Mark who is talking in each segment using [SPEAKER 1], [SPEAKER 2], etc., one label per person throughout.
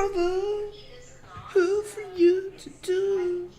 [SPEAKER 1] brother. Who for you to do?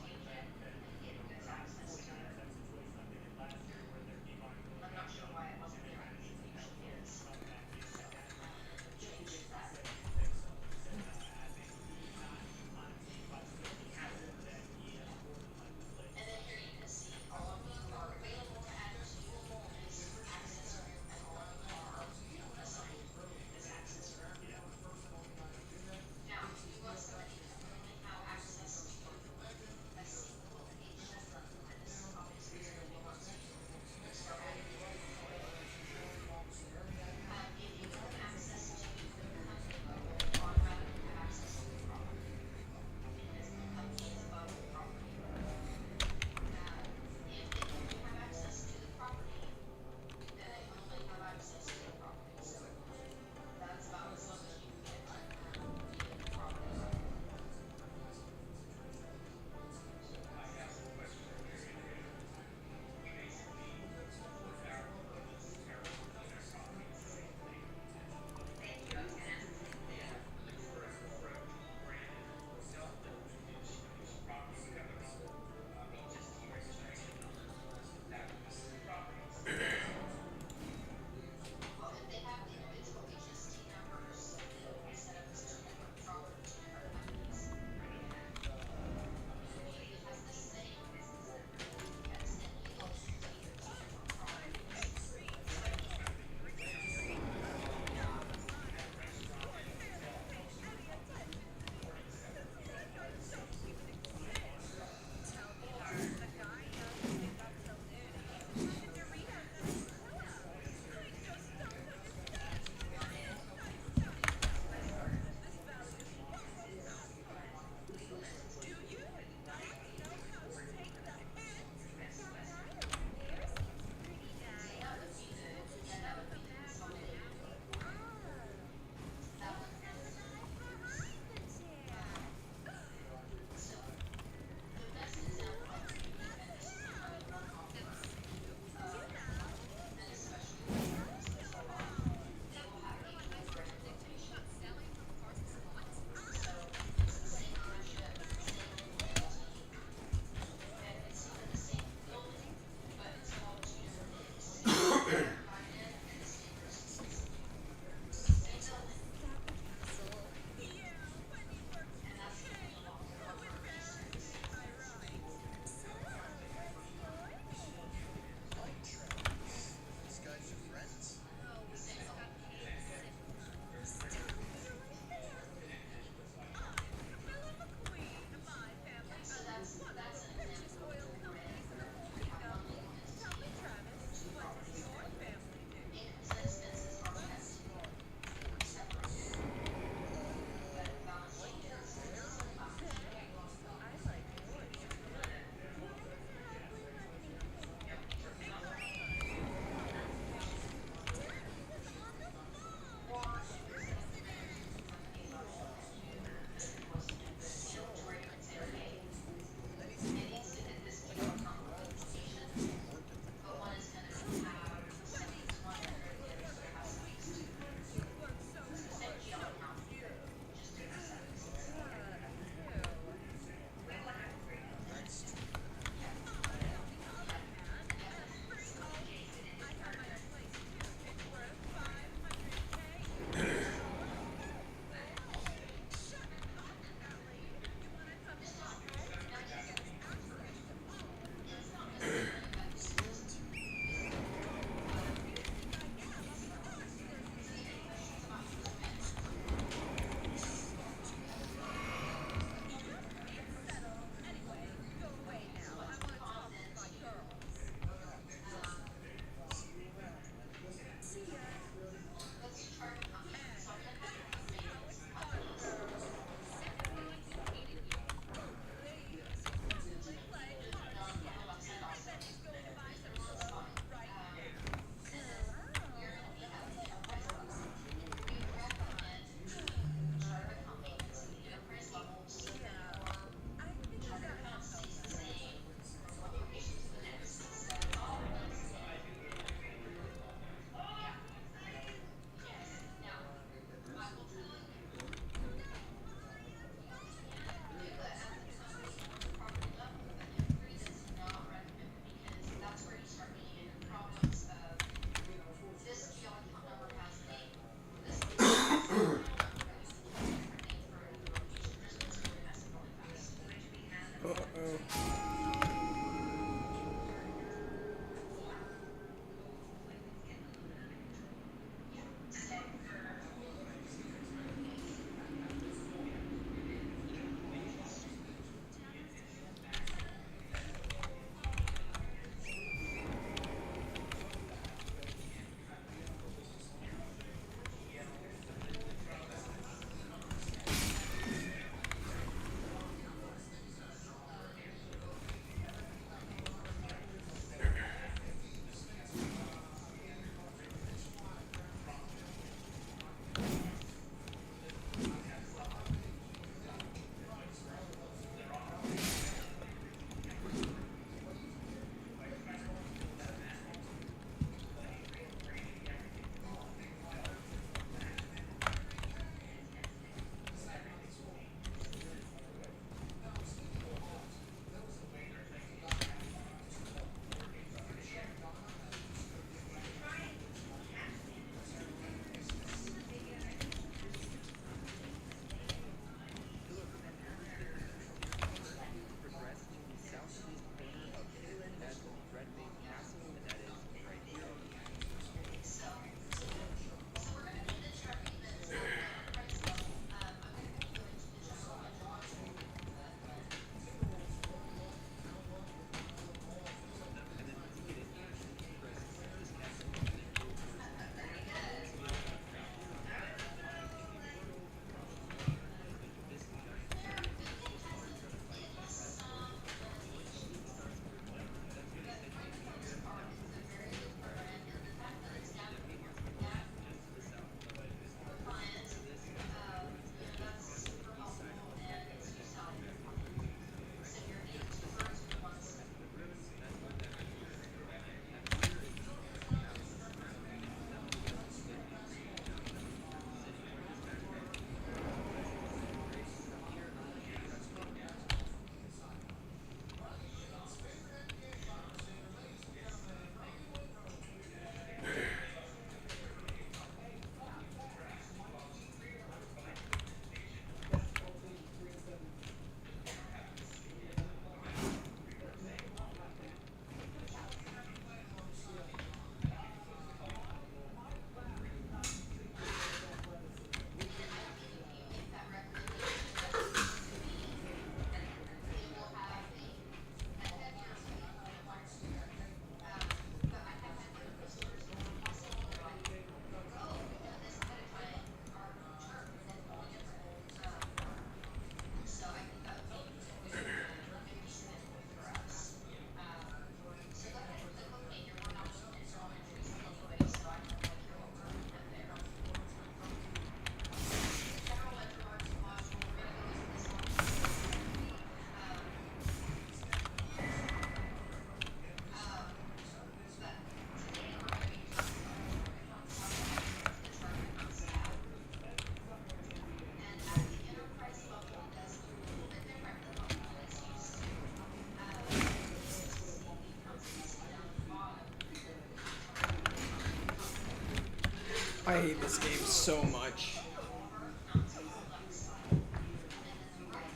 [SPEAKER 2] I hate this game so much.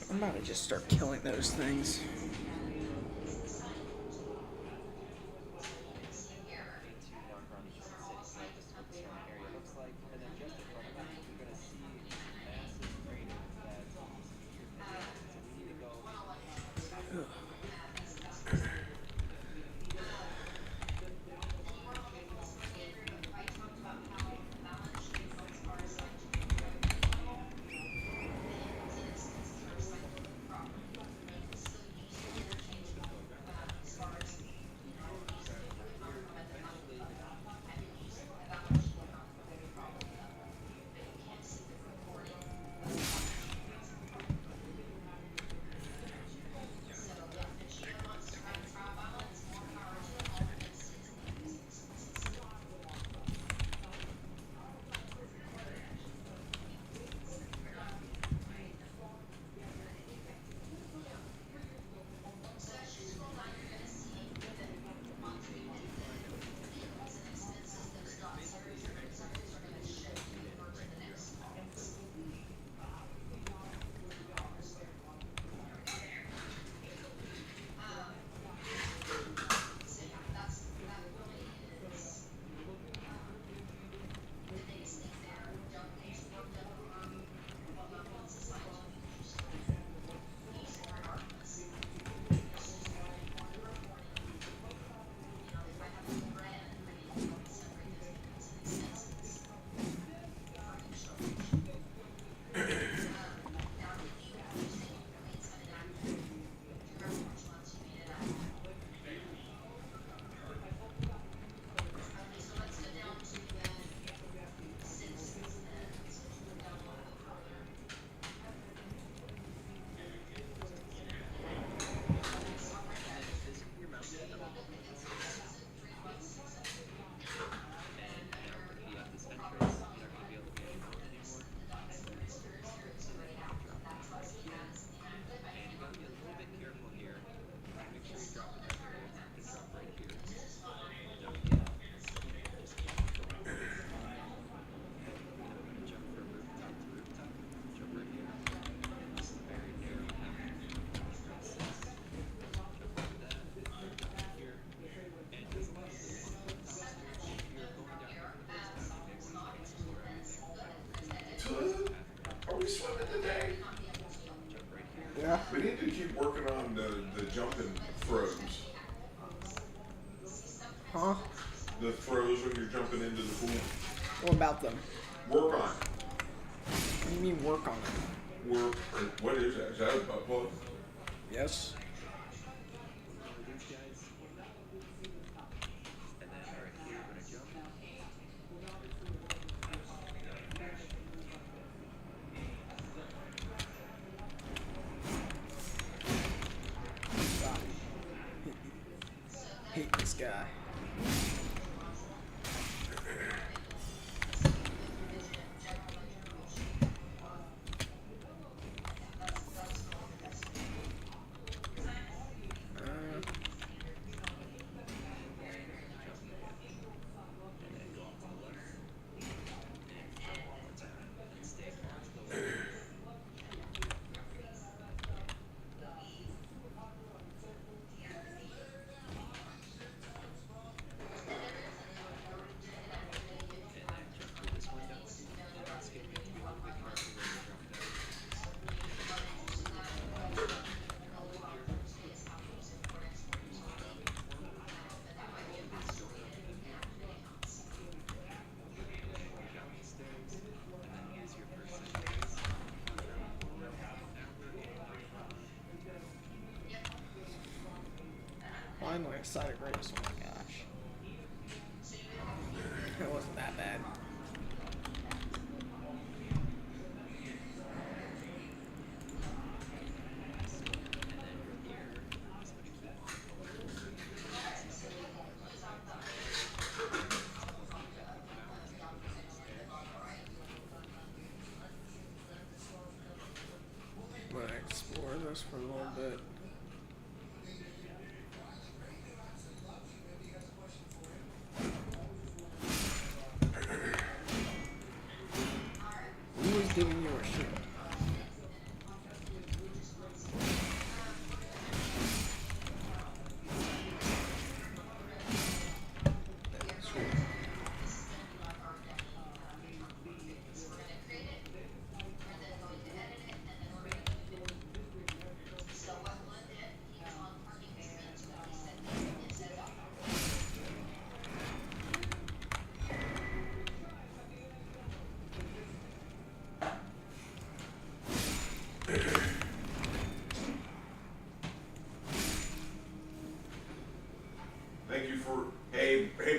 [SPEAKER 2] I'm about to just start killing those things.
[SPEAKER 3] A2 marker on the front 6, so just what the surrounding area looks like. And then just in front of it, you're going to see a massive crater that you can see here in the distance. So we need to go. Right here, and eventually basically you're going to see this really cool unit right here. And then this will be your mouse pad that will hold the sticks. And they're going to be at this entrance. You're not going to be able to get out anymore. So then you're going to drop it down right here. And you got to be a little bit careful here. Make sure you drop it down here. It's not going to drop right here. Don't get just go out really far. And then we're going to jump from rooftop to rooftop. Jump right here. And this is a very narrow path. Jump over that, down here, and there's a lot of little on top stairs. So if you're going down here for the first time, you may want to explore everything. This is the path you're going to
[SPEAKER 1] Are we swimming today?
[SPEAKER 3] jump right here.
[SPEAKER 2] Yeah.
[SPEAKER 1] We need to keep working on the jumping throws.
[SPEAKER 2] Huh?
[SPEAKER 1] The throws when you're jumping into the pool.
[SPEAKER 2] What about them?
[SPEAKER 1] Work on it.
[SPEAKER 2] What do you mean work on it?
[SPEAKER 1] Work. What is that? Is that a butt plug?
[SPEAKER 2] Yes.
[SPEAKER 3] One of these guys. And then right here, we're going to jump.
[SPEAKER 2] Stop. Hate this guy.
[SPEAKER 3] Jump again. And then go off to the left. And jump one more time. And stay on to the left. And then jump through this window. And skip me to a little bit careful where you drop down. Drop right here. Drop it forward. To this door up ahead. Go down the stairs. And then here's your first set of stairs. Drop forward. Backward.
[SPEAKER 2] Finally, a side of grace. Oh my gosh. It wasn't that bad.
[SPEAKER 3] And then from here, switch to that forward. See something on the left side. Back up out. Go down the stairs.
[SPEAKER 2] I'm gonna explore this for a little bit.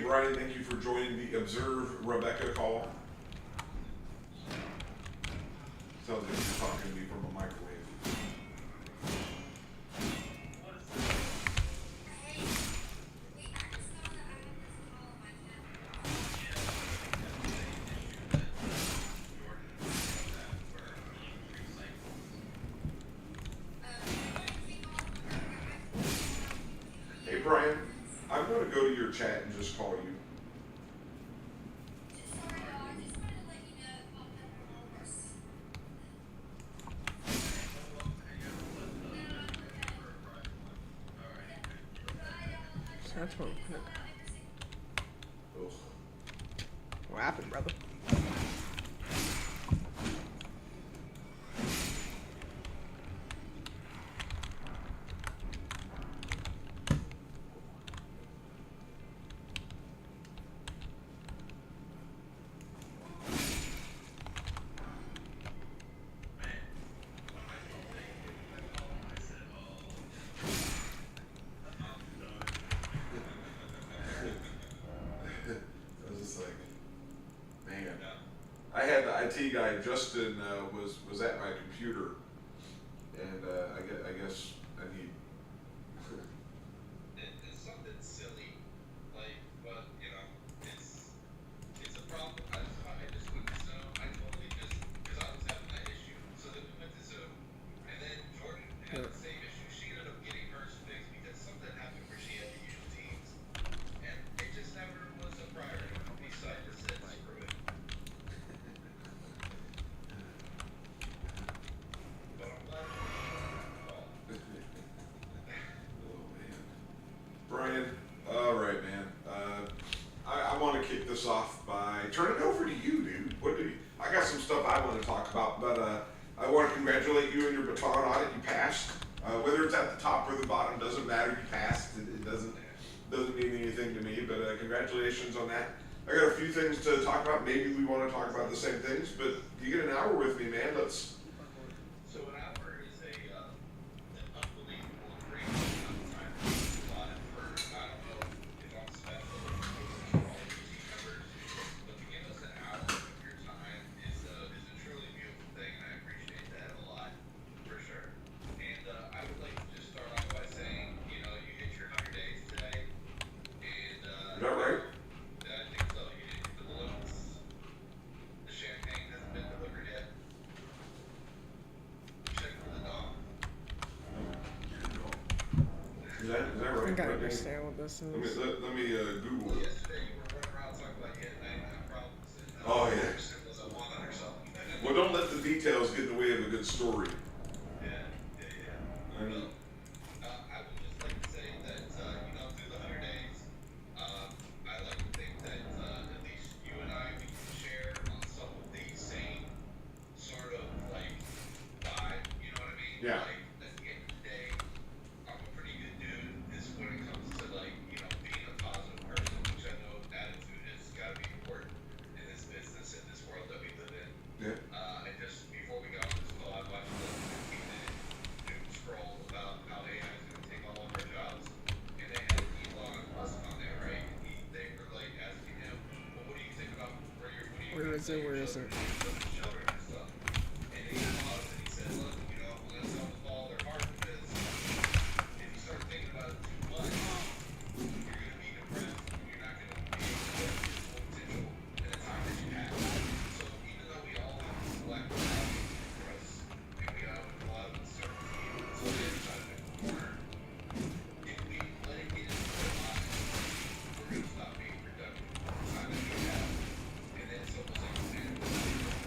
[SPEAKER 4] Brian, thank you for joining the Observe Rebecca call. Sounds like you're talking to me from a microwave. Hey Brian, I'm going to go to your chat and just call you.
[SPEAKER 2] So that's what.
[SPEAKER 4] Ugh.
[SPEAKER 2] What happened, brother?
[SPEAKER 4] I was just like, man. I had the IT guy, Justin, was at my computer, and I guess I need.
[SPEAKER 5] It's something silly, like, but you know, it's a problem. I just went to Zoom. I totally just because I was having that issue, so then we went to Zoom, and then Jordan had the same issue. She ended up getting hers fixed because something happened where she had to use Teams, and it just never was a priority. We decided to said screw it. But I'm glad we called.
[SPEAKER 4] Oh man, Brian. All right, man. I want to kick this off by turning it over to you, dude. What do you? I got some stuff I want to talk about, but I want to congratulate you on your baton audit. You passed. Whether it's at the top or the bottom doesn't matter. You passed. It doesn't mean anything to me. But congratulations on that. I got a few things to talk about. Maybe we want to talk about the same things, but you get an hour with me, man. Let's.
[SPEAKER 5] So an hour is an unbelievable great amount of time to allotted for, I don't know if I'm special for all of you team members, but to give us an hour of your time is a truly beautiful thing, and I appreciate that a lot, for sure. And I would like to just start off by saying, you know, you hit your 100 days today, and
[SPEAKER 4] Is that right?
[SPEAKER 5] I think so. You didn't hit the balloons. The champagne hasn't been delivered yet. Check for the dog.
[SPEAKER 4] Is that
[SPEAKER 2] I
[SPEAKER 4] right?
[SPEAKER 2] think I
[SPEAKER 4] Let me-
[SPEAKER 2] understand what this
[SPEAKER 4] Let me
[SPEAKER 2] is.
[SPEAKER 4] let me Google it.
[SPEAKER 5] Yesterday you were running around talking about you had 99 problems and
[SPEAKER 4] Oh, yeah.
[SPEAKER 5] it was a 1 or something.
[SPEAKER 4] Well, don't let the details get in the way of a good story.
[SPEAKER 5] Yeah.
[SPEAKER 4] I mean,
[SPEAKER 5] I would just like to say that, you know, through the 100 days, I like to think that at least you and I, we can share on some of the same sort of like vibe, you know what I mean?
[SPEAKER 4] Yeah.
[SPEAKER 5] Like, at the end of the day, I'm a pretty good dude. This when it comes to like, you know, being a positive person, which I know attitude has got to be important in this business, in this world that we live in.
[SPEAKER 4] yeah.
[SPEAKER 5] And just before we got on this call, I watched the 15-minute doom scroll about how AI is going to take all of our jobs, and they had Elon Musk on there, right? And they were like asking him, well, what do you think about what are
[SPEAKER 2] Where
[SPEAKER 5] you
[SPEAKER 2] is it? Where is it?
[SPEAKER 5] children and stuff? And he paused and he said, look, you know, I'm going to tell them to follow their heart because if you start thinking about it too much, you're going to be depressed. You're not going to be able to get your full potential in the time that you have. So even though we all have this black cloud for us, and we have a lot of uncertainty, so the other side of the corner, if we let it get into our lives, we're going to stop being productive with the time that we have. And then it's almost like a sandwich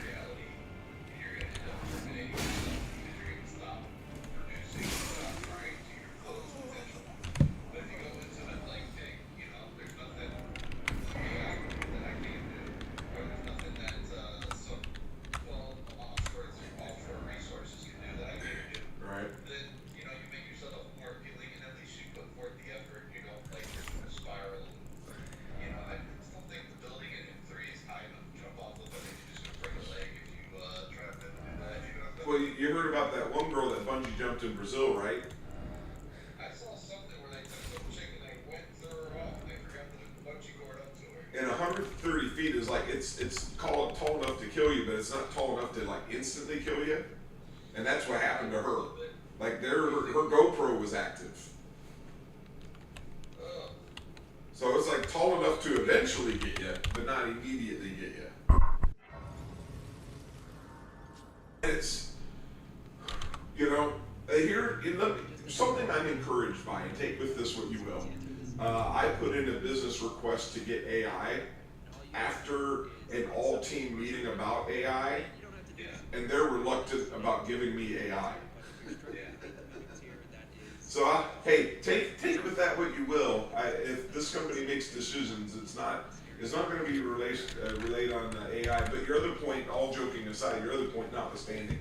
[SPEAKER 5] reality. You're going to end up terminating yourself because you're going to stop producing, stop trying to your fullest potential. But if you go into it like, hey, you know, there's nothing AI that I can't do, or there's nothing that some offshore resources can do that I can't do,
[SPEAKER 4] Right.
[SPEAKER 5] then, you know, you make yourself more appealing and at least you put forth the effort, you know, like you're going to spiral. You know, I still think the building at M3 is high enough to jump off of. I think you're just going to break a leg if you try to do that. You know,
[SPEAKER 4] Well, you heard about that one girl that bungee jumped in Brazil, right?
[SPEAKER 5] I saw something where they took some chick and they went through her off and they forgot to bungee cord up
[SPEAKER 4] feet is like it's tall enough to kill you, but it's not tall enough to like instantly kill you. And that's what happened to her. Like her GoPro was active. So it's like tall enough to eventually get you, but not immediately get you. And it's, you know, here, something I'm encouraged by, and take with this what you will. I put in a business request to get AI after an all-team meeting about AI, and they're reluctant about giving me AI. So, hey, take with that what you will. If this company makes decisions, it's not going to be relayed on AI. But your other point, all joking aside, your other point notwithstanding,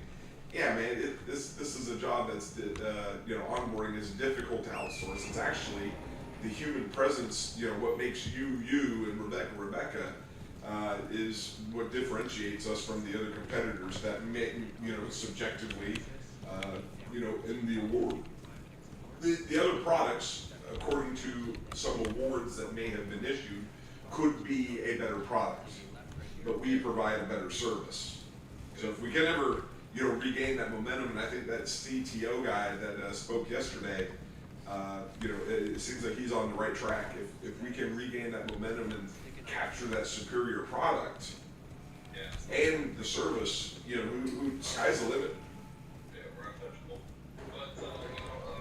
[SPEAKER 4] yeah, man, this is a job that's onboarding is difficult to outsource. It's actually the human presence, what makes you and Rebecca is what differentiates us from the other competitors that may, subjectively, in the award. The other products, according to some awards that may have been issued, could be a better product, but we provide a better service. So if we can ever, regain that momentum, and I think that CTO guy that spoke yesterday, it seems like he's on the right track. If we can regain that momentum and capture that superior product and the service, who sky's the limit.
[SPEAKER 5] Yeah, we're untouchable. But, other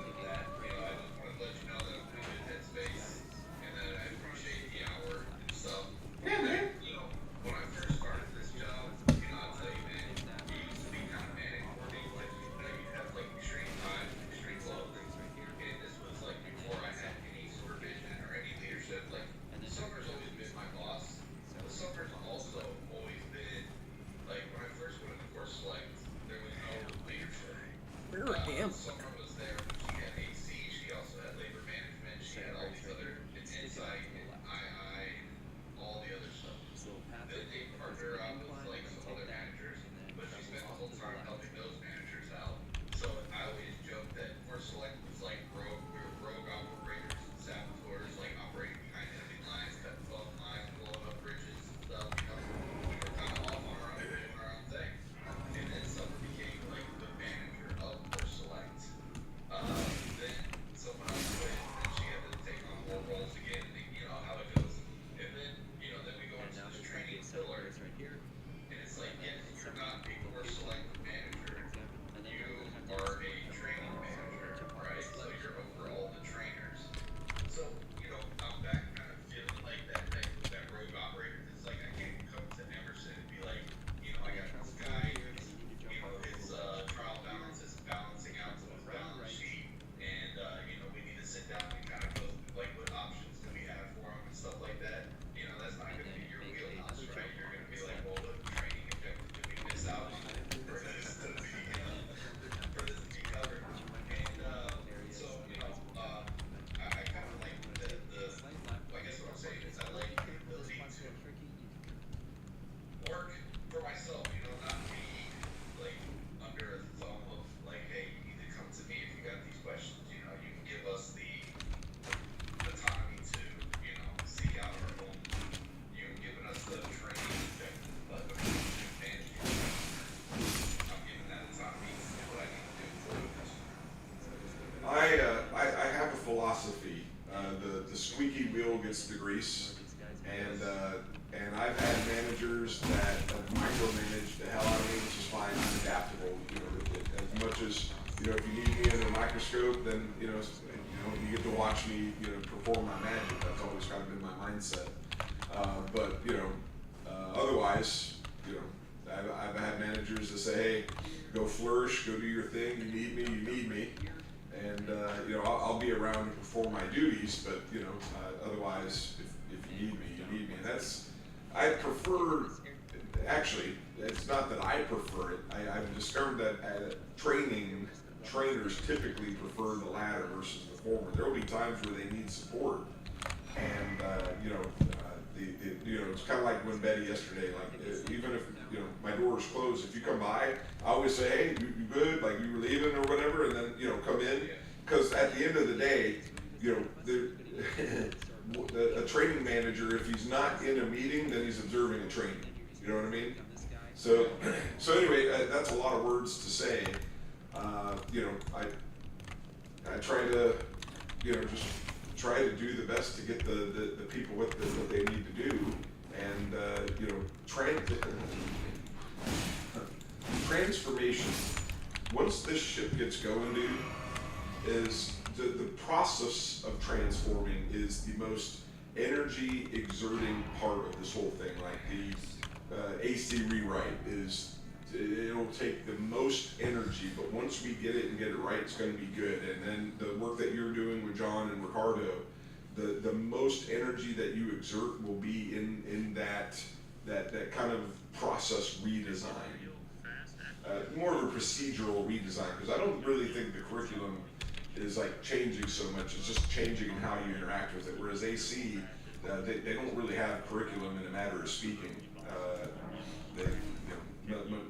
[SPEAKER 5] than that, I just wanted to let you know that I'm in a good headspace and that I appreciate the hour and stuff.
[SPEAKER 4] Yeah, man.
[SPEAKER 5] When I first started this job, I'll tell you, man, it used to be kind of manic for me. Like, you'd have like extreme highs and extreme lows. And this was like before I had any supervision or any leadership. Like, Summer's always been my boss. But Summer's also always been, like, when I first went into Course Select, there was no leadership.
[SPEAKER 2] Where am I?
[SPEAKER 5] Summer was there, but she had AC, she also had labor management, she had all these other, and Insight, and II, and all the other stuff. Then they partnered her up with, like, some other managers, but she spent the whole time helping those managers out. So I always joke that Course Select was like rogue, we were rogue operators and saboteurs, like operating behind enemy lines, cutting phone lines, blowing up bridges and stuff, We were kind of off on our own, doing our own thing. And then Summer became, like, the manager of Course Select. Then someone else quit, and she had to take on more roles again, and how it goes. And then, then we go into this training pillar, and it's like, yes, you're not a Course Select manager, you are a training manager, right? So you're over all the trainers. So, I'm back kind of feeling like that rogue operator. It's like I can't come to Emerson and be like, I got this guy who's, his trial balance is balancing out to his balance sheet, and we need to sit down and kind of go through like what options do we have for him and stuff like that. That's not going to be your wheelhouse, right? You're going to be like, well, what training objective did we miss out on for this to be covered? And so I kind of like I guess what I'm saying is I like the ability to work for myself, not be like under a thumb of like, hey, you need to come to me if you got these questions. You can give us the autonomy to, seek out our own. You've given us the training objective, but when it comes to managing, I'm giving that autonomy to do what I need to do for the customer.
[SPEAKER 4] I have a philosophy. The squeaky wheel gets the grease, and I've had managers that have micromanaged the hell out of me, which is fine. I'm adaptable. As much as if you need me under a microscope, then you get to watch me perform my magic. That's always kind of been my mindset. But otherwise, I've had managers that say, hey, go flourish, go do your thing. You need me. And I'll be around to perform my duties, but otherwise, if you need me. And I prefer. Actually, it's not that I prefer it. I've discovered that trainers typically prefer the latter versus the former. There will be times where they need support, and it's kind of like when Betty yesterday. Like even if my door is closed, if you come by, I always say, hey, you good? Like you were leaving or whatever, and then come in, because at the end of the day, a training manager, if he's not in a meeting, then he's observing a training. You know what I mean? So, so anyway, that's a lot of words to say. You know, I try to, you know, just try to do the best to get the people what they need to do, and you know, transformation. Once this ship gets going, dude, is the process of transforming is the most energy exerting part of this whole thing. Like the AC rewrite is, it'll take the most energy, but once we get it and get it right, it's going to be good. And then the work that you're doing with John and Ricardo, the most energy that you exert will be in that kind of process redesign. More of a procedural redesign, because I don't really think the curriculum is like changing so much. It's just changing in how you interact with it. Whereas AC, they don't really have curriculum in a matter of speaking. They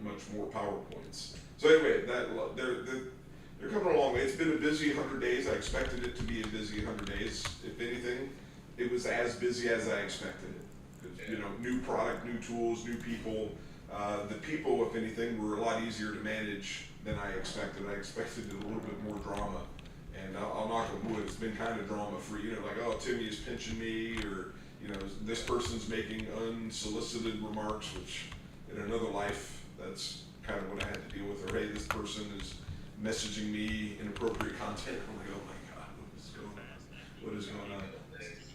[SPEAKER 4] much more PowerPoints. So anyway, they're coming a long way. It's been a busy 100 days. I expected it to be a busy 100 days. If anything, it was as busy as I expected it. 'Cause, you know, new product, new tools, new people. The people, if anything, were a lot easier to manage than I expected. I expected a little bit more drama. And I'll knock on wood, it's been kind of drama free. You know, like, oh, Timmy is pinching me, or, you know, this person's making unsolicited remarks, which in another life, that's kind of what I had to deal with. Or, hey, this person is messaging me inappropriate content. I'm like, oh my God, what is going on?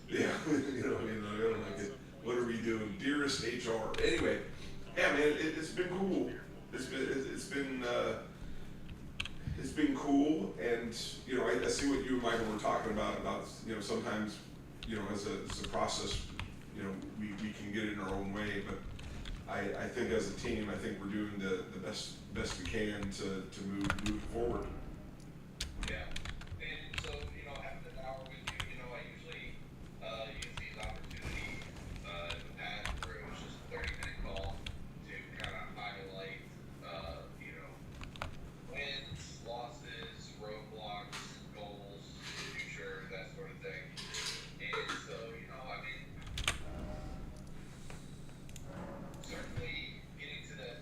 [SPEAKER 4] Yeah, you know, I mean, I don't like it. What are we doing? Dearest HR. Anyway, yeah, man, it's been cool. It's been cool, and you know, I see what you and Michael were talking about, you know, sometimes, you know, as a process, you know, we can get in our own way, but I think as a team, I think we're doing the best we can to move forward.
[SPEAKER 5] Yeah. And so, you know, having an hour with you, you know, I usually use these opportunities in the past where it was just a 30-minute call to kind of highlight, you know, wins, losses, roadblocks, goals, future, that sort of thing. And so, you know, I mean, certainly getting to that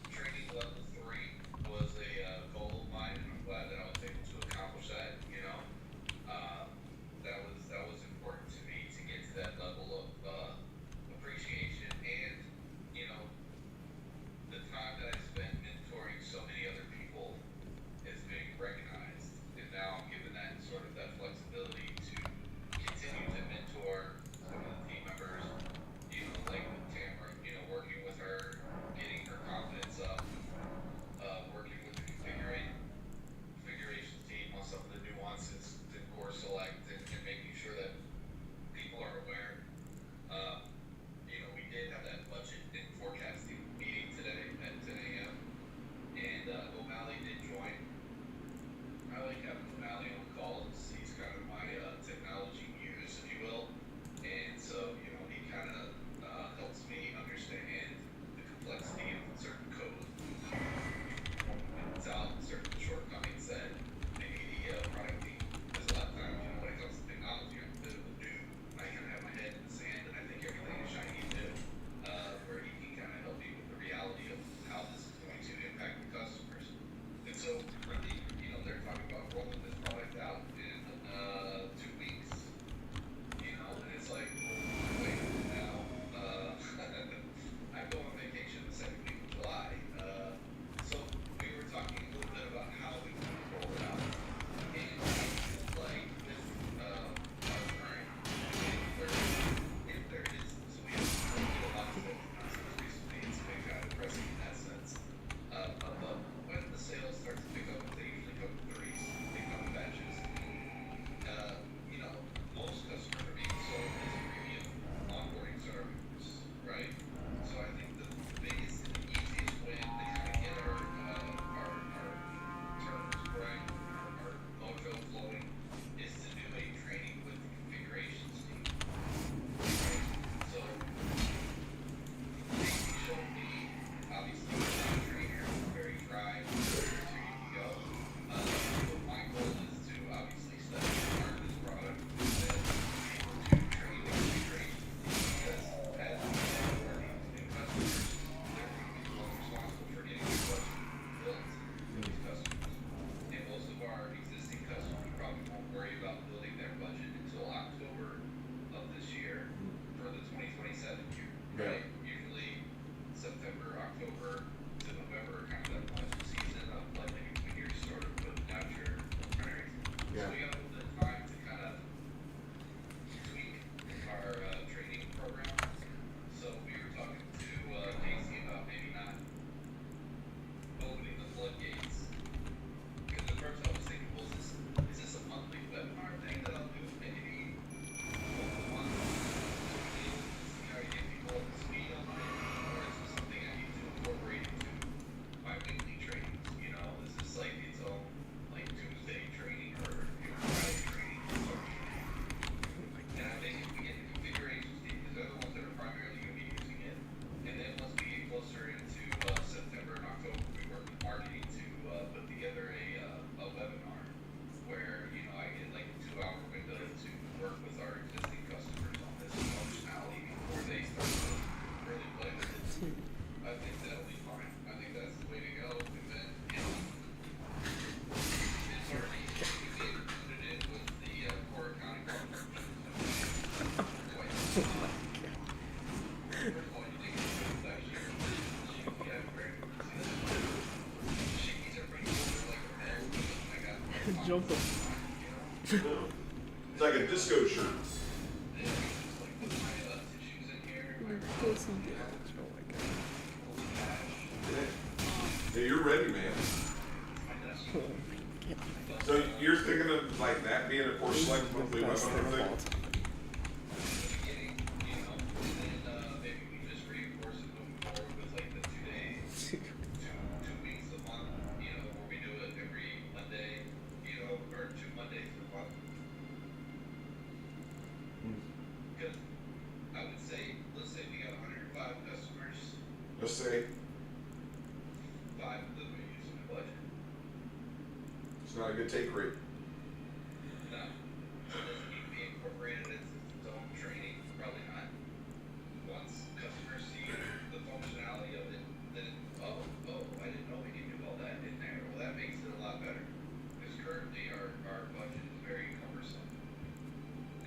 [SPEAKER 5] training level 3 was a goal of mine, and I'm glad that I was able to accomplish
[SPEAKER 2] jumping.
[SPEAKER 4] No. It's like a disco shirt. Yeah, you're ready, man. So you're thinking of like that being a course select monthly
[SPEAKER 2] Best
[SPEAKER 4] webinar
[SPEAKER 2] thing of all
[SPEAKER 4] thing?
[SPEAKER 2] time.
[SPEAKER 5] beginning, you know, and then maybe we just reinforce it moving forward with like the 2 days, two weeks a month, you know, where we do it every Monday, you know, or 2 Mondays a month. Because I would say, let's say we got 105 customers,
[SPEAKER 4] Let's say
[SPEAKER 5] 5 of them are using the budget.
[SPEAKER 4] it's not a good take rate.
[SPEAKER 5] No, so does it need to be incorporated into its own training? Probably not. Once customers see the functionality of it, then, oh, I didn't know we could do all that in there. Well, that makes it a lot better. Because currently our budget is very cumbersome.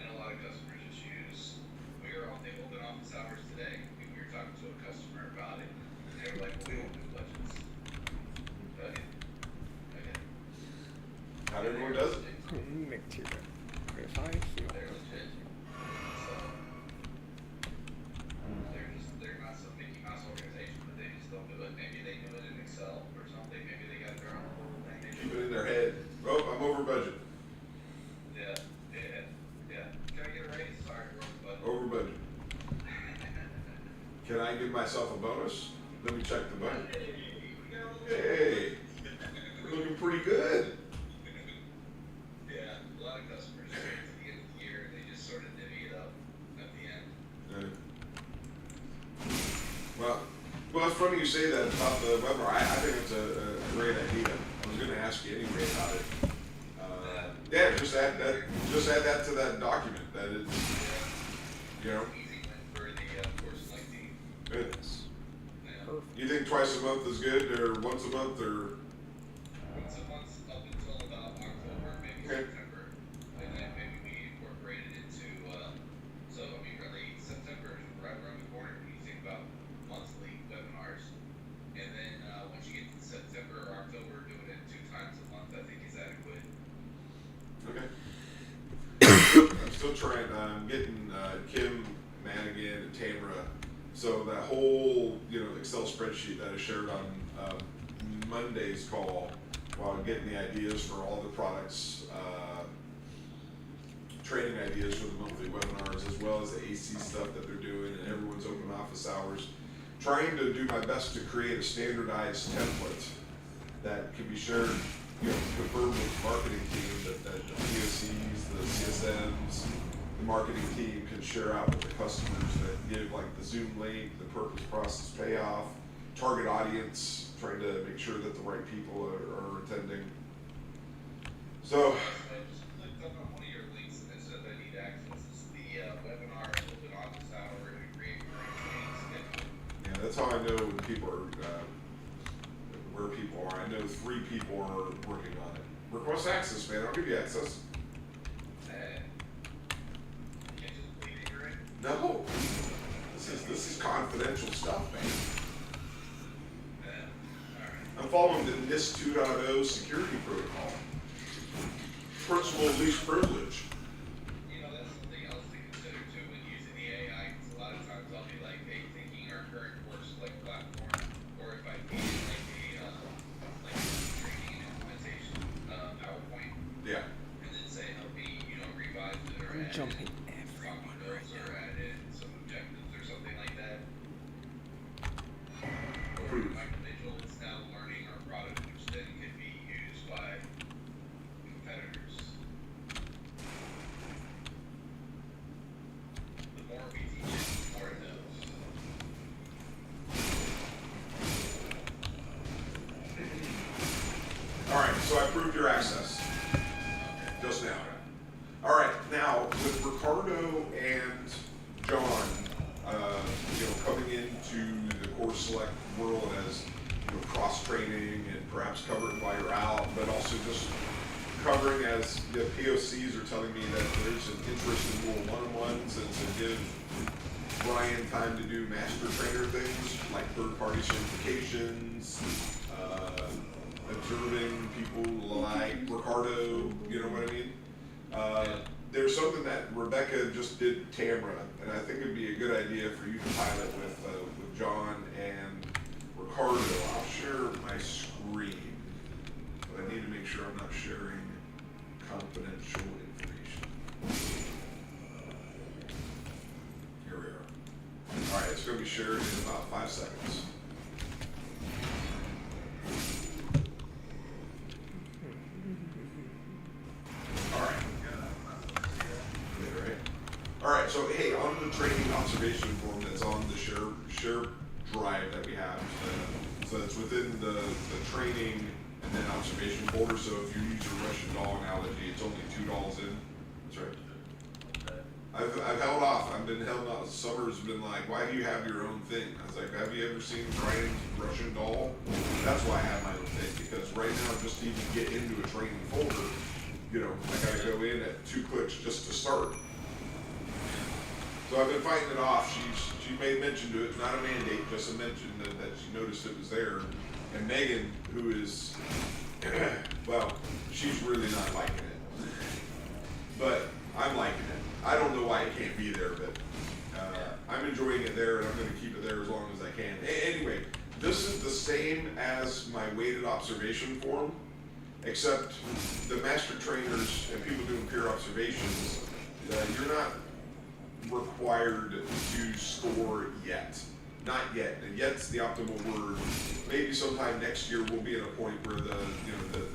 [SPEAKER 5] And a lot of customers just use, we were on the open office hours today, and we were talking to a customer about it, and they were like, well, we don't do budgets. Okay.
[SPEAKER 4] Not everyone does it.
[SPEAKER 2] Nick Tira. If I feel
[SPEAKER 5] They're legit. So they're not some Mickey Mouse organization, but they just don't do it. Maybe they do it in Excel or something. Maybe they got their own little thing they
[SPEAKER 4] Keep
[SPEAKER 5] do.
[SPEAKER 4] it in their head. Oh, I'm over budget.
[SPEAKER 5] Yeah. Can I get a raise? Sorry, we're over budget.
[SPEAKER 4] Over budget. Can I give myself a bonus? Let me check the budget. Hey, we're looking pretty good.
[SPEAKER 5] Yeah, a lot of customers wait to the end of the year and they just sort of divvy it up at the end.
[SPEAKER 4] Well, it's funny you say that about the webinar. I think it's a great idea. I was going to ask you anyway about it. Yeah, just add that to that document. That it's, you know,
[SPEAKER 5] Easy win for the course select team.
[SPEAKER 4] good.
[SPEAKER 5] Yeah.
[SPEAKER 4] You think twice a month is good, or once a month, or
[SPEAKER 5] Once a month up until about October, maybe
[SPEAKER 4] Okay.
[SPEAKER 5] September, and then maybe we incorporate it into, so I mean, really, September is right around the corner when you think about monthly webinars. And then, once you get to September or October, doing it 2 times a month, I think is adequate.
[SPEAKER 4] okay. I'm still trying. I'm getting Kim Manigan and Tamara. So that whole Excel spreadsheet that I shared on Monday's call, while getting the ideas for all the products, training ideas for the monthly webinars, as well as the AC stuff that they're doing, and everyone's open office hours. Trying to do my best to create a standardized template that can be shared, confirmed with the marketing team, that the POCs, the CSMs, the marketing team can share out with the customers, that give like the Zoom link, the purpose, process, payoff, target audience, trying to make sure that the right people are attending. So,
[SPEAKER 5] So I just clicked up on one of your links and it says I need access to the webinar open office hour and create training schedule.
[SPEAKER 4] yeah, that's how I know when people are, where people are. I know 3 people are working on it. Request access, man. I'll give you access.
[SPEAKER 5] You can't just bleed ignorant.
[SPEAKER 4] No, this is confidential stuff, man.
[SPEAKER 5] Alright.
[SPEAKER 4] I'm following the NIST 2.0 security protocol. Principal of least privilege.
[SPEAKER 5] You know, that's something else to consider too when using the AI, because a lot of times I'll be like, hey, thinking our current course like platform, or if I need like a training and implementation PowerPoint,
[SPEAKER 4] Yeah.
[SPEAKER 5] and then say, help me, revise it or
[SPEAKER 2] I'm
[SPEAKER 5] add
[SPEAKER 2] jumping
[SPEAKER 5] in
[SPEAKER 2] everyone
[SPEAKER 5] notes
[SPEAKER 2] right
[SPEAKER 5] or add in some objectives or something like that. Or
[SPEAKER 4] Approved.
[SPEAKER 5] if my individual is now learning our product, which then can be used by competitors. The more we teach it, the more it knows.
[SPEAKER 4] All right, so I approved your access just now. All right, now with Ricardo and John, coming into the course select world as cross training and perhaps covering while you're out, but also just covering as the POCs are telling me that there's an interest in more one-on-ones and to give Brian time to do master trainer things like third-party certifications, observing people like Ricardo, you know what I mean? There's something that Rebecca just did Tamra, and I think it'd be a good idea for you to pilot with John and Ricardo. I'll share my screen, but I need to make sure I'm not sharing confidential information. Here we are. All right, it's going to be shared in about 5 seconds. All right. Right. All right. So hey, on the training observation form that's on the share drive that we have, so it's within the training and then observation folder. So if you use your Russian doll analogy, it's only $2 in. That's right. I've held off. I've been held off. Summer's been like, why do you have your own thing? I was like, have you ever seen Brian's Russian doll? That's why I have my own thing, because right now, just to even get into a training folder, you know, I gotta go in at 2 clicks just to start. So I've been fighting it off. She made mention to it, not a mandate, just a mention that she noticed it was there. And Megan, who is, well, she's really not liking it. But I'm liking it. I don't know why it can't be there, but I'm enjoying it there, and I'm going to keep it there as long as I can. Anyway, this is the same as my weighted observation form, except the master trainers and people doing peer observations, you're not required to score yet. Not yet. And yet's the optimal word. Maybe sometime next year we'll be at a point where the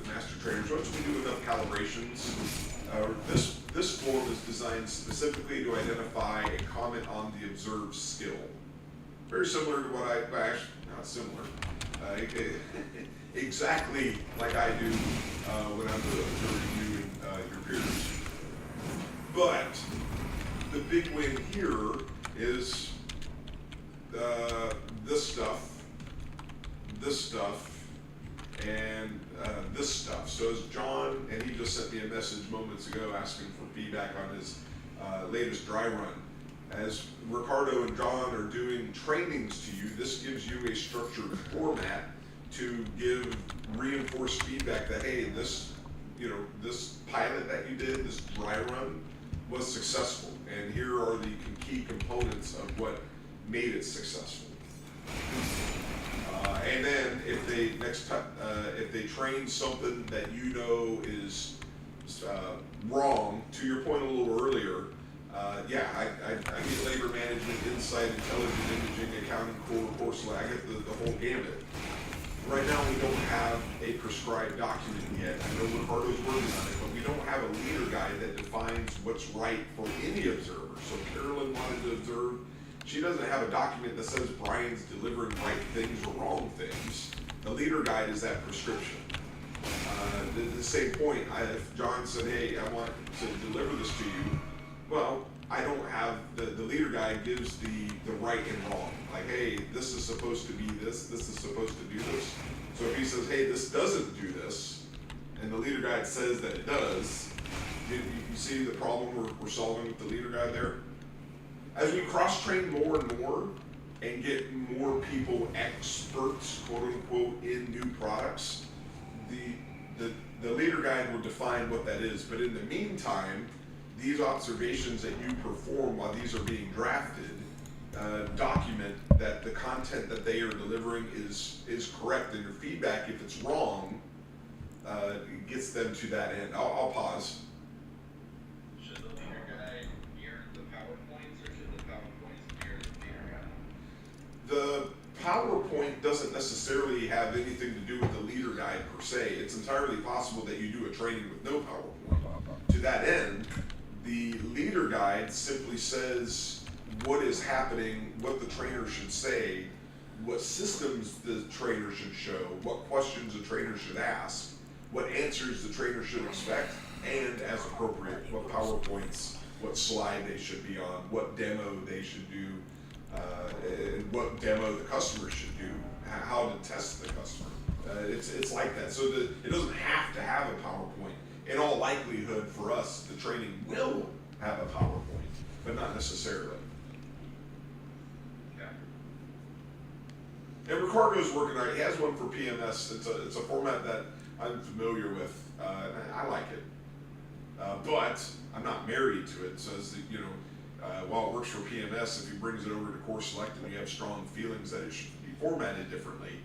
[SPEAKER 4] master trainers, once we do enough calibrations, this form is designed specifically to identify and comment on the observed skill. Very similar to what actually not similar. Exactly like I do when I'm observing you and your peers. But the big win here is this stuff, and this stuff. So as John, and he just sent me a message moments ago asking for feedback on his latest dry run. As Ricardo and John are doing trainings to you, this gives you a structured format to give reinforced feedback that, hey, this pilot that you did, this dry run, was successful, and here are the key components of what made it successful. And then if they train something that you know is wrong, to your point a little earlier, I get labor management, insight, intelligent imaging, accounting, core, I get the whole gamut. Right now we don't have a prescribed document yet. I know Ricardo's working on it, but we don't have a leader guide that defines what's right for any observer. So Carolyn wanted to observe. She doesn't have a document that says Brian's delivering right things or wrong things. The leader guide is that prescription. The same point, if John said, hey, I want to deliver this to you, well, I don't have, the leader guide gives the right and wrong. Like, hey, this is supposed to be this is supposed to do this. So if he says, hey, this doesn't do this, and the leader guide says that it does, you see the problem we're solving with the leader guide there? As we cross-train more and more and get more people experts, quote unquote, in new products, the leader guide will define what that is. But in the meantime, these observations that you perform while these are being drafted document that the content that they are delivering is correct, and your feedback, if it's wrong, gets them to that end. I'll pause.
[SPEAKER 5] Should the leader guide mirror the PowerPoints, or should the PowerPoints mirror the leader guide?
[SPEAKER 4] The PowerPoint doesn't necessarily have anything to do with the leader guide per se. It's entirely possible that you do a training with no PowerPoint. To that end, the leader guide simply says what is happening, what the trainer should say, what systems the trainer should show, what questions the trainer should ask, what answers the trainer should expect, and as appropriate, what PowerPoints, what slide they should be on, what demo they should do, and what demo the customer should do, how to test the customer. It's like that. So it doesn't have to have a PowerPoint. In all likelihood for us, the training will have a PowerPoint, but not necessarily.
[SPEAKER 5] Okay.
[SPEAKER 4] And Ricardo's working on it. He has one for PMS. It's a format that I'm familiar with, and I like it. But I'm not married to it. It says that, while it works for PMS, if he brings it over to Core Select and you have strong feelings that it should be formatted differently,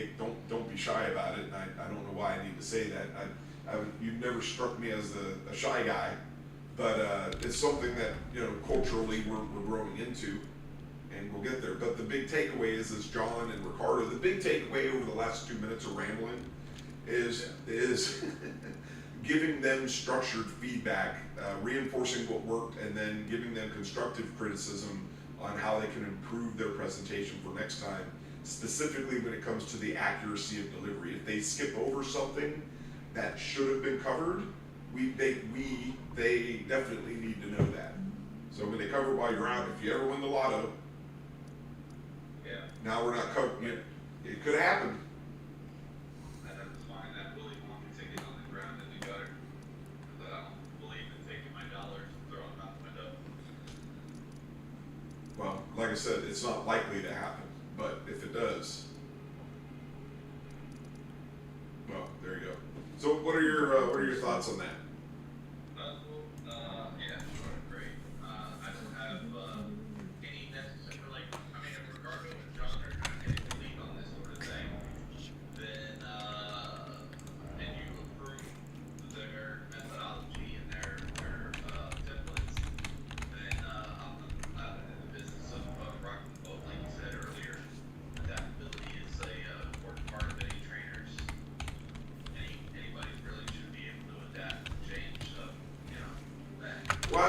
[SPEAKER 4] don't be shy about it. And I don't know why I need to say that. You've never struck me as a shy guy, but it's something that culturally we're growing into, and we'll get there. But the big takeaway is John and Ricardo. The big takeaway over the last 2 minutes of rambling is giving them structured feedback, reinforcing what worked, and then giving them constructive criticism on how they can improve their presentation for next time, specifically when it comes to the accuracy of delivery. If they skip over something that should have been covered, they definitely need to know that. So when they cover it while you're out, if you ever win the lotto,
[SPEAKER 5] Yeah.
[SPEAKER 4] now we're not covering it. It could happen.
[SPEAKER 5] And then find that Willy Wonka ticket on the ground in the gutter. Because I don't believe in taking my dollars and throwing them out the window.
[SPEAKER 4] Well, like I said, it's not likely to happen, but if it does, well, there you go. So what are your thoughts on that?
[SPEAKER 5] Yeah, sure, great. I don't have any necessary, I mean, if Ricardo and John are trying to take the lead on this sort of thing, then, and you approve their methodology and their templates, then, I'm in the business of rocking the boat, like you said earlier. Adaptability is a important part of any trainer's. Anybody really should be able to adapt and change, so, that.
[SPEAKER 4] Well,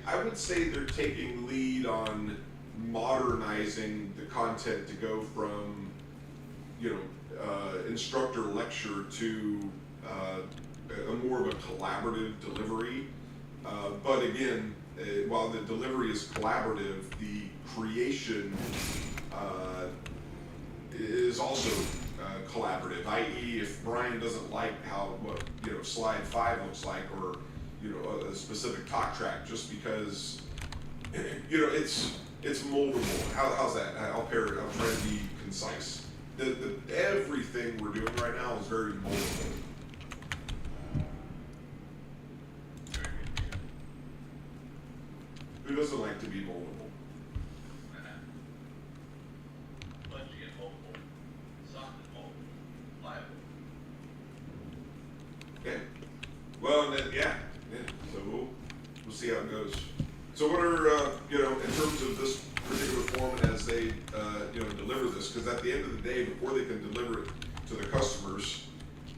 [SPEAKER 4] I would say they're taking lead on modernizing the content to go from, instructor lecture to a more of a collaborative delivery. But again, while the delivery is collaborative, the creation is also collaborative. I.e., if Brian doesn't like what slide 5 looks like, or a specific talk track, just because it's moldable. How's that? I'll try to be concise. Everything we're doing right now is very moldable. Who doesn't like to be moldable?
[SPEAKER 5] Spongy and mobile, soft and mobile, pliable.
[SPEAKER 4] Okay. Well, and then yeah. So we'll see how it goes. So what are in terms of this particular form and as they deliver this? Because at the end of the day, before they can deliver it to the customers,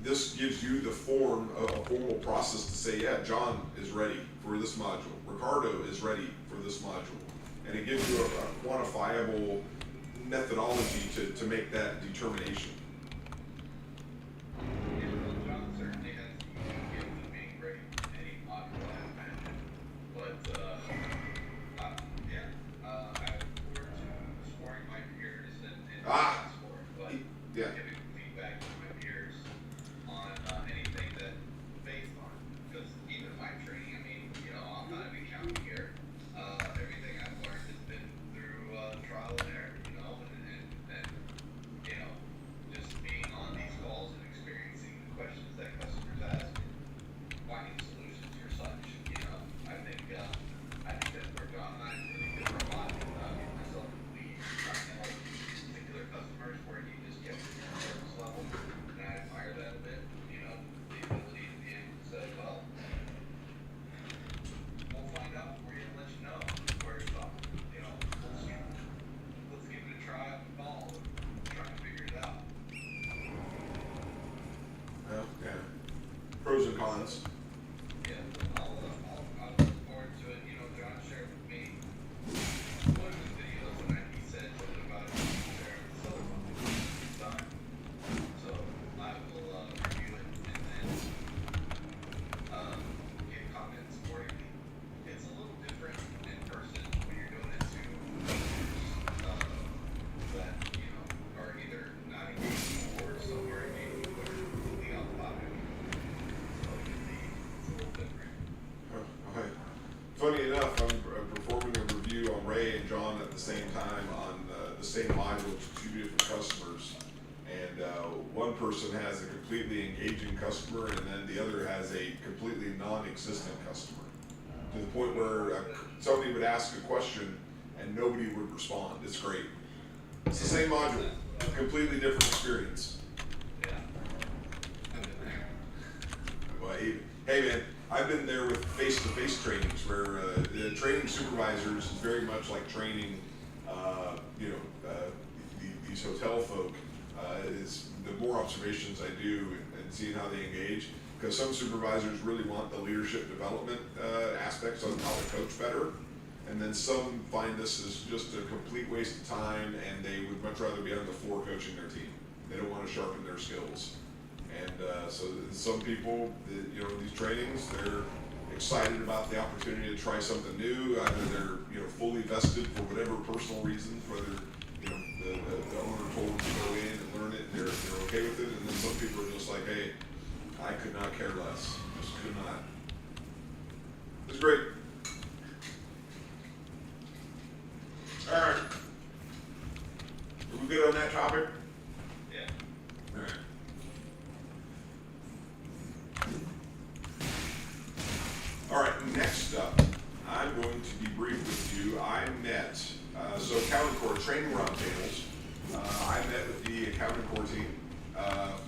[SPEAKER 4] this gives you the formal process to say, yeah, John is ready for this module. Ricardo is ready for this module, and it gives you a quantifiable methodology to make that determination.
[SPEAKER 5] Yeah, well, John certainly has the gift of being ready for any module I imagine. But, I look forward to scoring my peers and scoring, but
[SPEAKER 4] Yeah.
[SPEAKER 5] giving feedback to my peers on anything that based on, because even my training, I mean, I'm not an accountant here. Everything I've learned has been through trial and error, and just being on these calls and experiencing the questions that customers ask, finding solutions yourself. I think that's where John and I really differ a lot. Getting myself to lead, trying to help particular customers where he just kept it at a service level, and I admire that a bit. The ability to be able to say, well, we'll find out for you and let you know where it's up. Let's give it a try on the call and try to figure it out.
[SPEAKER 4] Well, yeah. Pros and cons.
[SPEAKER 5] Yeah, I'll look forward to it. John shared with me one of his videos, and he said something about it sharing with other time. So I will review it and then give comments accordingly. It's a little different in person when you're doing it to that are either not engaged or some are engaged but are completely off topic. So it's a little different.
[SPEAKER 4] Funny enough, I'm performing a review on Ray and John at the same time on the the same module to two different customers, and one person has a completely engaging customer, and then the other has a completely non-existent customer. To the point where somebody would ask a question and nobody would respond. It's great. It's the same module, completely different experience.
[SPEAKER 5] Yeah. I've been there.
[SPEAKER 4] Well, hey man, I've been there with face-to-face trainings where the training supervisors is very much like training, these hotel folk. Is the more observations I do and seeing how they engage, because some supervisors really want the leadership development aspects on how to coach better, and then some find this as just a complete waste of time, and they would much rather be on the floor coaching their team. They don't want to sharpen their skills. And so some people, these trainings, they're excited about the opportunity to try something new. Either they're fully vested for whatever personal reasons, whether the owner told them to go in and learn it, they're okay with it. And then some people are just like, hey, I could not care less. Just could not. It's great. All right. Are we good on that topic?
[SPEAKER 5] Yeah.
[SPEAKER 4] All right. All right, next up, I'm going to be brief with you. I met, so accounting core training roundtables. I met with the accounting core team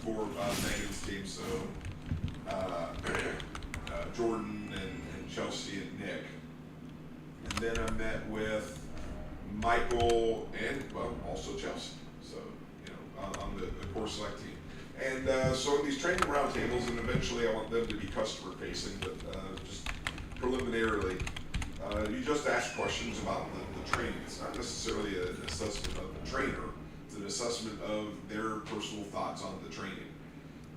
[SPEAKER 4] for Megan's team, so Jordan and Chelsea and Nick. And then I met with Michael and, well, also Chelsea. So, on the core select team. And so in these training roundtables, and eventually I want them to be customer facing, but just preliminarily, you just ask questions about the training. It's not necessarily an assessment of the trainer, it's an assessment of their personal thoughts on the training.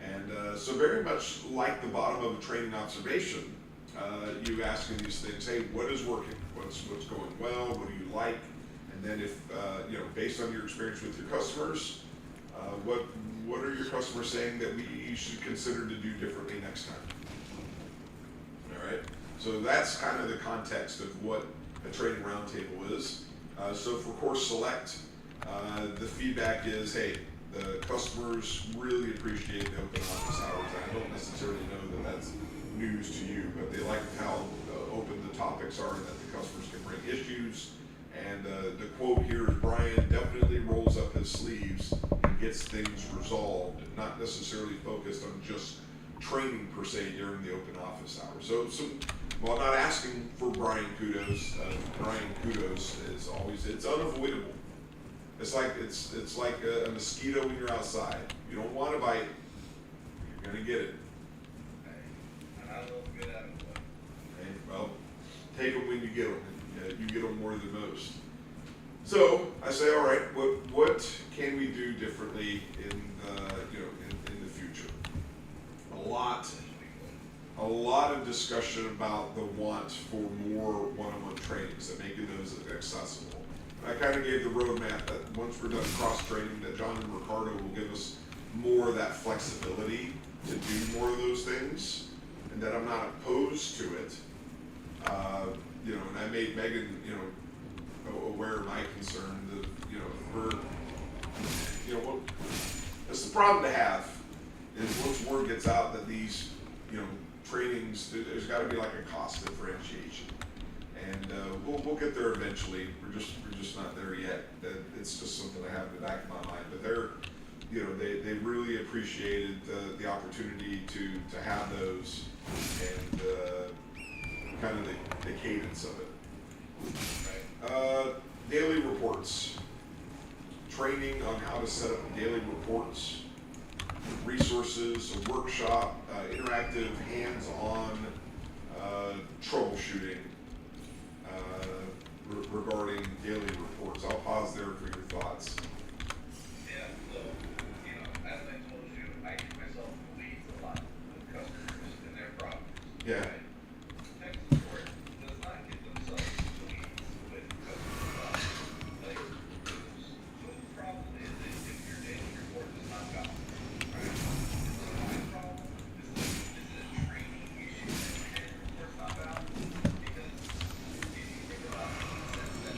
[SPEAKER 4] And so very much like the bottom of a training observation, you asking these things, hey, what is working? What's going well? What do you like? And then if, based on your experience with your customers, what are your customers saying that you should consider to do differently next time? All right. So that's kind of the context of what a training roundtable is. So for Course Select, the feedback is, hey, the customers really appreciate the open office hours. I don't necessarily know that that's news to you, but they like how open the topics are and that the customers can bring issues. And the quote here is, Brian definitely rolls up his sleeves and gets things resolved, not necessarily focused on just training per se during the open office hours. So while not asking for Brian kudos, Brian kudos is always, it's unavoidable. It's like a mosquito when you're outside. You don't want to bite, you're gonna get it.
[SPEAKER 5] And I love good at it.
[SPEAKER 4] Okay, well, take them when you get them. You get them more than most. So I say, all right, what can we do differently in the future? A lot of discussion about the want for more one-on-one trainings and making those accessible. And I kind of gave the roadmap that once we're done cross-training, that John and Ricardo will give us more of that flexibility to do more of those things, and that I'm not opposed to it. And I made Megan, aware of my concern that, it's the problem to have is once word gets out that these, trainings, there's got to be like a cost differentiation, and we'll get there eventually. We're just not there yet. It's just something I have in the back of my mind. But they really appreciated the opportunity to have those and kind of the cadence of it. Daily reports. Training on how to set up daily reports, resources, a workshop, interactive, hands-on troubleshooting regarding daily reports. I'll pause there for your thoughts.
[SPEAKER 5] Yeah, so, as I told you, I get myself in the weeds a lot with customers and their problems.
[SPEAKER 4] Yeah.
[SPEAKER 5] Right? Tech support does not get themselves in the weeds with customer problems. Like, so the problem is if your daily report does not go, right? It's my problem. This is a training issue that your daily report's not out. Because if you think about it, it says that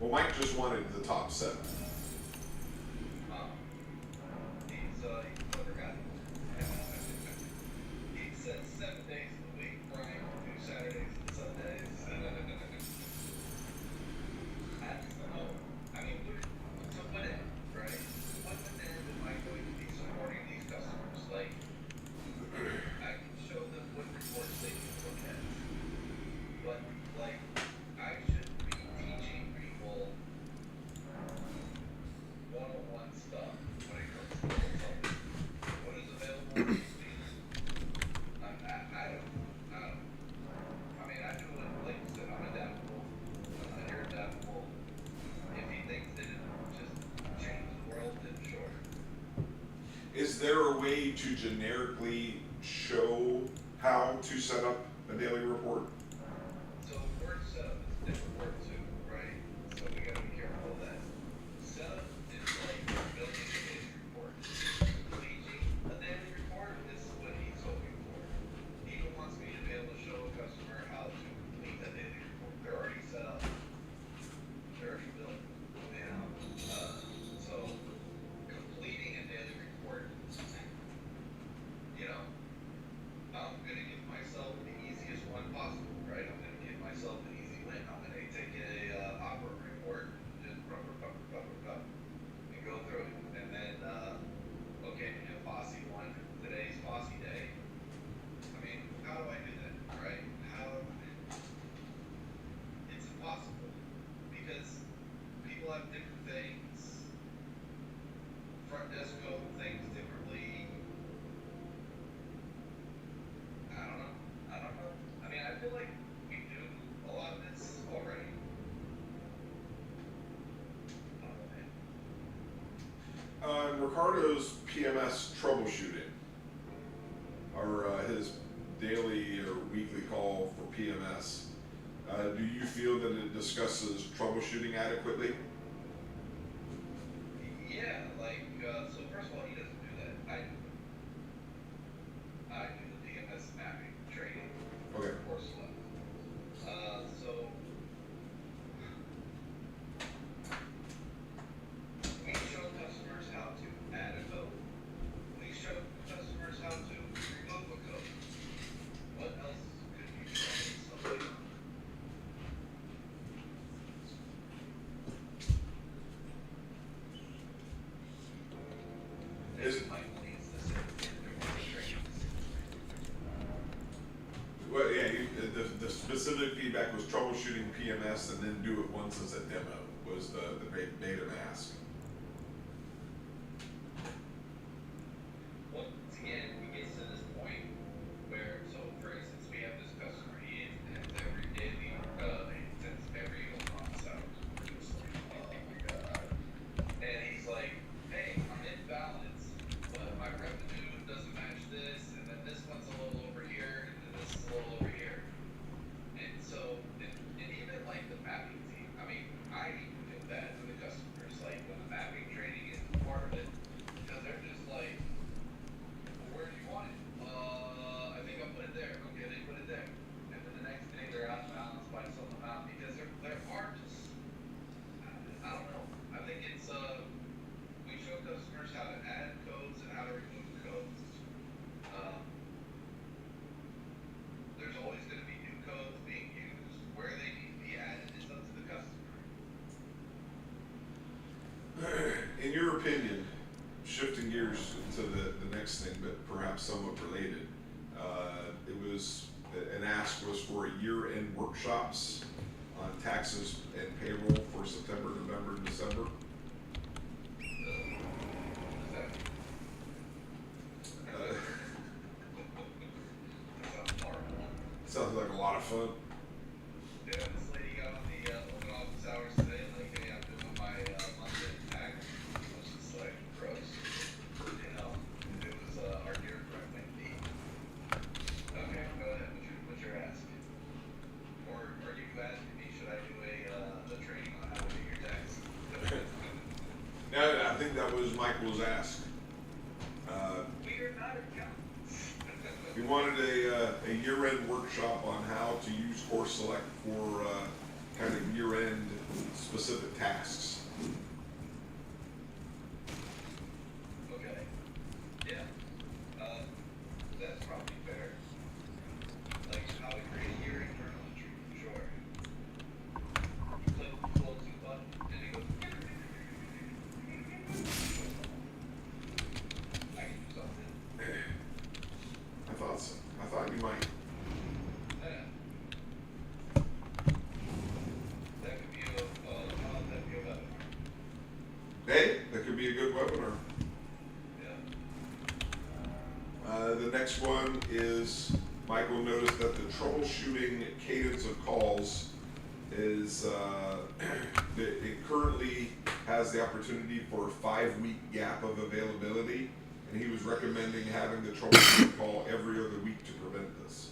[SPEAKER 4] Well, Mike just wanted the top 7.
[SPEAKER 5] He's a clever guy. He says 7 days of the week, Brian, 2 Saturdays and Sundays. I just don't know. I mean, to what end, right? What end am I going to be supporting these customers? Like, I can show them what reports they can look at. But, like, I shouldn't be teaching people one-on-one stuff when it comes to consulting. What is available to me? I don't. I mean, I do it, like you said, I'm adaptable. You're adaptable. If he thinks that it just changed the world, then sure.
[SPEAKER 4] Is there a way to generically show how to set up a daily report?
[SPEAKER 5] So word setup is a different word too, right? So we gotta be careful of that. Setup is like building a daily report. Completing a daily report is what he's hoping for. He wants me to be able to show a customer how to complete a daily report. They're already set up. They're already built. You know? So completing a daily report, you know, I'm gonna give myself the easiest one possible, right? I'm gonna give myself an easy win. I'm gonna take a opera report, just and go through it. And then, okay, a Fosse one, today's Fosse day. I mean, how do I do that, right? It's impossible. Because people have different things. Front desk code things differently. I don't know. I mean, I feel like we do a lot of this already. I don't know, man.
[SPEAKER 4] Ricardo's PMS troubleshooting, or his daily or weekly call for PMS, do you feel that it discusses troubleshooting adequately?
[SPEAKER 5] Yeah, like, so first of all, he doesn't do that. I do the DMS mapping training.
[SPEAKER 4] Okay.
[SPEAKER 5] Course left. So we show customers how to add a code. We show customers how to remove a code. What else could you show somebody?
[SPEAKER 4] Is-
[SPEAKER 5] Michael needs to sit in their trainings.
[SPEAKER 4] Well, yeah, the specific feedback was troubleshooting PMS and then do it once as a demo was the beta mask.
[SPEAKER 5] Once again, we get to this point where, so for instance, we have this customer, he intends every daily, he intends every office hours. Just like, oh my god. And he's like, hey, I'm in balance, but my revenue doesn't match this, and then this one's a little over here, and then this is a little over here. And so, and even like the mapping team, I mean, I even feel bad for the customers, like when the mapping training is part of it, because they're just like, where do you want it? I think I'll put it there. Okay, they put it there. And then the next day they're out of balance by some amount because they're hard to, I don't know. I think it's, we show customers how to add codes and how to remove codes. There's always going to be new codes being used. Where they need to be added is up to the customer.
[SPEAKER 4] In your opinion, shifting gears into the next thing, but perhaps somewhat related, it was, an ask was for year-end workshops on taxes and payroll for September, November, and December. Sounds like a lot of fun.
[SPEAKER 5] Yeah, this lady got on the open office hours today, like, hey, I'm doing my monthly tax. I was just like, gross. You know, it was our dear friend Wendy. Okay, go ahead. What's your ask? Or are you asking me, should I do a training on how to do your tax?
[SPEAKER 4] No, I think that was Michael's ask.
[SPEAKER 5] We are not accountants.
[SPEAKER 4] He wanted a year-end workshop on how to use Course Select for kind of year-end specific tasks.
[SPEAKER 5] Okay. Yeah. That's probably fair. Like how to create your internal entry, sure. You click the closing button and it goes. I can do something.
[SPEAKER 4] I thought so. I thought you might.
[SPEAKER 5] Yeah. That could be that'd be a weapon.
[SPEAKER 4] Hey, that could be a good webinar.
[SPEAKER 5] Yeah.
[SPEAKER 4] The next one is Michael noticed that the troubleshooting cadence of calls is it currently has the opportunity for a 5-week gap of availability, and he was recommending having the troubleshooting call every other week to prevent this.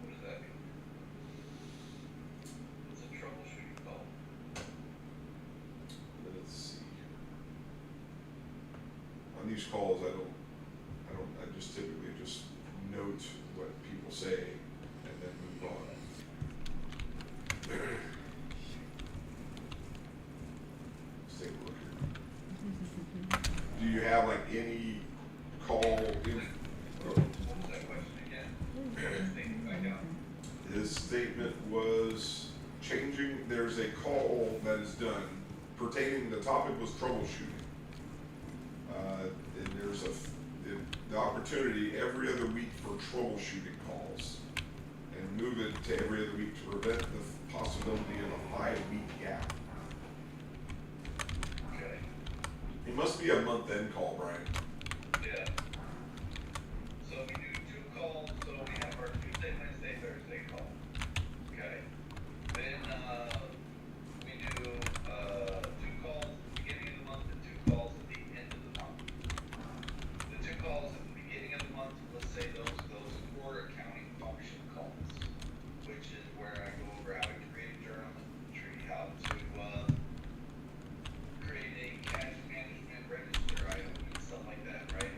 [SPEAKER 5] What does that mean? It's a troubleshooting call.
[SPEAKER 4] Let's see. On these calls, I just typically just note what people say and then move on. Let's take a look here. Do you have like any call in?
[SPEAKER 5] What was that question again? Statement back out.
[SPEAKER 4] His statement was changing, there's a call that is done pertaining, the topic was troubleshooting. And there's the opportunity every other week for troubleshooting calls. And move it to every other week to prevent the possibility of a 5-week gap.
[SPEAKER 5] Okay.
[SPEAKER 4] It must be a month-end call, Brian.
[SPEAKER 5] Yeah. So we do 2 calls, so we have our Tuesday, Wednesday, Thursday call. Okay. Then, we do, 2 calls at the beginning of the month and 2 calls at the end of the month. The 2 calls at the beginning of the month, let's say those core accounting function calls, which is where I go over how to create a journal entry, how to, create a cash management register item and stuff like that, right?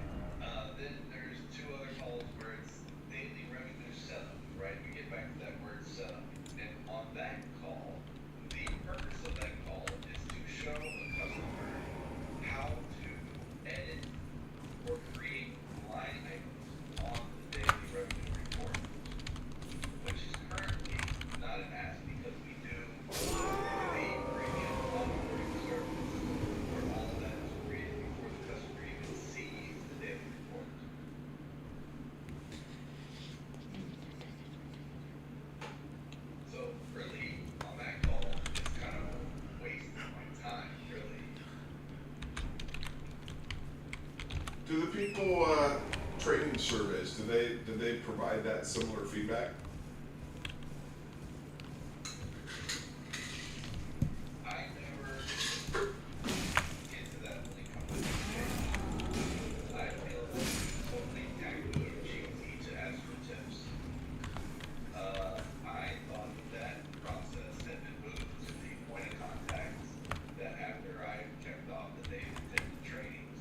[SPEAKER 5] Then there's 2 other calls where it's daily revenue setup, right? We get back to that word setup. And on that call, the purpose of that call is to show a customer how to edit or create line items on the daily revenue report, which is currently not an ask because we do the premium onboarding service where all of that is created before the customer even sees the daily report. So really, on that call, it's kind of a waste of my time, really.
[SPEAKER 4] Do the people training surveys, do they provide that similar feedback?
[SPEAKER 5] I never get to that when it comes to change. I feel that it's totally tacky and cheesy to ask for tips. I thought that process had been moved to the point of contact that after I checked off that they had taken the trainings,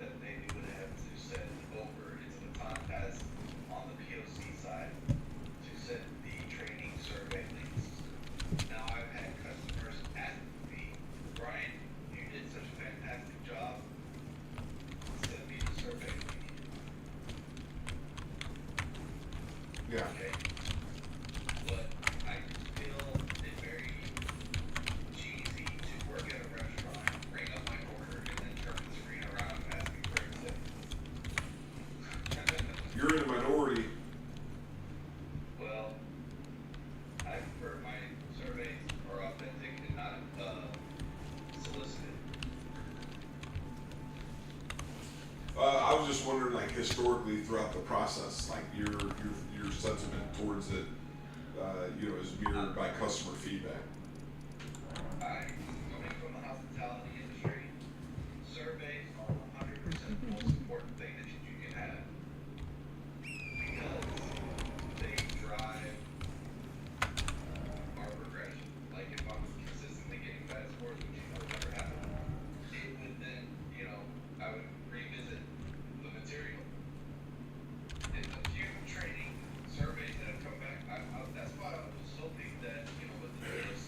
[SPEAKER 5] that they would have to send over into the contest on the POC side to send the training survey links. Now I've had customers ask me, Brian, you did such a fantastic job. Send me the survey link.
[SPEAKER 4] Yeah.
[SPEAKER 5] Okay. But I feel it very cheesy to work at a restaurant, bring up my order, and then turn the screen around and ask me for a tip.
[SPEAKER 4] You're in the minority.
[SPEAKER 5] Well, I prefer my surveys are authentic and not solicited.
[SPEAKER 4] I was just wondering, like historically throughout the process, like your sentiment towards it, is mirrored by customer feedback.
[SPEAKER 5] Coming from the hospitality industry, surveys are 100% the most important thing that you can have because they drive our progression. Like if I'm consistently getting bad scores, which never happened, it would then, I would revisit the material. And a few training surveys that have come back, that's why I was hoping that, with the POC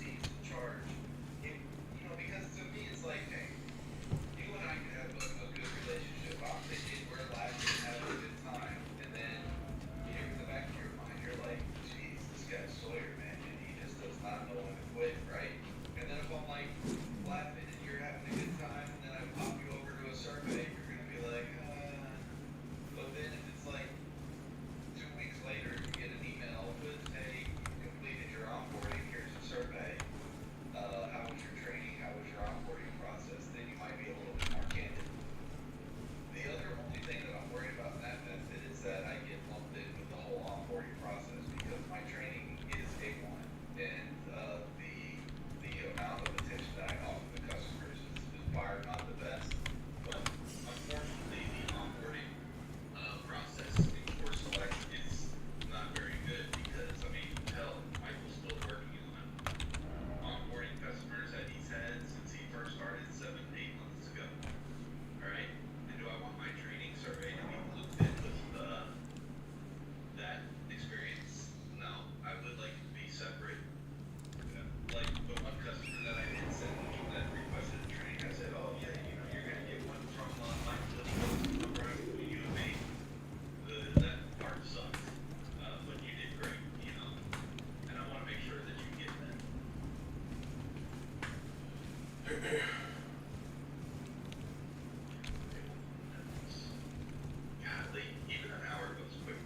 [SPEAKER 5] Golly, even an hour goes quick.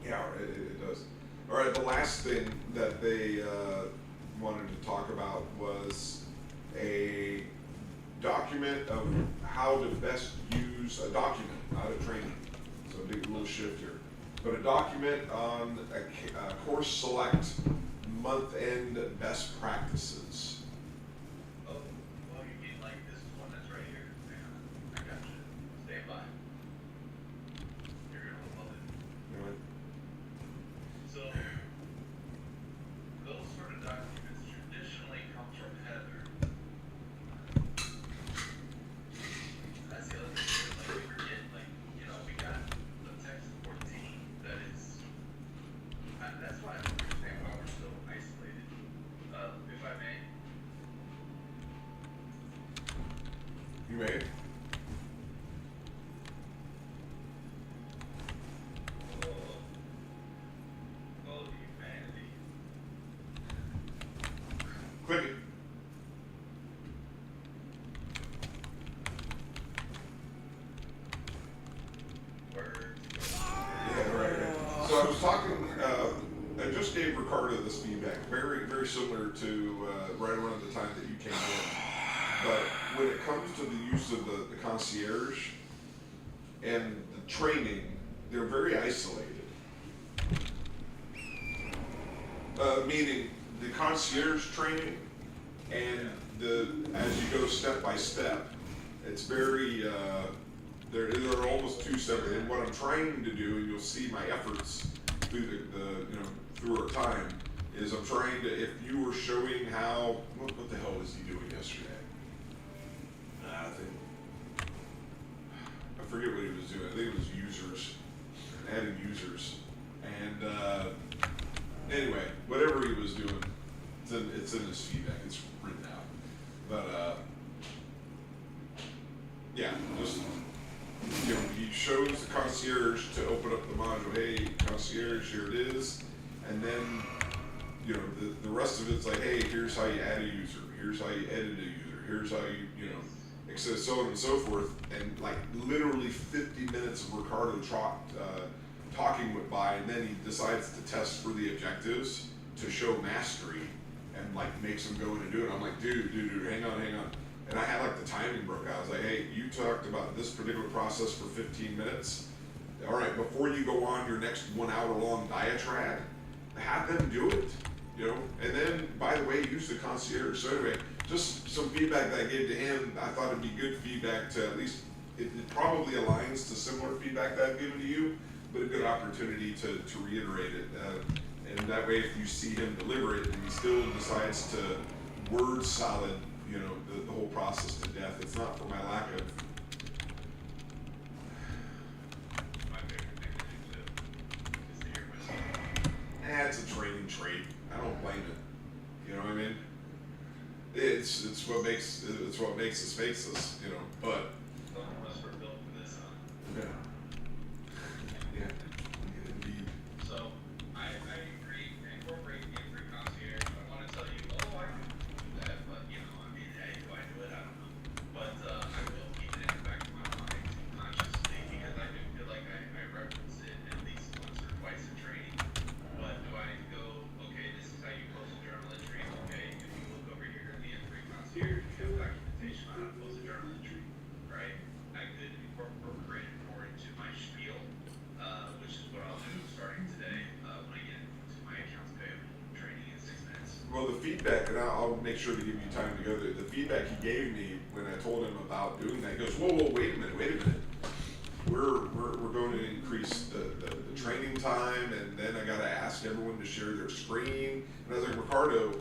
[SPEAKER 4] Yeah, it does. All right, the last thing that they wanted to talk about was a document of how to best use a document, not a training. So a big little shift here. But a document on a course select month-end best practices.
[SPEAKER 5] Oh, well, you mean like this one that's right here? Yeah, I got you. Stand by. You're gonna love it.
[SPEAKER 4] Anyway,
[SPEAKER 5] So, those sort of documents traditionally come from Heather. That's the other thing, like, we were getting, like, you know, we got the text 14 that is, that's why I don't understand why we're so isolated. If I may,
[SPEAKER 4] you may.
[SPEAKER 5] oh, humanity.
[SPEAKER 4] Click it.
[SPEAKER 5] Words.
[SPEAKER 4] Yeah, right. So I was talking, I just gave Ricardo this feedback, very, very similar to right around the time that you came in. But when it comes to the use of the concierge and the training, they're very isolated. Meaning the concierge training and as you go step by step, it's very, they're almost two separate. And what I'm trying to do, and you'll see my efforts through through our time, is I'm trying to, if you were showing how, what the hell was he doing yesterday? I forget what he was doing. I think it was users, adding users. And anyway, whatever he was doing, it's in his feedback. It's written out. But yeah, just he shows the concierge to open up the module. Hey, concierge, here it is. And then the rest of it's like, hey, here's how you add a user. Here's how you edit a user. Here's how you so on and so forth. And like literally 50 minutes of Ricardo talking went by, and then he decides to test for the objectives to show mastery, and like makes him go in and do it. I'm like, dude, hang on. And I had like the timing broke out. I was like, hey, you talked about this particular process for 15 minutes. All right, before you go on your next 1 hour long diatribe, have them do it, and then, by the way, use the concierge. So anyway, just some feedback that I gave to him. I thought it'd be good feedback to at least, it probably aligns to similar feedback that I've given to you, but a good opportunity to reiterate it. And that way, if you see him deliver it and he still decides to word solid, the whole process to death, it's not for my lack of.
[SPEAKER 5] My favorite thing to do too is to hear myself.
[SPEAKER 4] It's a training trait. I don't blame it. You know what I mean? It's what makes us, But
[SPEAKER 5] Some of us were built for this, huh?
[SPEAKER 4] yeah, indeed.
[SPEAKER 5] So, I agree, incorporate the free concierge. I want to tell you, I can do that, but, hey, do I do it? I don't know. But, I will keep it in the back of my mind consciously, because I do feel like I reference it at least once or twice in training. But do I go, okay, this is how you post a journal entry, okay, if you look over here in the N3 concierge, you have documentation on how to post a journal entry, right? I could incorporate it more into my spiel, which is what I'll do starting today, when I get into my accounts payable training in 6 minutes.
[SPEAKER 4] Well, the feedback, and I'll make sure to give you time to go there. The feedback he gave me when I told him about doing that, he goes, whoa, wait a minute. We're going to increase the training time, and then I got to ask everyone to share their screen. And I was like, Ricardo,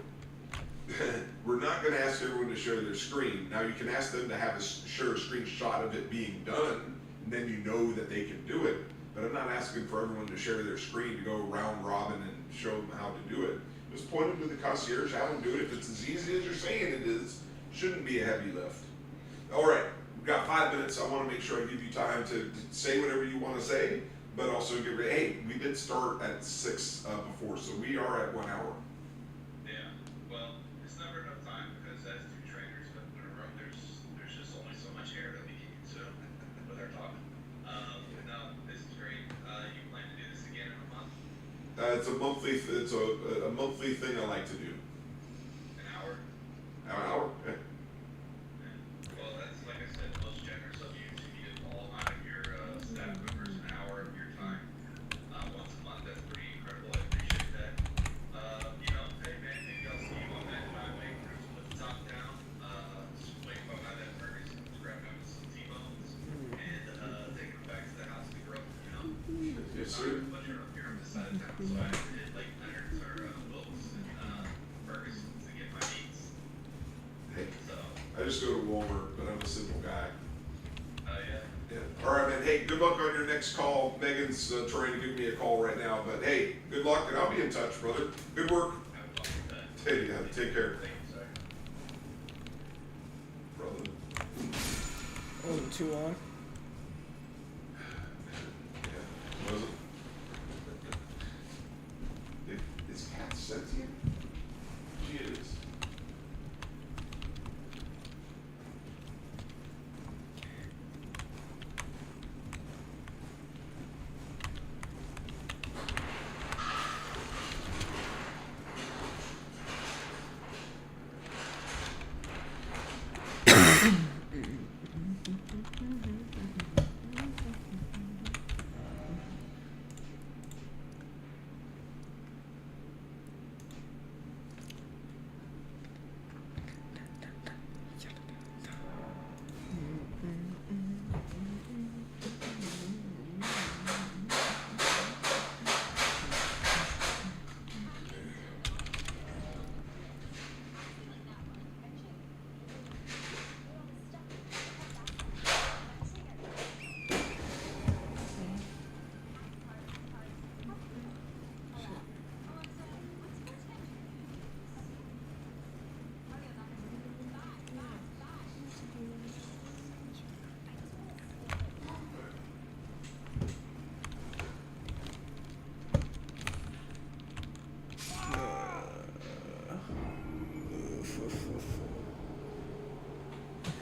[SPEAKER 4] we're not going to ask everyone to share their screen. Now you can ask them to have share a screenshot of it being done, and then you know that they can do it. But I'm not asking for everyone to share their screen to go round robin and show them how to do it. Just point them to the concierge, have them do it. If it's as easy as you're saying it is, shouldn't be a heavy lift. All right, we've got 5 minutes. I want to make sure I give you time to say whatever you want to say, but also get ready. Hey, we did start at 6 before, so we are at 1 hour.
[SPEAKER 5] Yeah, well, it's never enough time because as two
[SPEAKER 4] It's a monthly. It's a monthly thing I like to do.
[SPEAKER 5] An hour?
[SPEAKER 4] An hour. Yeah.
[SPEAKER 5] Well, that's like I said, most generous of you to give all 9 of your staff members an hour of your time once a month. That's pretty incredible. I appreciate that. You know, hey man, maybe I'll see you on that highway cruise with the top down. Swing by that Ferguson, grab him some T-bones, and take him back to the house we grew up. You know,
[SPEAKER 4] Yes,
[SPEAKER 5] it's
[SPEAKER 4] sir.
[SPEAKER 5] not much on here on this side of town, so I did like Leonard's or Wilkes and Ferguson to get my needs.
[SPEAKER 4] Hey,
[SPEAKER 5] So,
[SPEAKER 4] I just go to Walmart, but I'm a simple guy.
[SPEAKER 5] yeah.
[SPEAKER 4] Yeah. All right, man. Hey, good luck on your next call. Megan's trying to give me a call right now, but hey, good luck, and I'll be in touch, brother. Good work.
[SPEAKER 5] Have fun with that.
[SPEAKER 4] Hey, take care,
[SPEAKER 5] Thank you, sir.
[SPEAKER 4] brother.
[SPEAKER 2] Wasn't too long.
[SPEAKER 4] Yeah. Was it? Is Kat sentient? She is.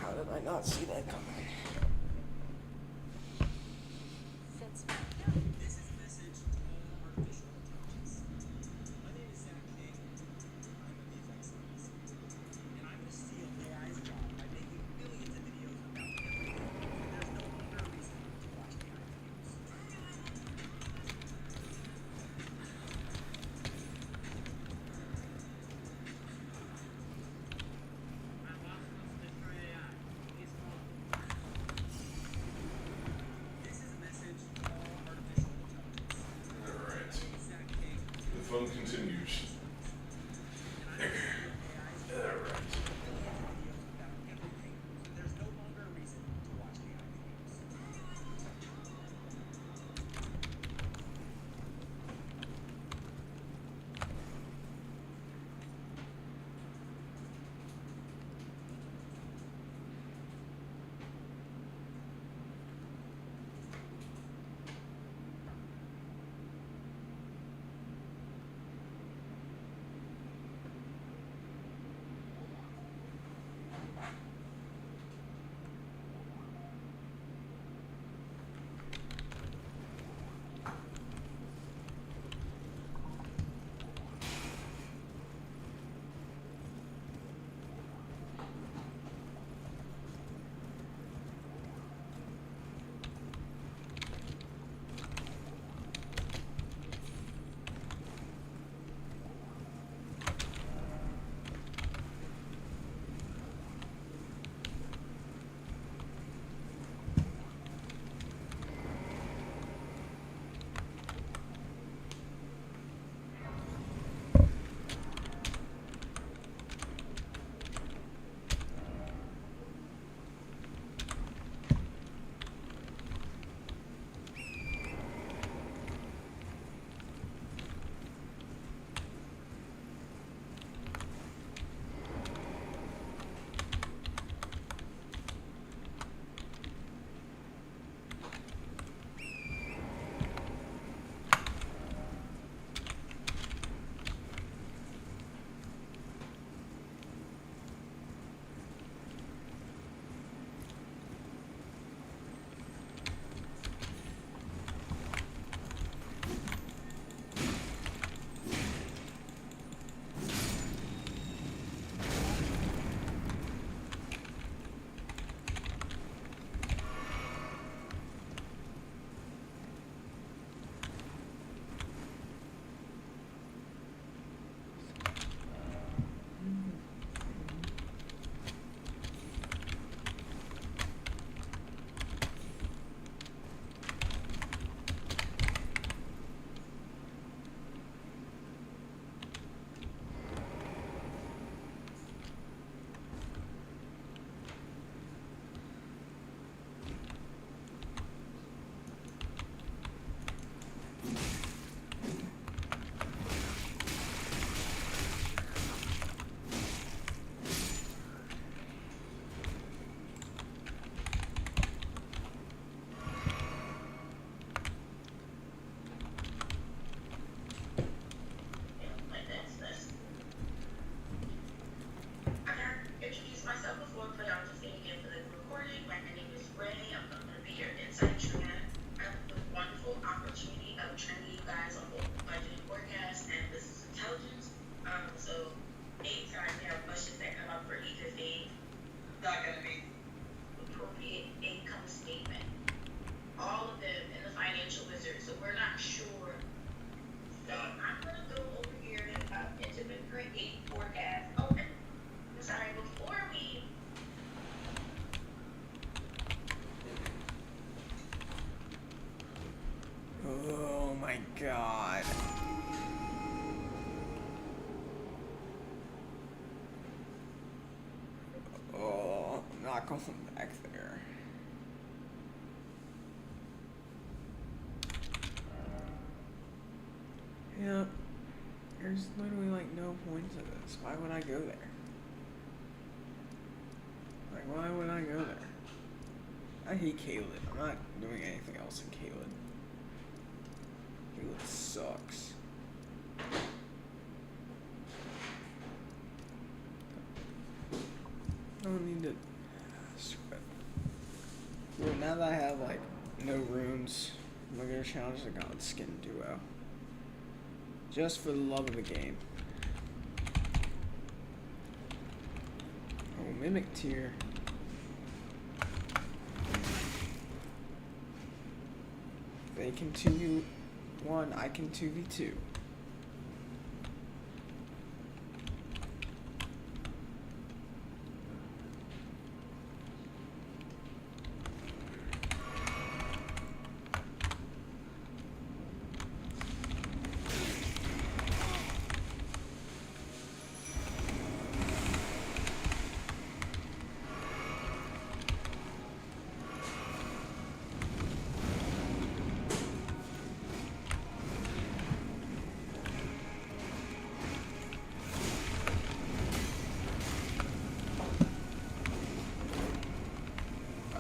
[SPEAKER 2] How did I not see that coming?
[SPEAKER 6] This is a message to all artificial intelligence. My name is Zach King. I'm a VFX artist. And I'm going to steal AI's job by making millions of videos about everything. There's no longer a reason to watch AI videos. My boss wants to destroy AI. He's called
[SPEAKER 2] on back there. Yep. There's literally like no point to this. Why would I go there? Like, why would I go there? I hate Caelid. I'm not doing anything else in Caelid. Caelid sucks. I don't need to sweat. Well, now that I have like no runes, I'm gonna challenge the Godskin duo. Just for the love of the game. Oh, Mimic tier. They can 2v1, I can 2v2.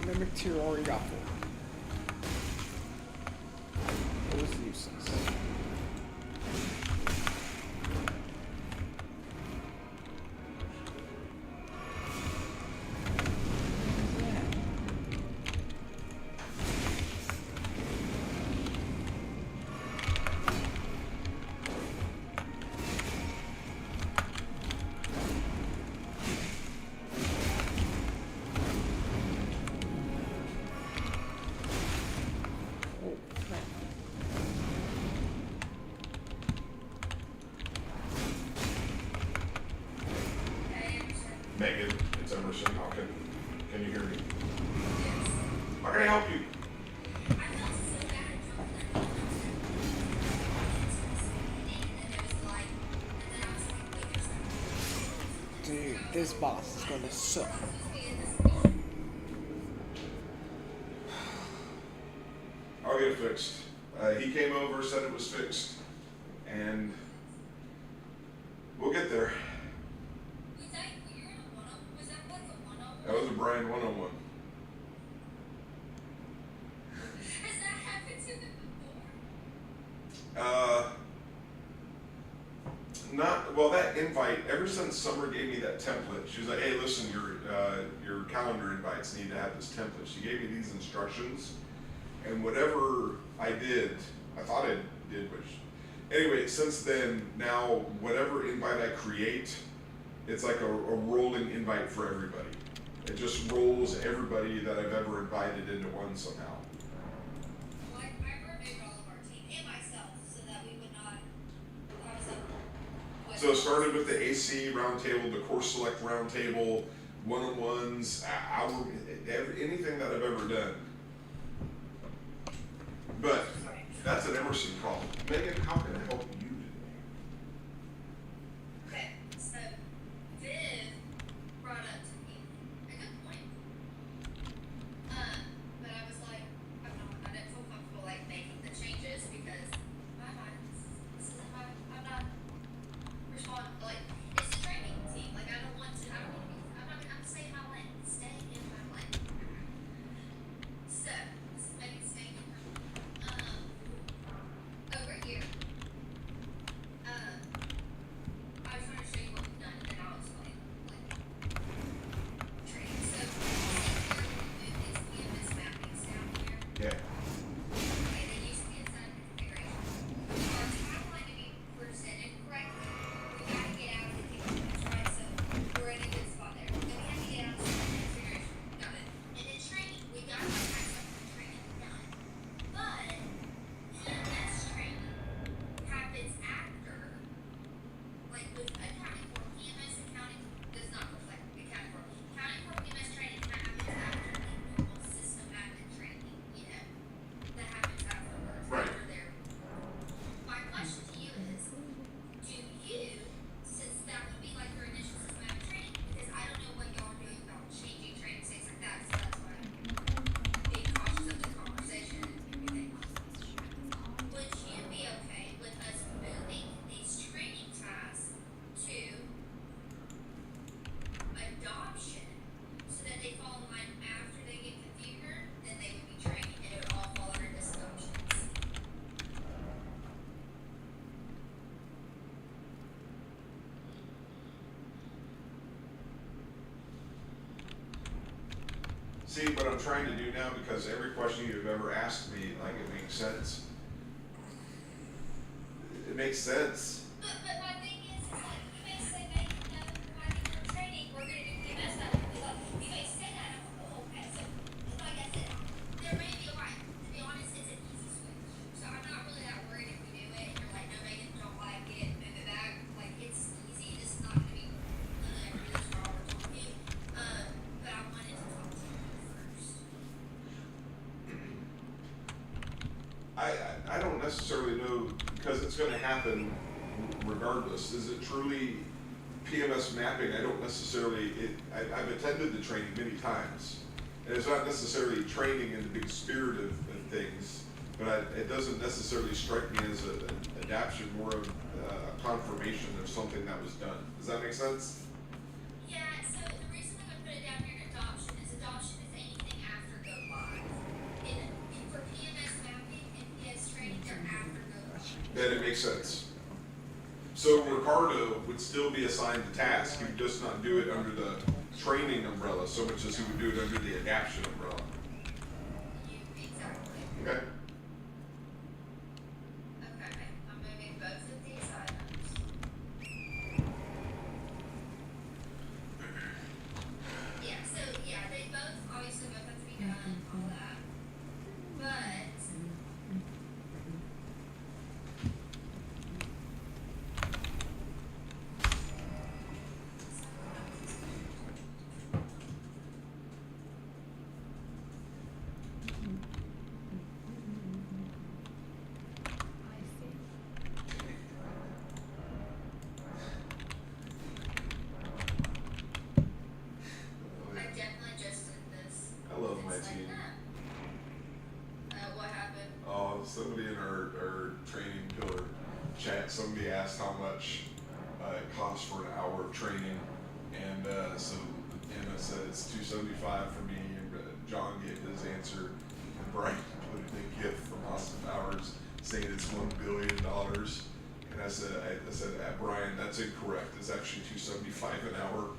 [SPEAKER 2] Mimic tier already got 4. It was useless.
[SPEAKER 4] Megan, it's Emerson. Can you hear me? How can I help you?
[SPEAKER 2] Dude, this boss is gonna suck.
[SPEAKER 4] I'll get it fixed. He came over, said it was fixed, and we'll get there. That was a Brian 101.
[SPEAKER 7] Has that happened to them before?
[SPEAKER 4] Not well. That invite. Ever since Summer gave me that template, she was like, "Hey, listen, your calendar invites need to have this template." She gave me these instructions, and whatever I did, I thought I did. Which, anyway, since then, now whatever invite I create, it's like a rolling invite for everybody. It just rolls everybody that I've ever invited into one somehow.
[SPEAKER 7] Well, I removed all of our team and myself so that we would not. I was up.
[SPEAKER 4] So it started with the AC roundtable, the course select roundtable, one-on-ones, anything that I've ever done. But that's an Emerson problem. Megan, how can I help you today?
[SPEAKER 7] Okay, so Viv brought up to me a good point. But I was like, I didn't feel comfortable like making the changes because my mind, I'm not responsible. Like, it's a training team. Like, I'm not gonna stay in my lane. Stay in my lane. So, this is Megan staying in her. Over here.
[SPEAKER 4] See, what I'm trying to do now, because every question you've ever asked me, like, it makes sense. It makes sense.
[SPEAKER 7] But my thing is, like, you may say, hey, you know, providing for training, we're gonna do PMS stuff. Like, you may say that, and I'm like, oh, okay. So, like I said, there may be a right. To be honest, it's an easy switch. So I'm not really that worried if we do it, and you're like, no, Megan, don't like it, move it back. Like, it's easy. This is not gonna be every this for all we're talking. But I wanted to talk to you first.
[SPEAKER 4] I don't necessarily know, because it's gonna happen regardless. Is it truly PMS mapping? I don't necessarily, I've attended the training many times. And it's not necessarily training in the big spirit of things, but it doesn't necessarily strike me as an adaptation, more of a confirmation of something that was done. Does that make sense?
[SPEAKER 7] Yeah, so the reason I would put it down here in adoption is anything after go live. For PMS mapping and PS training, they're after go live.
[SPEAKER 4] Then it makes sense. So Ricardo would still be assigned the task, he would just not do it under the training umbrella so much as he would do it under the adaptation umbrella.
[SPEAKER 7] Exactly.
[SPEAKER 4] Okay.
[SPEAKER 7] Okay, I'm moving both of these items. Yeah, so yeah, they both obviously both have to be done, all that. But I definitely just did this.
[SPEAKER 4] I love my
[SPEAKER 7] It's like
[SPEAKER 4] team.
[SPEAKER 7] that. What happened?
[SPEAKER 4] Oh, somebody in our training pillar chat, somebody asked how much it costs for an hour of training, and so Emma said it's $275 for me, and John gave his answer, and Brian put in a gift from Austin Powers saying it's $1 billion, and I said, Brian, that's incorrect. It's actually $275 an hour.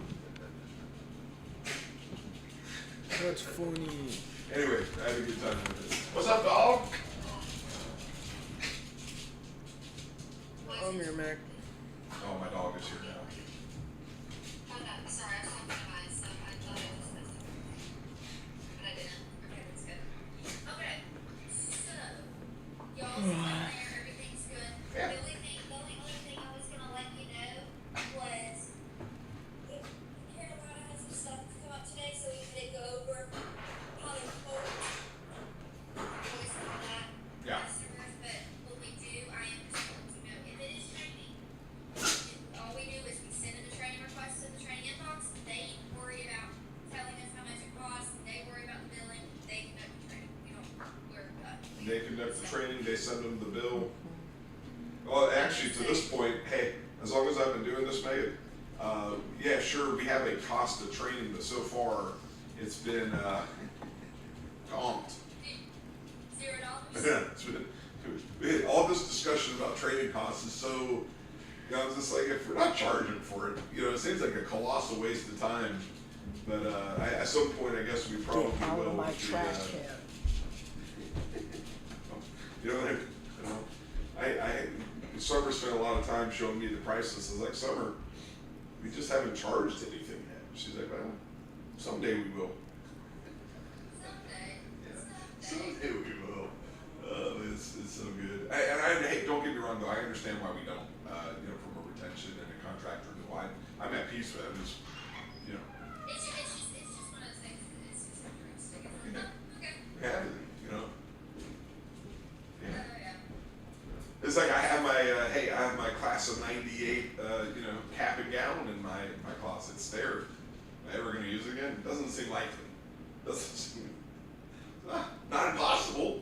[SPEAKER 2] That's funny.
[SPEAKER 4] Anyway, I had a good time with it. What's up, dog?
[SPEAKER 2] I'm here, Mac.
[SPEAKER 4] Oh, my dog is here now.
[SPEAKER 7] Oh, no, sorry, I was talking to mine, so I thought it was this. But I didn't. Okay, that's good. Okay, so, y'all sit down there, everything's good.
[SPEAKER 4] Yeah.
[SPEAKER 7] The only thing I was gonna let you know was, Carolina had some stuff come up today, so we could go over how they vote. Voice and all that.
[SPEAKER 4] Yeah.
[SPEAKER 7] Customers, but what we do, I am just going to know, if it is training, all we do is we send in the training request to the training inbox. They worry about telling us how much it costs. They worry about the billing. They conduct the training. We don't.
[SPEAKER 4] They conduct the training, they send them the bill. Well, actually, to this point, hey, as long as I've been doing this, Megan, yeah, sure, we have a cost of training, but so far, it's been, comped.
[SPEAKER 7] $0.
[SPEAKER 4] It's been, all this discussion about training costs is so, you know, it's just like, if we're not charging for it, you know, it seems like a colossal waste of time. But, at some point, I guess we probably
[SPEAKER 2] Get out
[SPEAKER 4] will.
[SPEAKER 2] of my
[SPEAKER 4] with the,
[SPEAKER 2] trash can.
[SPEAKER 4] You know, Summer spent a lot of time showing me the prices. I was like, Summer, we just haven't charged anything yet. She's like, well, someday we will.
[SPEAKER 7] Someday.
[SPEAKER 4] Yeah. Someday we will. It's so good. Hey, don't get me wrong though. I understand why we don't. You know, from a retention and a contract renewal, I'm at peace with it. I'm just, you know,
[SPEAKER 7] It's just one of those things. It's just interesting. It's like, oh, okay.
[SPEAKER 4] we have it. You know. Yeah.
[SPEAKER 7] Yeah.
[SPEAKER 4] It's like I have my class of '98, you know, cap and gown in my closet. It's there. Am I ever going to use it again? Doesn't seem likely. Doesn't seem. Not impossible.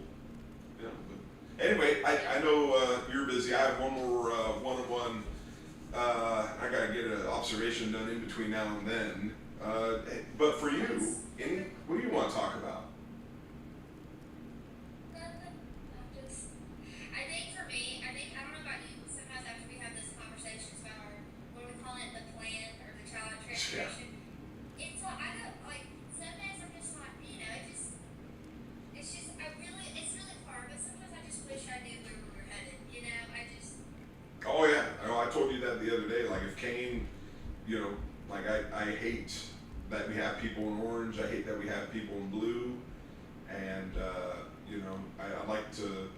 [SPEAKER 4] You know, but anyway, I know you're busy. I have one more one-on-one. I got to get an observation done in between now and then. But for you, what do you want to talk about?
[SPEAKER 7] I think for me, I don't know about you, sometimes after we have this conversations about our, what do we call it, the plan or the child transformation, it's like, I don't, like, some days I'm just like, you know,
[SPEAKER 4] Like I hate that we have people in orange. I hate that we have people in blue. And you know, I like to.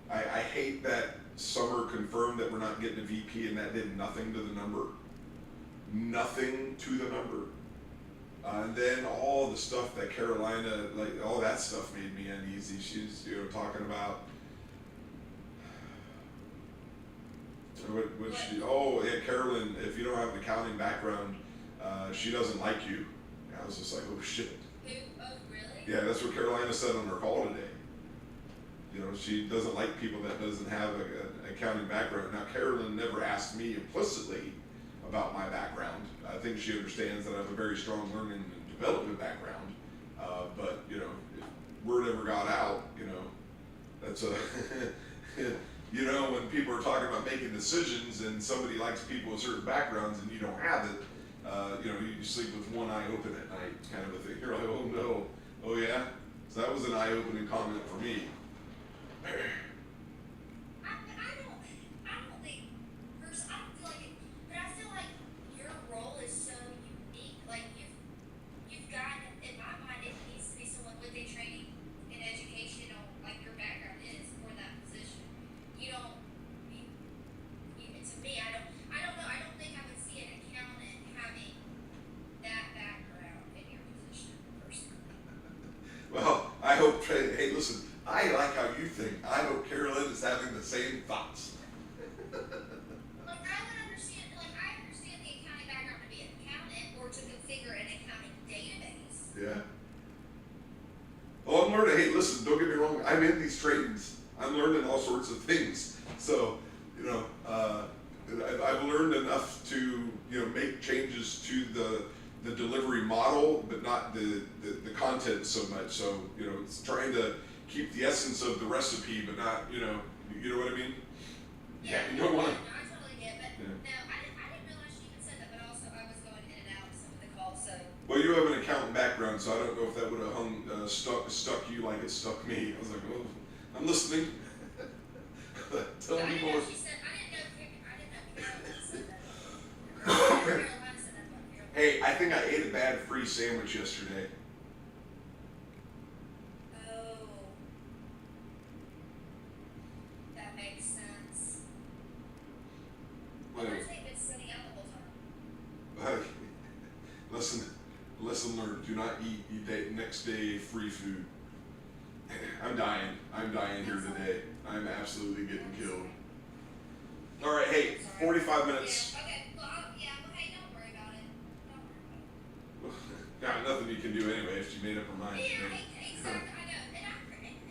[SPEAKER 4] I hate that Summer confirmed that we're not getting a VP, and that did nothing to the number. Nothing to the number. And then all the stuff that Carolina, like all that stuff made me uneasy. She's, you know, talking about what she, oh yeah, Carolyn, if you don't have an accounting background, she doesn't like you. And I was just like, oh shit.
[SPEAKER 7] Who? Oh, really?
[SPEAKER 4] Yeah, that's what Carolina said on her call today. You know, she doesn't like people that doesn't have an accounting background. Now, Carolyn never asked me implicitly about my background. I think she understands that I have a very strong learning and development background. But, you know, if word ever got out, you know, that's a, you know, when people are talking about making decisions and somebody likes people with certain backgrounds and you don't have it, you know, you sleep with one eye open at night kind of a thing. You're like, oh no, oh yeah? So that was an eye-opening comment for me.
[SPEAKER 7] I don't think, first, I don't feel like it, but I feel like your role is so unique. Like, you've got, in my mind, it needs to be someone with a training in education, or like your background is for that position. You don't, to me, I don't know, I don't think I would see an accountant having that background in your position, personally.
[SPEAKER 4] Well, I hope, hey, listen, I like how you think. I hope Carolyn is having the same thoughts.
[SPEAKER 7] Like, I understand the accounting background to be an accountant or to configure an accounting database.
[SPEAKER 4] Yeah. Oh, I'm learning. Hey, listen, don't get me wrong. I'm in these trainings. I'm learning all sorts of things. So, you know, I've learned enough to, you know, make changes to the delivery model, but not the content so much. So, you know, it's trying to keep the essence of the recipe, but not, you know what I mean? Yeah, you don't want to.
[SPEAKER 7] No, I totally get, but
[SPEAKER 4] Yeah.
[SPEAKER 7] no, I didn't realize she even said that, but also I was going in and out of some of the calls, so.
[SPEAKER 4] Well, you have an accountant background, so I don't know if that would have stuck you like it stuck me. I was like, oh, I'm listening. Tell
[SPEAKER 7] I
[SPEAKER 4] me
[SPEAKER 7] didn't
[SPEAKER 4] more.
[SPEAKER 7] know she said, I didn't know Carolyn said that. Carolina said that about Carolyn.
[SPEAKER 4] Hey, I think I ate a bad free sandwich yesterday.
[SPEAKER 7] Oh. That makes sense.
[SPEAKER 4] Like,
[SPEAKER 7] Where's they been sitting out the whole time?
[SPEAKER 4] lesson learned. Do not eat next day free food. I'm dying here today. I'm absolutely getting killed. All right, hey, 45 minutes.
[SPEAKER 7] Yeah, okay, well, hey, don't worry about it. Don't worry about it.
[SPEAKER 4] Got nothing you can do anyway if she made up her mind.
[SPEAKER 7] Yeah, exactly. I know, and thanks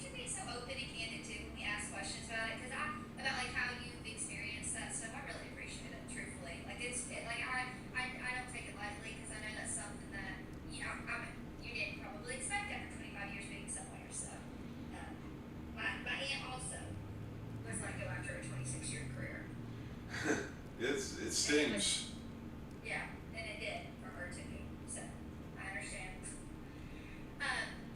[SPEAKER 7] for being so open and candid too when we ask questions about it, because about like how you've experienced that stuff. I really appreciate it, truthfully. Like I don't take it lightly, because I know that's something that you didn't probably expect after 25 years being somewhere. So, my aunt also was let go after a 26-year career.
[SPEAKER 4] It stings.
[SPEAKER 7] Yeah, and it did for her too. So I understand.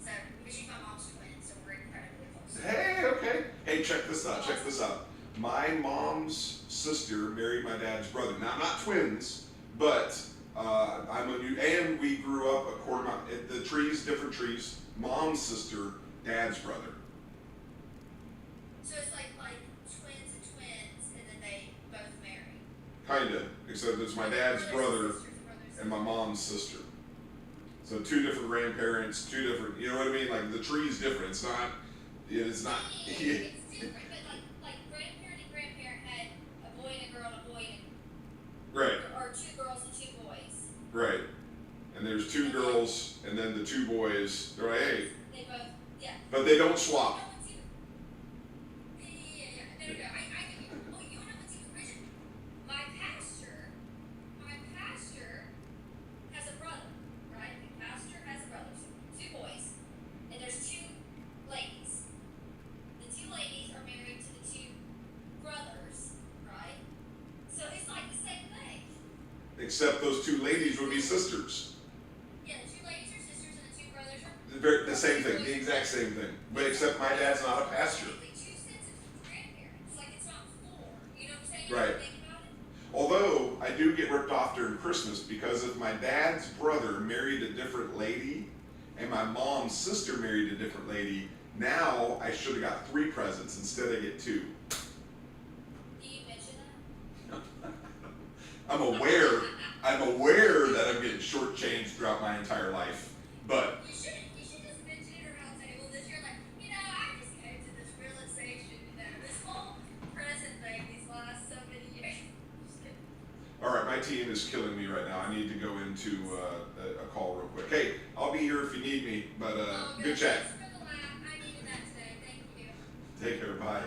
[SPEAKER 7] So but she's my mom's twin, so we're incredibly close.
[SPEAKER 4] Hey, okay. Hey, check this out. My mom's sister married my dad's brother. Now, not twins, but and we grew up a quarter mile. The trees, different trees. Mom's sister, dad's brother.
[SPEAKER 7] So it's like twins, and then they both marry.
[SPEAKER 4] Kinda, except it's my dad's brother and my mom's sister. So two different grandparents, two different. You know what I mean? Like the tree's different. It's not.
[SPEAKER 7] It's different, but like grandparent and grandparent had a boy and a girl and a boy and
[SPEAKER 4] Right.
[SPEAKER 7] or two girls and two boys.
[SPEAKER 4] Right. And there's two girls, and then the two boys. They're like, hey,
[SPEAKER 7] They both, yeah.
[SPEAKER 4] but they don't swap.
[SPEAKER 7] Yeah. No. I get you. Oh, you know what's even richer? My pastor has a brother, right? My pastor has a brother, so two boys, and there's two ladies. The two ladies are married to the two brothers, right? So it's like the same thing.
[SPEAKER 4] Except those two ladies would be sisters.
[SPEAKER 7] Yeah, the two ladies are sisters and the two brothers are.
[SPEAKER 4] The same thing, the exact same thing. But except my dad's not a pastor.
[SPEAKER 7] Technically two sets of grandparents. Like it's not four. You know what I'm saying?
[SPEAKER 4] Right.
[SPEAKER 7] You think about it?
[SPEAKER 4] Although also, I do get ripped off during Christmas because if my dad's brother married a different lady and my mom's sister married a different lady, now I should have got 3 presents instead I get 2.
[SPEAKER 7] Do you mention that?
[SPEAKER 4] I'm aware that I'm getting shortchanged throughout my entire life, but
[SPEAKER 7] You should just mention it around the table this year, like, I just came to this realization, this whole present thing these last so many years. Just kidding.
[SPEAKER 4] all right, my team is killing me right now. I need to go into a call real quick. Hey, I'll be here if you need me, but
[SPEAKER 7] Oh,
[SPEAKER 4] good chat.
[SPEAKER 7] Thanks for the laugh. I needed that today. Thank you.
[SPEAKER 4] Take care, bye.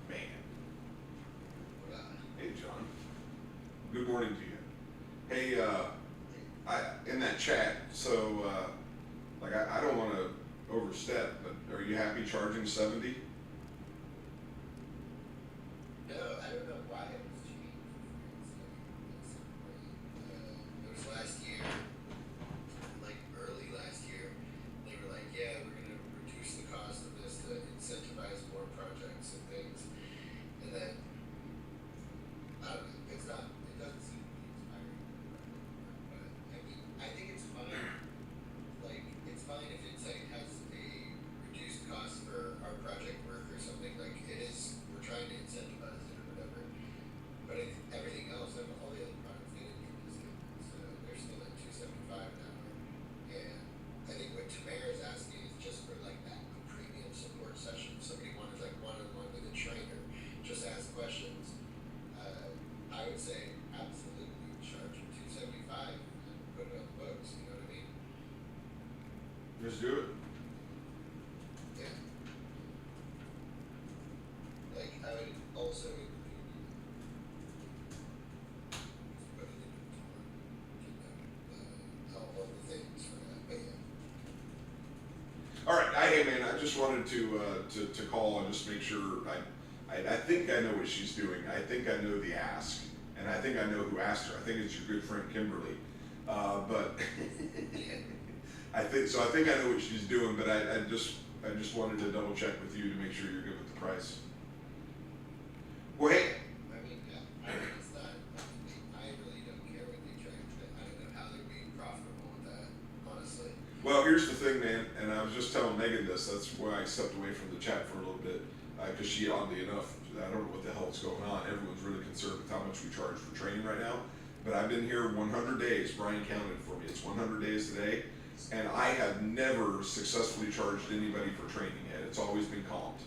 [SPEAKER 4] Man. Hey, John. Good morning to you. Hey, in that chat, so, I don't want to overstep, but are you happy charging 70?
[SPEAKER 5] No, I don't know why it was changed. It was last year, like early last year, they were like, yeah, we're gonna reduce the cost of this to incentivize more projects and things. And then, I don't know, it doesn't seem to be inspiring. But, I think it's fine. Like, it's fine if it's like, has a reduced cost for our project work or something, like, it is, we're trying to incentivize it or whatever. But everything else, like, all the other products, they didn't give discounts, so they're still at $2.75 an hour. And I think what Tamara is asking is just for like that a premium support session. Somebody wanted like one-on-one with a trainer, just ask questions. I would say absolutely charge them $2.75 and put it on the books. You know what I mean?
[SPEAKER 4] Just do it.
[SPEAKER 5] Yeah. Like I would also put it in all the things for that. But yeah.
[SPEAKER 4] All right, hey man, I just wanted to call and just make sure I think I know what she's doing. I think I know the ask, and I think I know who asked her. I think it's your good friend Kimberly. But I think I know what she's doing. But I just wanted to double check with you to make sure you're good with the price. Well, hey.
[SPEAKER 5] I mean, it's not, I really don't care what they charge, but I don't know how they're being profitable with that, honestly.
[SPEAKER 4] Well, here's the thing, man, and I was just telling Megan this. That's why I stepped away from the chat for a little bit, because she, oddly enough, I don't know what the hell is going on. Everyone's really concerned with how much we charge for training right now. But I've been here 100 days. Brian counted for me. It's 100 days today, and I have never successfully charged anybody for training yet. It's always been comped.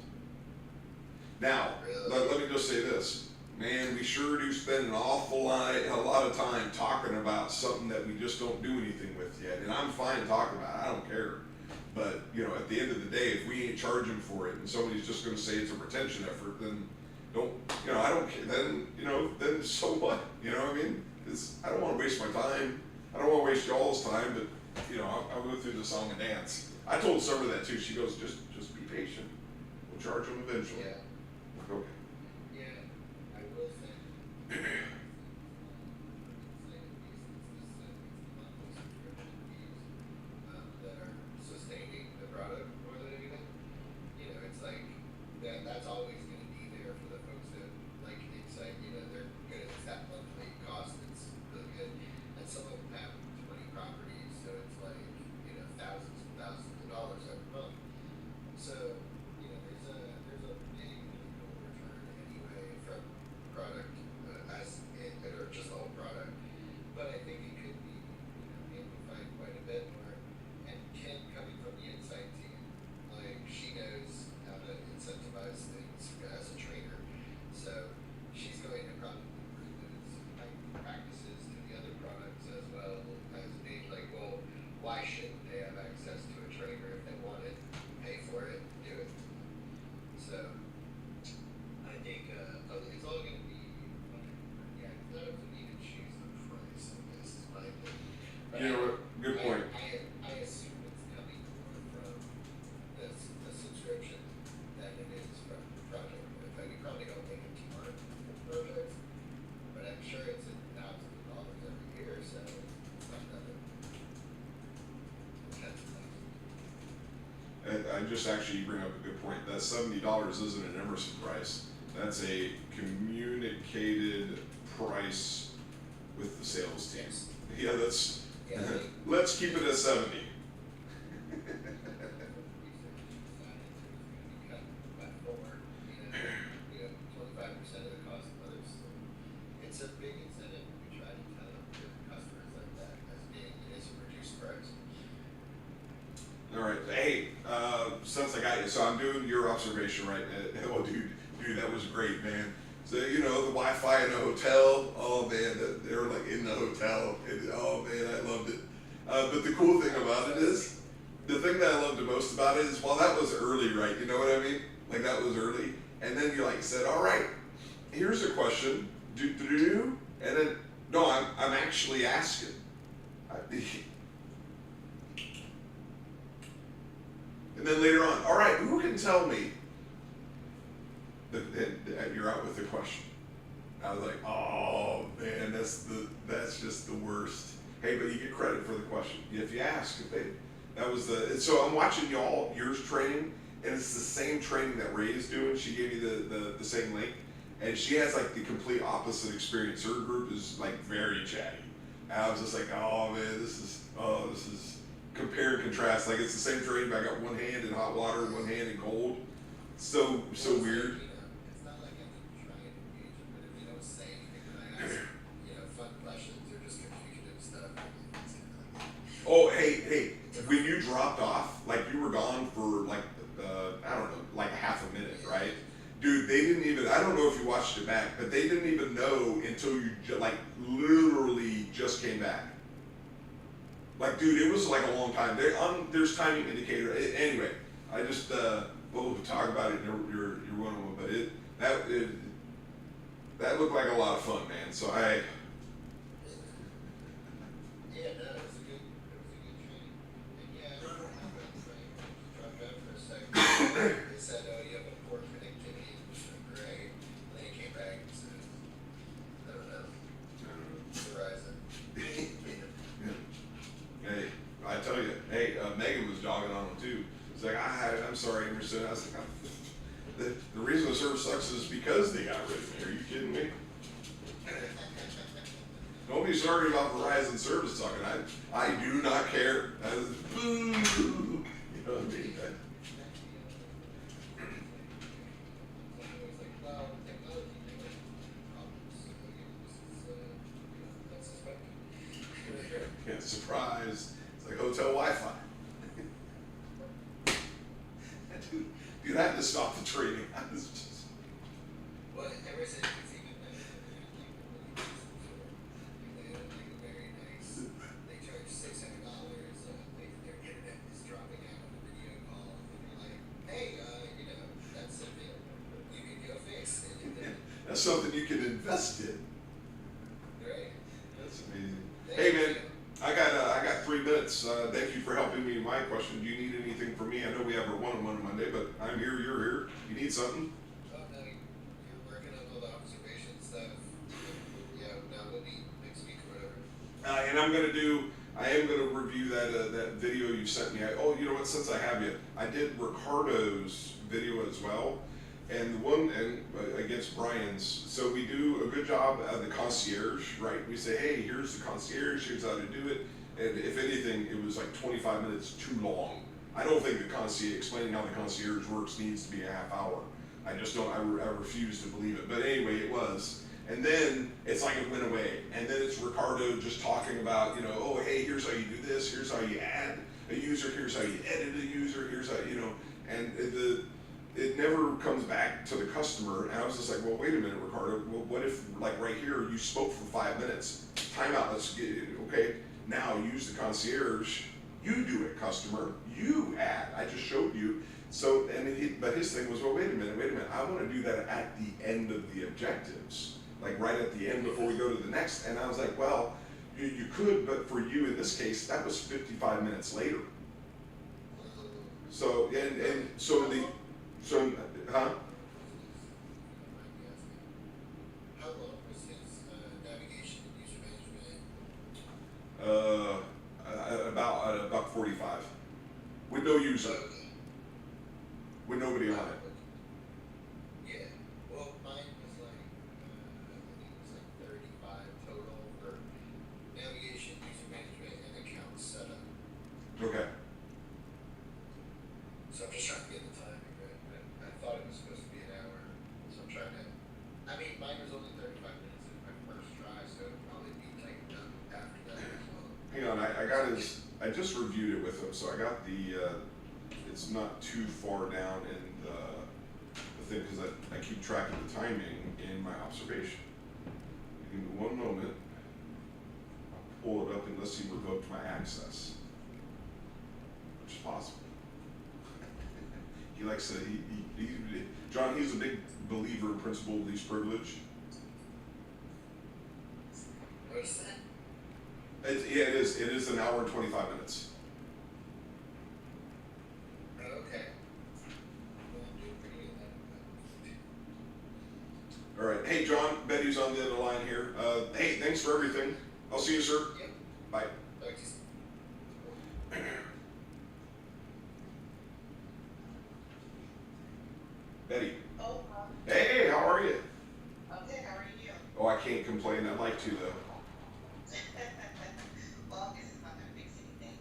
[SPEAKER 4] Now, let me just say this. Man, we sure do spend an awful lot of time talking about something that we just don't do anything with yet. And I'm fine talking about it. I don't care. But, at the end of the day, if we ain't charging for it and somebody's just going to say it's a retention effort, then I don't care. Then so what? You know what I mean? I don't want to waste my time. I don't want to waste y'all's time, but, I'll go through the song and dance. I told Summer that too. She goes, just be patient. We'll charge them eventually.
[SPEAKER 5] Yeah.
[SPEAKER 4] I'm like, okay.
[SPEAKER 5] Yeah, I will say. That are sustaining the product more than anything. You know, it's like that's always going to be there for the folks that like Insight. You know, they're good. It's that monthly cost that's really good. And some of them have 20 properties, so it's like thousands and thousands of dollars every month. So there's a big return anyway from product or just the whole product. But I think it could be amplified quite a bit more. And Kim coming from the Insight team, like she knows how to incentivize things as a trainer. So she's going to probably bring those type of practices to the other products as well as being like, well, why shouldn't they have access to a trainer if they want it, pay for it, do it? So I think it's all going to be, none of them even choose the price, I guess is my opinion. But
[SPEAKER 4] You know what? Good point.
[SPEAKER 5] I assume it's coming more from the subscription than it is from the project. In fact, you probably don't make a ton of projects, but I'm sure it's in thousands of dollars every year, so it's not nothing. Tens of thousands.
[SPEAKER 4] And I just actually bring up a good point. That $70 isn't an Emerson price. That's a communicated price with the sales team.
[SPEAKER 5] Yes.
[SPEAKER 4] Yeah, that's.
[SPEAKER 5] Yeah,
[SPEAKER 4] Let's keep it at 70.
[SPEAKER 5] It's a big incentive. We try to tell customers like that as being it is a reduced price.
[SPEAKER 4] All right. Hey, since I got you, so I'm doing your observation right. Oh, dude, that was great, man. So the Wi-Fi in the hotel. Oh man, they were like in the hotel. Oh man, I loved it. But the cool thing about it is, the thing that I loved the most about it is, well, that was early, right? You know what I mean? Like that was early, and then you like said, all right, here's a question. And then no, I'm actually asking. And then later on, all right, who can tell me that you're out with the question? I was like, oh man, that's just the worst. Hey, but you get credit for the question if you ask. So I'm watching yours training, and it's the same training that Ray is doing. She gave me the same link, and she has like the complete opposite experience. Her group is like very chatty. And I was just like, oh man, this is compare and contrast. Like it's the same training, but I got one hand in hot water, one hand in cold. So weird.
[SPEAKER 5] It's not like I'm trying to engage them, but if they don't say anything, then I ask fun questions or just communicative stuff.
[SPEAKER 4] Oh, hey, when you dropped off, like you were gone for like, I don't know, like half a minute, right? Dude, they didn't even, I don't know if you watched it back, but they didn't even know until you like literally just came back. Like, dude, it was like a long time. There's timing indicator. Anyway, I just, we'll talk about it. You're one of them, but that looked like a lot of fun, man. So
[SPEAKER 5] Yeah, no, it was a good training. And yeah, I remember dropped out for a second. They said, oh, you have a poor connectivity, which was great. And then he came back and said, I don't know, Verizon.
[SPEAKER 4] hey, I tell you, hey, Megan was dogging on them too. It's like, I'm sorry, Emerson. I was like, the reason the service sucks is because they got rid of me. Are you kidding me? Nobody's sorry about Verizon service sucking. I do not care. Boo! You know what I mean? Yeah, surprise. It's like hotel Wi-Fi. Dude, I had to stop the training. I was just...
[SPEAKER 5] Well, ever since it's even better than they're very nice. They charge $600. Their internet is dropping out on the video call, and they're like, "Hey, that's something you can go fix."
[SPEAKER 4] That's something you can invest in.
[SPEAKER 5] Right.
[SPEAKER 4] That's amazing. Hey man, I got 3 minutes. minutes. Thank you for helping me. My question: do you need anything from me? I know we have our one-on-one Monday, but I'm here. You're here. You need something?
[SPEAKER 5] Oh, no, you're working on all the observation stuff. Yeah, now we'll meet next week or whatever.
[SPEAKER 4] And I am gonna review that video you sent me. You know what? Since I have you, I did Ricardo's video as well, and the one against Brian's. So we do a good job at the concierge, right? We say, hey, here's the concierge. Here's how to do it. And if anything, it was like 25 minutes too long. I don't think the concierge explaining how the concierge works needs to be a half hour. I just don't. I refuse to believe it. But anyway, it was. And then it's like it went away. And then it's Ricardo just talking about, oh, hey, here's how you do this. Here's how you add a user. Here's how you edit a user. Here's how, and it never comes back to the customer. And I was just like, well, wait a minute, Ricardo. Well, what if, like right here, you spoke for 5 minutes? Timeout. Let's get it. Okay. Now use the concierge. You do it, customer. You add. I just showed you. So, but his thing was, well, wait a minute. I want to do that at the end of the objectives. Like right at the end before we go to the next. And I was like, well, you could, but for you in this case, that was 55 minutes later. So, huh?
[SPEAKER 5] How long was his navigation and user management?
[SPEAKER 4] About buck 45. With no user. With nobody on it.
[SPEAKER 5] Yeah. Well, mine was like, I believe it was like 35 total for navigation, user management, and account setup.
[SPEAKER 4] Okay.
[SPEAKER 5] So I'm just trying to get the timing right. I thought it was supposed to be an hour, so I'm trying to. I mean, mine was only 35 minutes in my first try, so it'll probably be like done after that as well.
[SPEAKER 4] Hang on, I just reviewed it with him, so I got it's not too far down in the thing, because I keep track of the timing in my observation. Give me 1 moment. I'll pull it up unless he revoked my access, which is possible. He likes to, John, he's a big believer in principle of least privilege.
[SPEAKER 5] What's that?
[SPEAKER 4] It is an hour and 25 minutes.
[SPEAKER 5] Okay. Well, I'm doing pretty good then.
[SPEAKER 4] All right. Hey, John, Betty's on the other line here. Hey, thanks for everything. I'll see you, sir.
[SPEAKER 5] Yep.
[SPEAKER 4] Bye.
[SPEAKER 5] Thanks.
[SPEAKER 4] Betty.
[SPEAKER 8] Oh,
[SPEAKER 4] Hey, how are you?
[SPEAKER 8] I'm good. How are you?
[SPEAKER 4] Oh, I can't complain. I'd like to, though.
[SPEAKER 8] Well, this is not going to fix anything.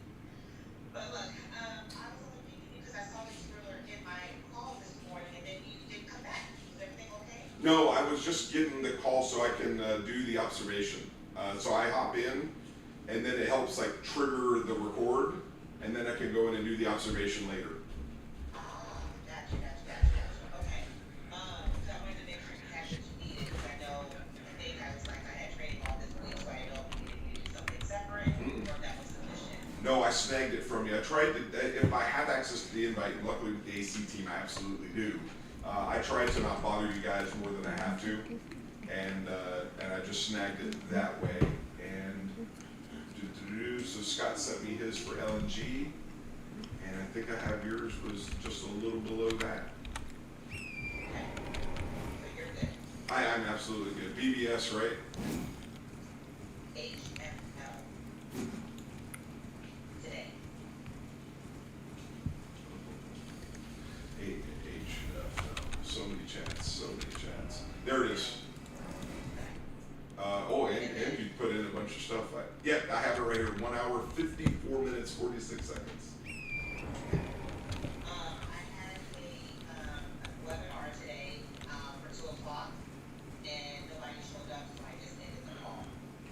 [SPEAKER 8] But look, I was only thinking because I saw that you were in my call this morning and then you didn't come back. Is everything okay?
[SPEAKER 4] No, I was just getting the call so I can do the observation. So I hop in, and then it helps like trigger the record, and then I can go in and do the observation later.
[SPEAKER 8] Gotcha. Okay. So I wanted to make sure you had what you needed because I know I think I was like I had training all this week, so I know if you needed something separate or that was sufficient.
[SPEAKER 4] No, I snagged it from you. I tried to, if I have access to the invite, luckily with the AC team, I absolutely do. I tried to not bother you guys more than I have to, and I just snagged it that way. And so Scott sent me his for LNG, and I think I have yours was just a little below that.
[SPEAKER 8] Okay. So you're good.
[SPEAKER 4] I'm absolutely good. BBS, right?
[SPEAKER 8] HFL. Today.
[SPEAKER 4] So many chats. There it is. And you put in a bunch of stuff. Yeah, I have it right here. 1 hour, 54 minutes, 46 seconds.
[SPEAKER 8] I had a webinar today for 2 o'clock, and nobody showed up, so I just ended the call.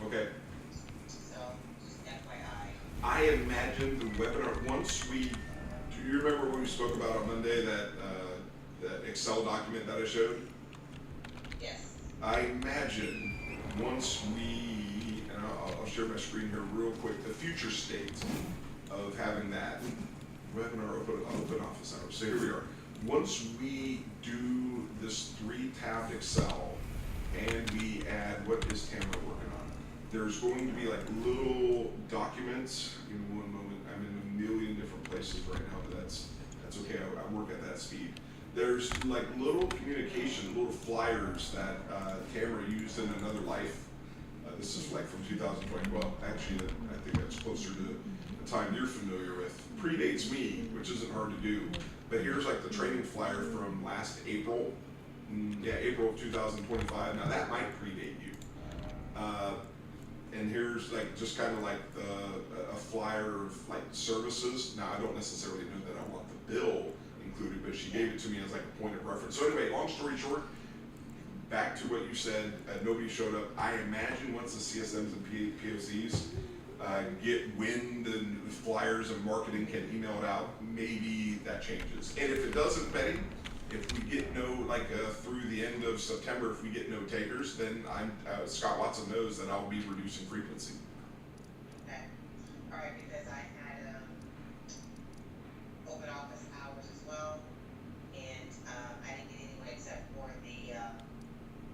[SPEAKER 4] Okay.
[SPEAKER 8] So, just FYI.
[SPEAKER 4] I imagine the webinar, do you remember when we spoke about on Monday that Excel document that I showed?
[SPEAKER 8] Yes.
[SPEAKER 4] I imagine once and I'll share my screen here real quick, the future state of having that webinar open office hours. So here we are. Once we do this 3-tabbed Excel and we add, what is Tamara working on? there's going to be like little documents. Give me one moment. I'm in a million different places right now, but that's okay. I work at that speed. There's like little communication, little flyers that Tamara used in another life. This is like from 2020. Well, actually, I think that's closer to the time you're familiar with. Predates me, which isn't hard to do. But here's like the training flyer from last April. Yeah, April of 2025. Now that might predate you. And here's like just kind of like a flyer of like services. Now I don't necessarily know that I want the bill included, but she gave it to me as like a point of reference. So anyway, long story short, back to what you said, nobody showed up. I imagine once the CSMs and POCs get wind and flyers and marketing can email it out, maybe that changes. And if it doesn't, Betty, if we get no, like through the end of September, if we get no takers, then Scott Watson knows that I'll be reducing frequency.
[SPEAKER 8] Okay. All right, because I had open office hours as well, and I didn't get anyone except for the I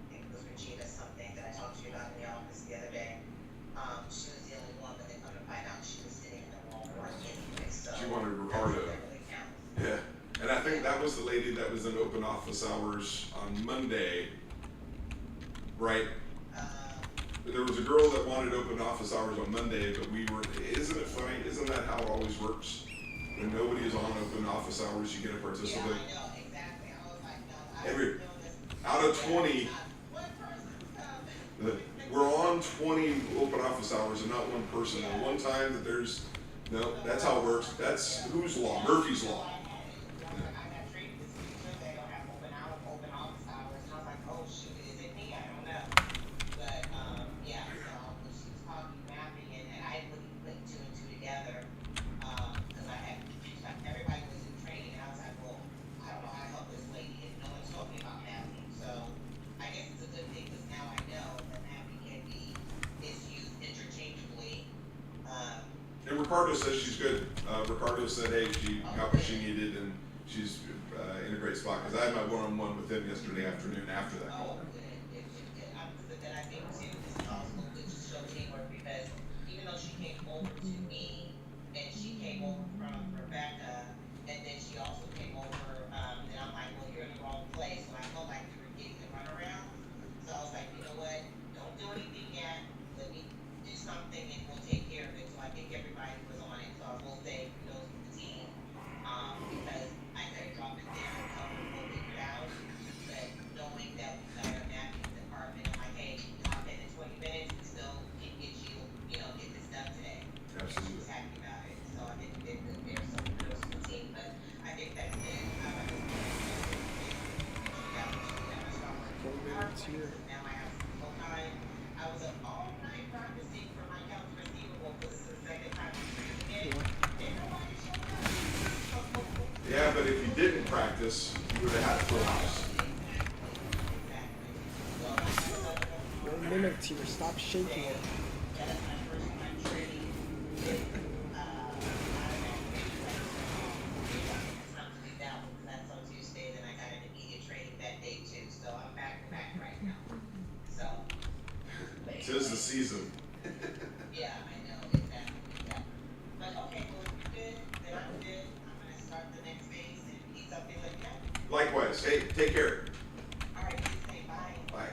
[SPEAKER 8] think it was Regina something that I talked to you about in the office the other day. She was the only one, but then come to find out she was sitting in the wrong one anyway. So
[SPEAKER 4] She wanted Ricardo.
[SPEAKER 8] that really counts.
[SPEAKER 4] Yeah. And I think that was the lady that was in open office hours on Monday, right? There was a girl that wanted open office hours on Monday, but isn't it funny? Isn't that how it always works? When nobody is on open office hours, you get a
[SPEAKER 8] Yeah,
[SPEAKER 4] participant.
[SPEAKER 8] I know, exactly. I was like, no, I
[SPEAKER 4] Every-
[SPEAKER 8] was doing this.
[SPEAKER 4] out of 20,
[SPEAKER 8] One person's coming.
[SPEAKER 4] We're on 20 open office hours and not one person. And one time that no, that's how it works. That's whose law? Murphy's law.
[SPEAKER 8] I got treated this week, so they don't have open office hours, and I was like, oh shoot, is it me? I don't know. But, yeah, so when she was talking mapping, and I wouldn't put two and two together, cause everybody was in training, and I was like, well, I don't know how to help this lady if no one's talking about mapping, so I guess it's a good thing, cause now I know that mapping is used interchangeably,
[SPEAKER 4] And Ricardo says she's good. Ricardo said, hey, she got what she needed and she's in a great spot. Because I had my one-on-one with him yesterday afternoon after that call.
[SPEAKER 8] oh, good, good. Then I think too, this is also good to show teamwork because even though she came over to me and she came over from Rebecca and then she also came over, and I'm like, well, you're in the wrong place. So I felt like we were getting the runaround. So I was like, you know what? Don't do anything yet. Let me do something and we'll take care of it. So I think everybody was on it. So I will say kudos to the team. Because I could drop it there and tell them we'll figure it out. But knowing that we got a mapping department, I'm like, hey, hop in 20 minutes and still can get you, get this done today. And she was happy about it. So I think we did good there. So kudos to the team. But I think that's it. Now I have some full time. I was up all night practicing for my accounts receivable because this is the second time I'm doing it. And nobody showed up.
[SPEAKER 4] Yeah, but if you didn't practice, you would have had a full house.
[SPEAKER 2] Your mimic tier, stop shaking it.
[SPEAKER 8] That's on Tuesday, then I got an immediate training that day too, so I'm back to back right now. So.
[SPEAKER 4] 'Tis the season.
[SPEAKER 8] Yeah, I know, exactly. But okay, well, if you're good, then I'm good. I'm gonna start the next phase and need something like that.
[SPEAKER 4] Likewise. Hey, take care.
[SPEAKER 8] All right, say bye.
[SPEAKER 4] Bye.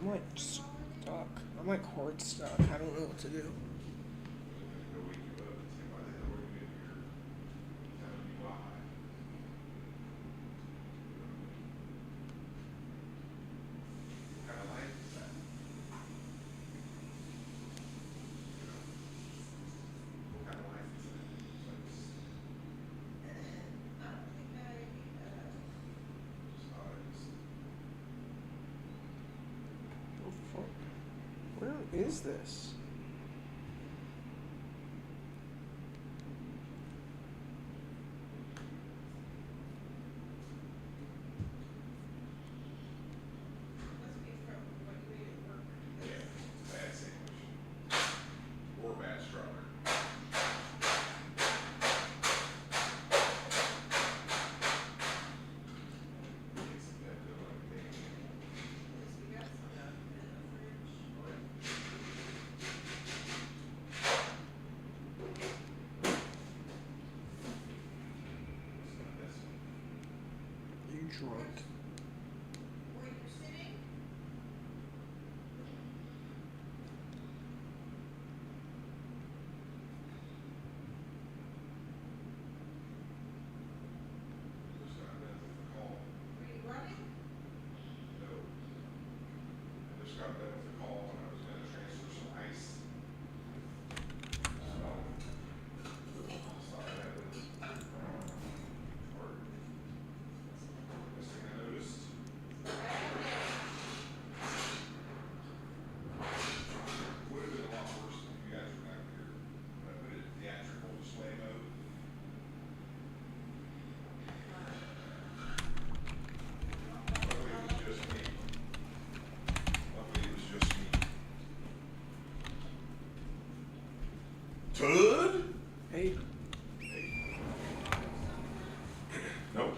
[SPEAKER 2] I'm like stuck. I'm like hard stuck. I don't know what to do.
[SPEAKER 4] Go wake you up and say, why the hell are you in here? Telling me why. What kind of life is that? What kind of life is that? Just thought it was.
[SPEAKER 2] Oh fuck. Where is this?
[SPEAKER 4] Yeah, bad sandwich. Or bad strawberry. It's that good like thing.
[SPEAKER 2] You drunk?
[SPEAKER 4] Just got done with the call. No. I just got done with the call and I was gonna transfer some ice. Sorry, that was. Or. Next thing I noticed. Would have been a lot worse if you guys were back here. But I put it in theatrical display mode. Luckily it was just me. Luckily it was just me. Todd?
[SPEAKER 2] Hey,
[SPEAKER 4] Nope.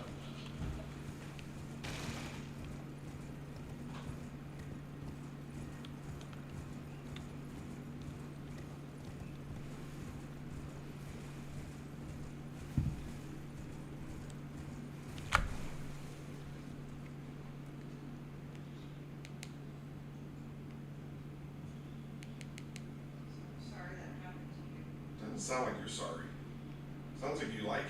[SPEAKER 4] Doesn't sound like you're sorry. Sounds like you like it.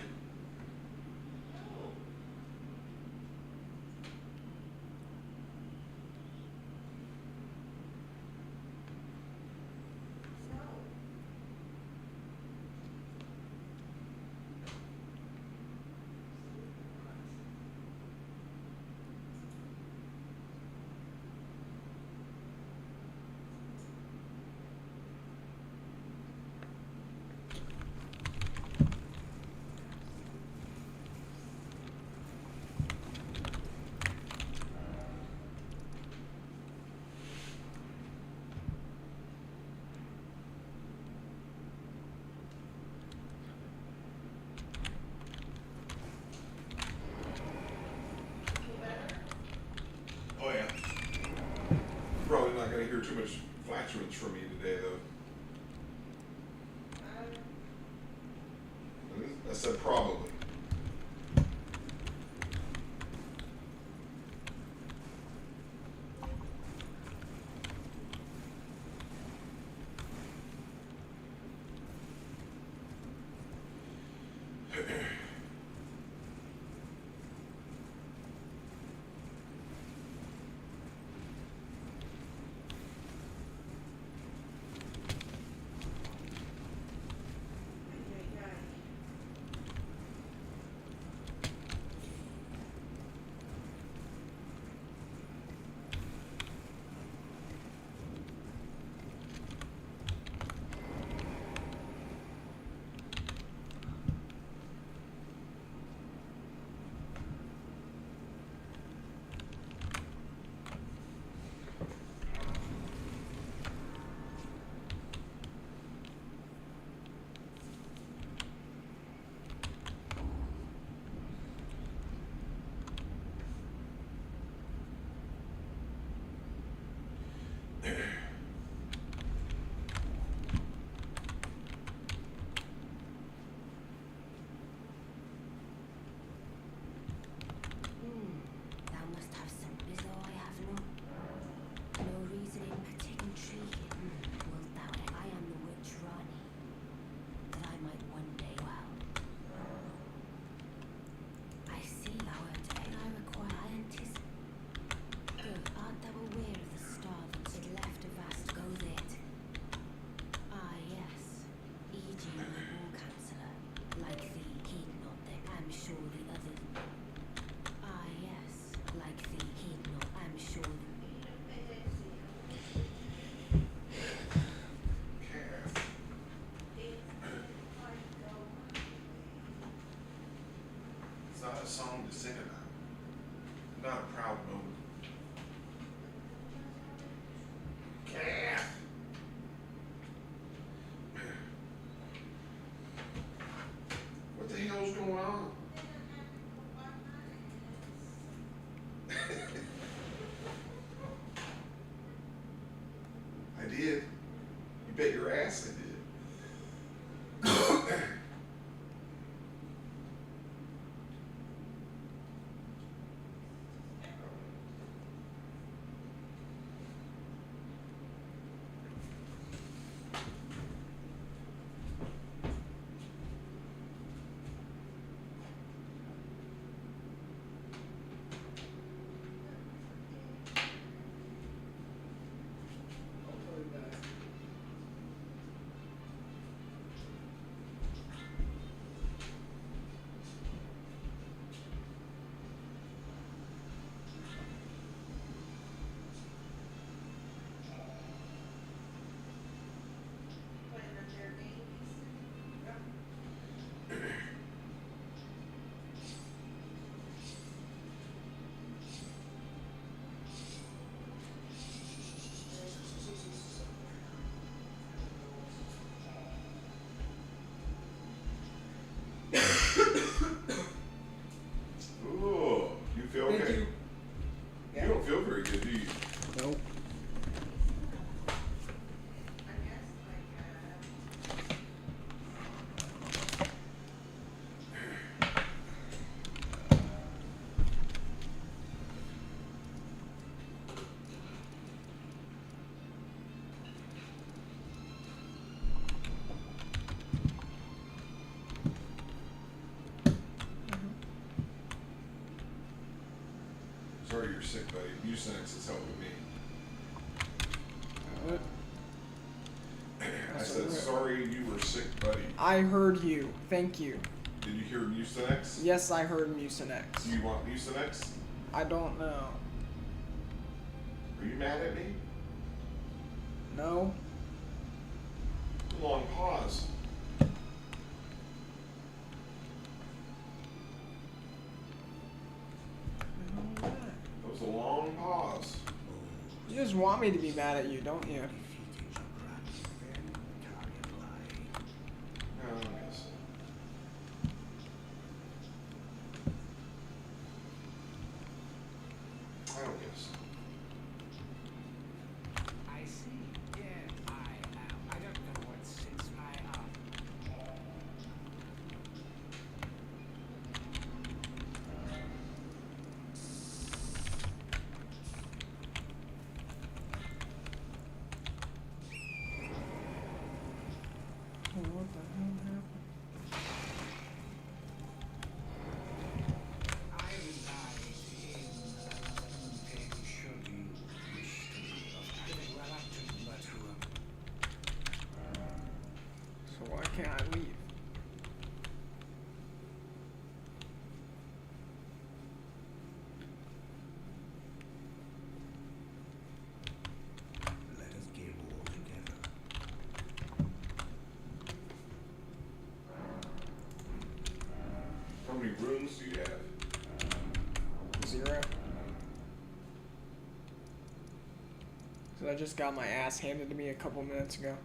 [SPEAKER 4] Oh yeah. Probably not gonna hear too much flatulence from me today though. I said probably. not a proud moment. Cat! What the hell's going on? I did. You bet your ass I did. Ooh, you feel okay?
[SPEAKER 2] Thank you.
[SPEAKER 4] You don't feel very good, do you?
[SPEAKER 2] Nope.
[SPEAKER 4] Sorry you're sick, buddy. Mucinex is helping me. I said, sorry you were sick, buddy.
[SPEAKER 2] I heard you. Thank you.
[SPEAKER 4] Did you hear Mucinex?
[SPEAKER 2] Yes, I heard Mucinex.
[SPEAKER 4] Do you want Mucinex?
[SPEAKER 2] I don't know.
[SPEAKER 4] Are you mad at me?
[SPEAKER 2] No?
[SPEAKER 4] Long pause. That was a long pause.
[SPEAKER 2] You just want me to be mad at you, don't you?
[SPEAKER 4] No, I don't guess. I don't guess.
[SPEAKER 6] I see. Yeah, I don't know what sits my
[SPEAKER 2] Oh, what the hell happened?
[SPEAKER 6] I reside in Shogi mystery of giving well up to
[SPEAKER 2] So why can't I leave?
[SPEAKER 6] let us give all together.
[SPEAKER 4] How many rooms do you have?
[SPEAKER 2] 0. So I just got my ass handed to me a couple minutes ago.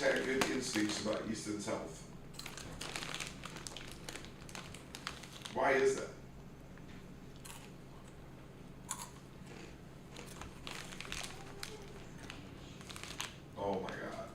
[SPEAKER 4] always had good instincts about Easton's health. Why is that? Oh my God.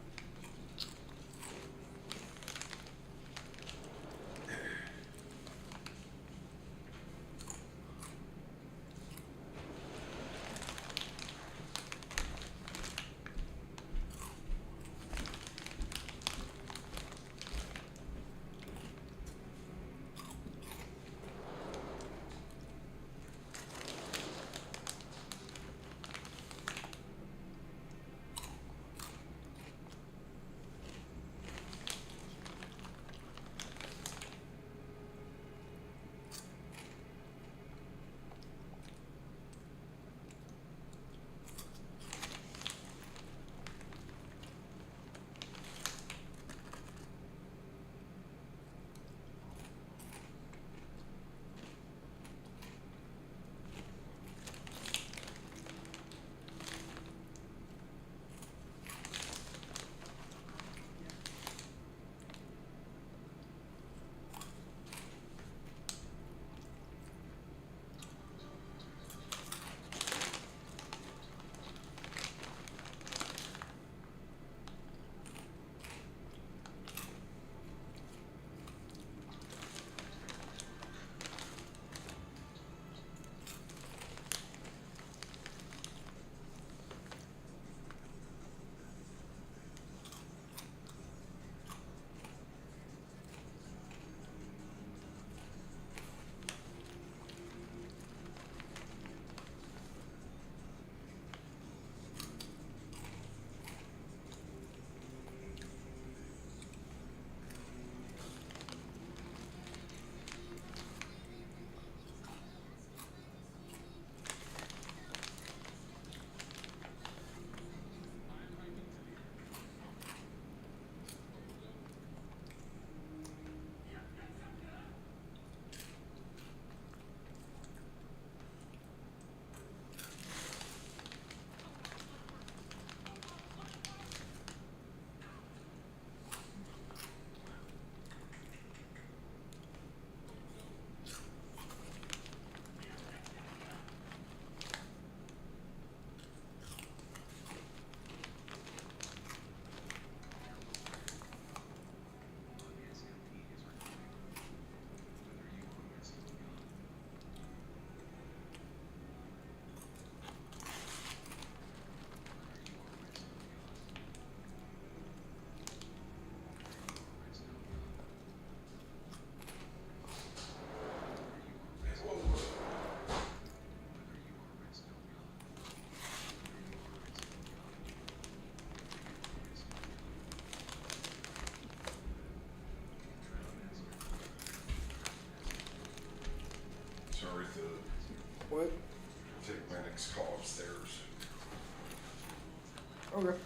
[SPEAKER 4] Sorry to
[SPEAKER 2] What?
[SPEAKER 4] take my next call upstairs.
[SPEAKER 2] Okay.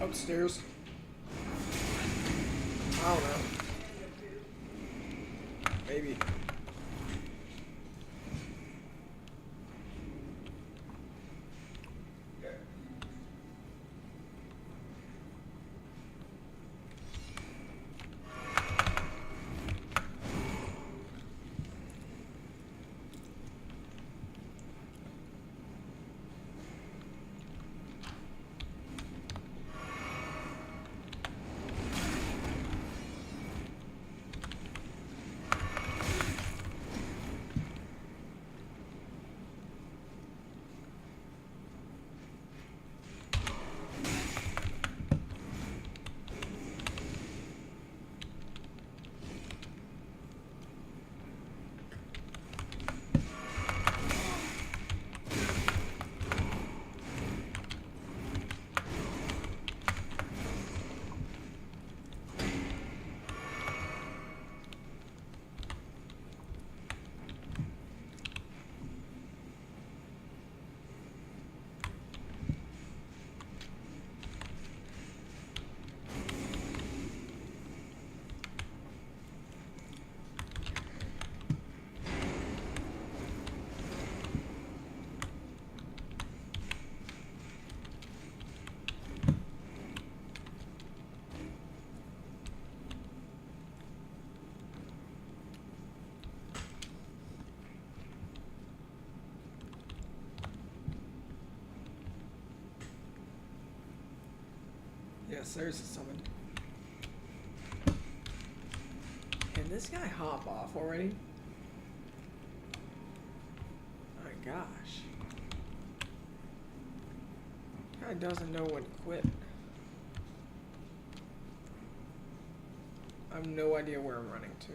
[SPEAKER 2] Upstairs. I don't know. Maybe.
[SPEAKER 4] Okay.
[SPEAKER 2] Yes, there's someone. Can this guy hop off already? My gosh. Guy doesn't know when to quit. I have no idea where I'm running to.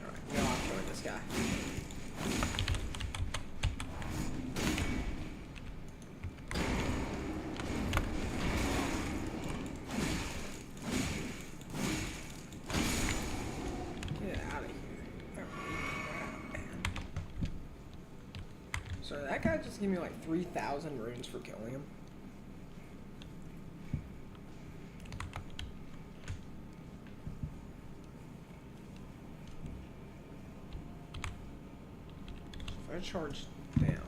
[SPEAKER 2] Alright, now I'm killing this guy. Get out of here. So that guy just gave me like 3,000 runes for killing him. If I charge down.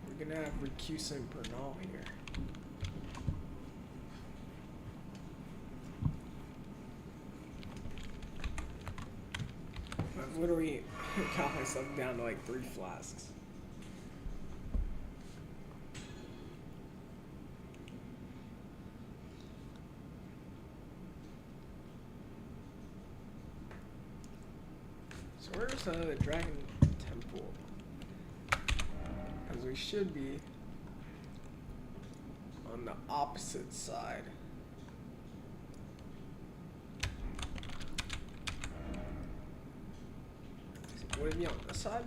[SPEAKER 2] We're gonna have recusant Bernal here. I've literally got myself down to like 3 flasks. So where's the Dragon Temple? Because we should be on the opposite side. Would it be on this side?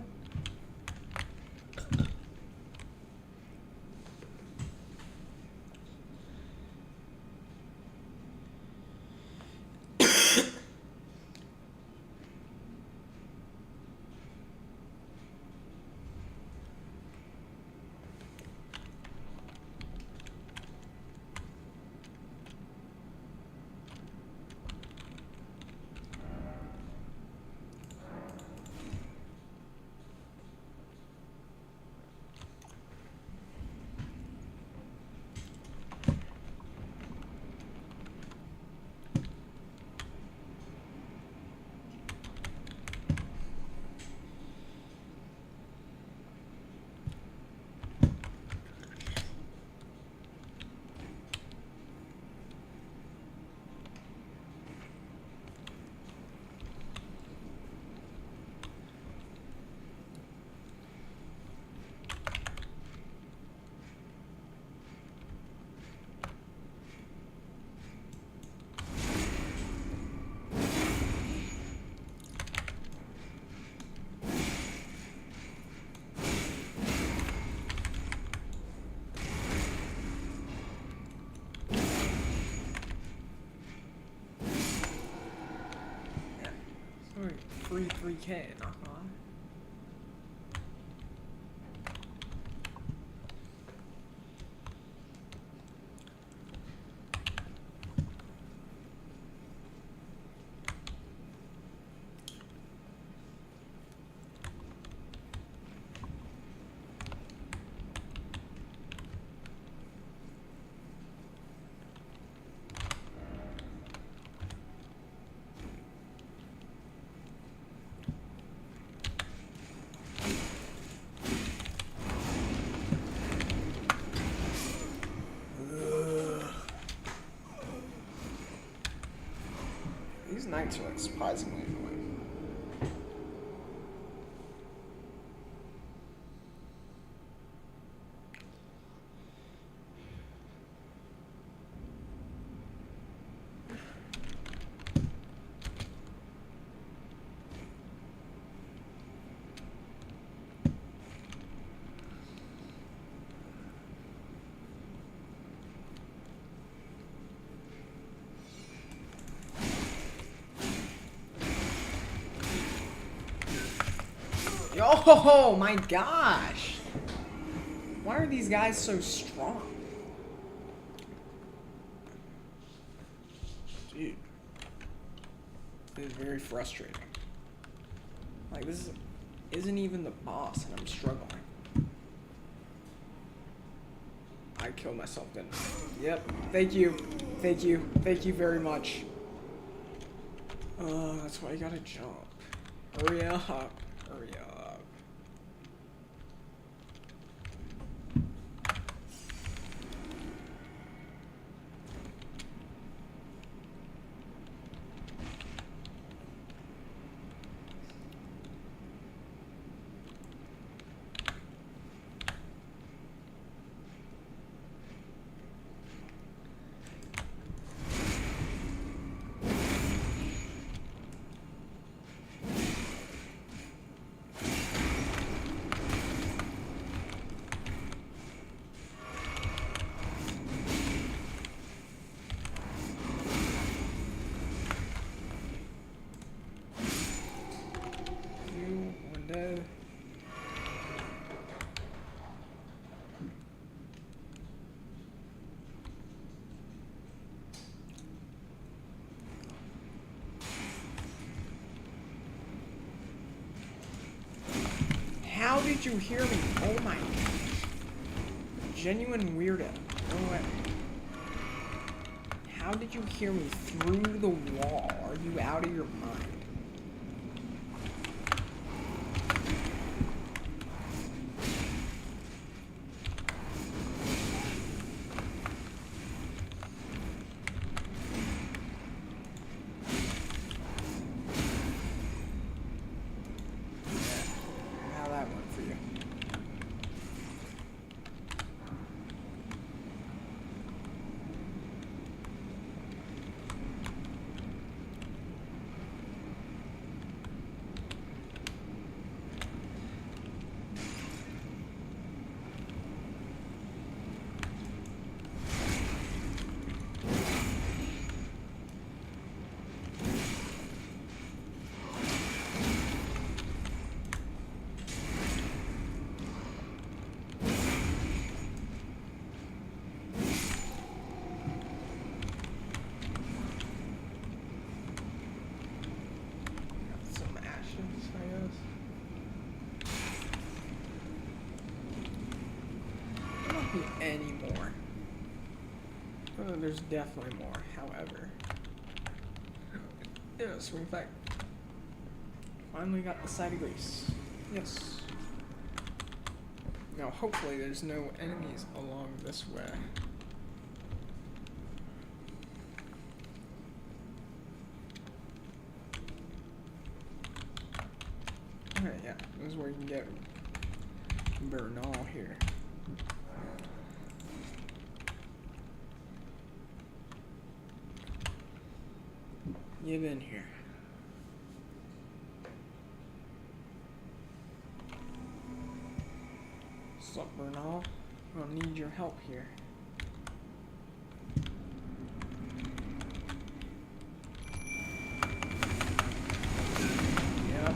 [SPEAKER 2] free 3K, not gonna lie. These knights are like surprisingly annoying. Oh my gosh! Why are these guys so strong? Dude. It is very frustrating. Like, this isn't even the boss, and I'm struggling. I killed myself, didn't I? Yep. Thank you. Thank you. Thank you very much. That's why you gotta jump. Hurry up. Hurry up. How did you hear me? Oh my gosh. Genuine weirdo. No way. How did you hear me through the wall? Are you out of your mind? How that went for you? Some ashes, I guess. There won't be any more. Oh, there's definitely more, however. Yes, in fact, finally got the side of Greece. Yes. Now, hopefully there's no enemies along this way. Okay, yeah, this is where you can get Bernal here. Get in here. What's up, Bernal? I'll need your help here. Yep.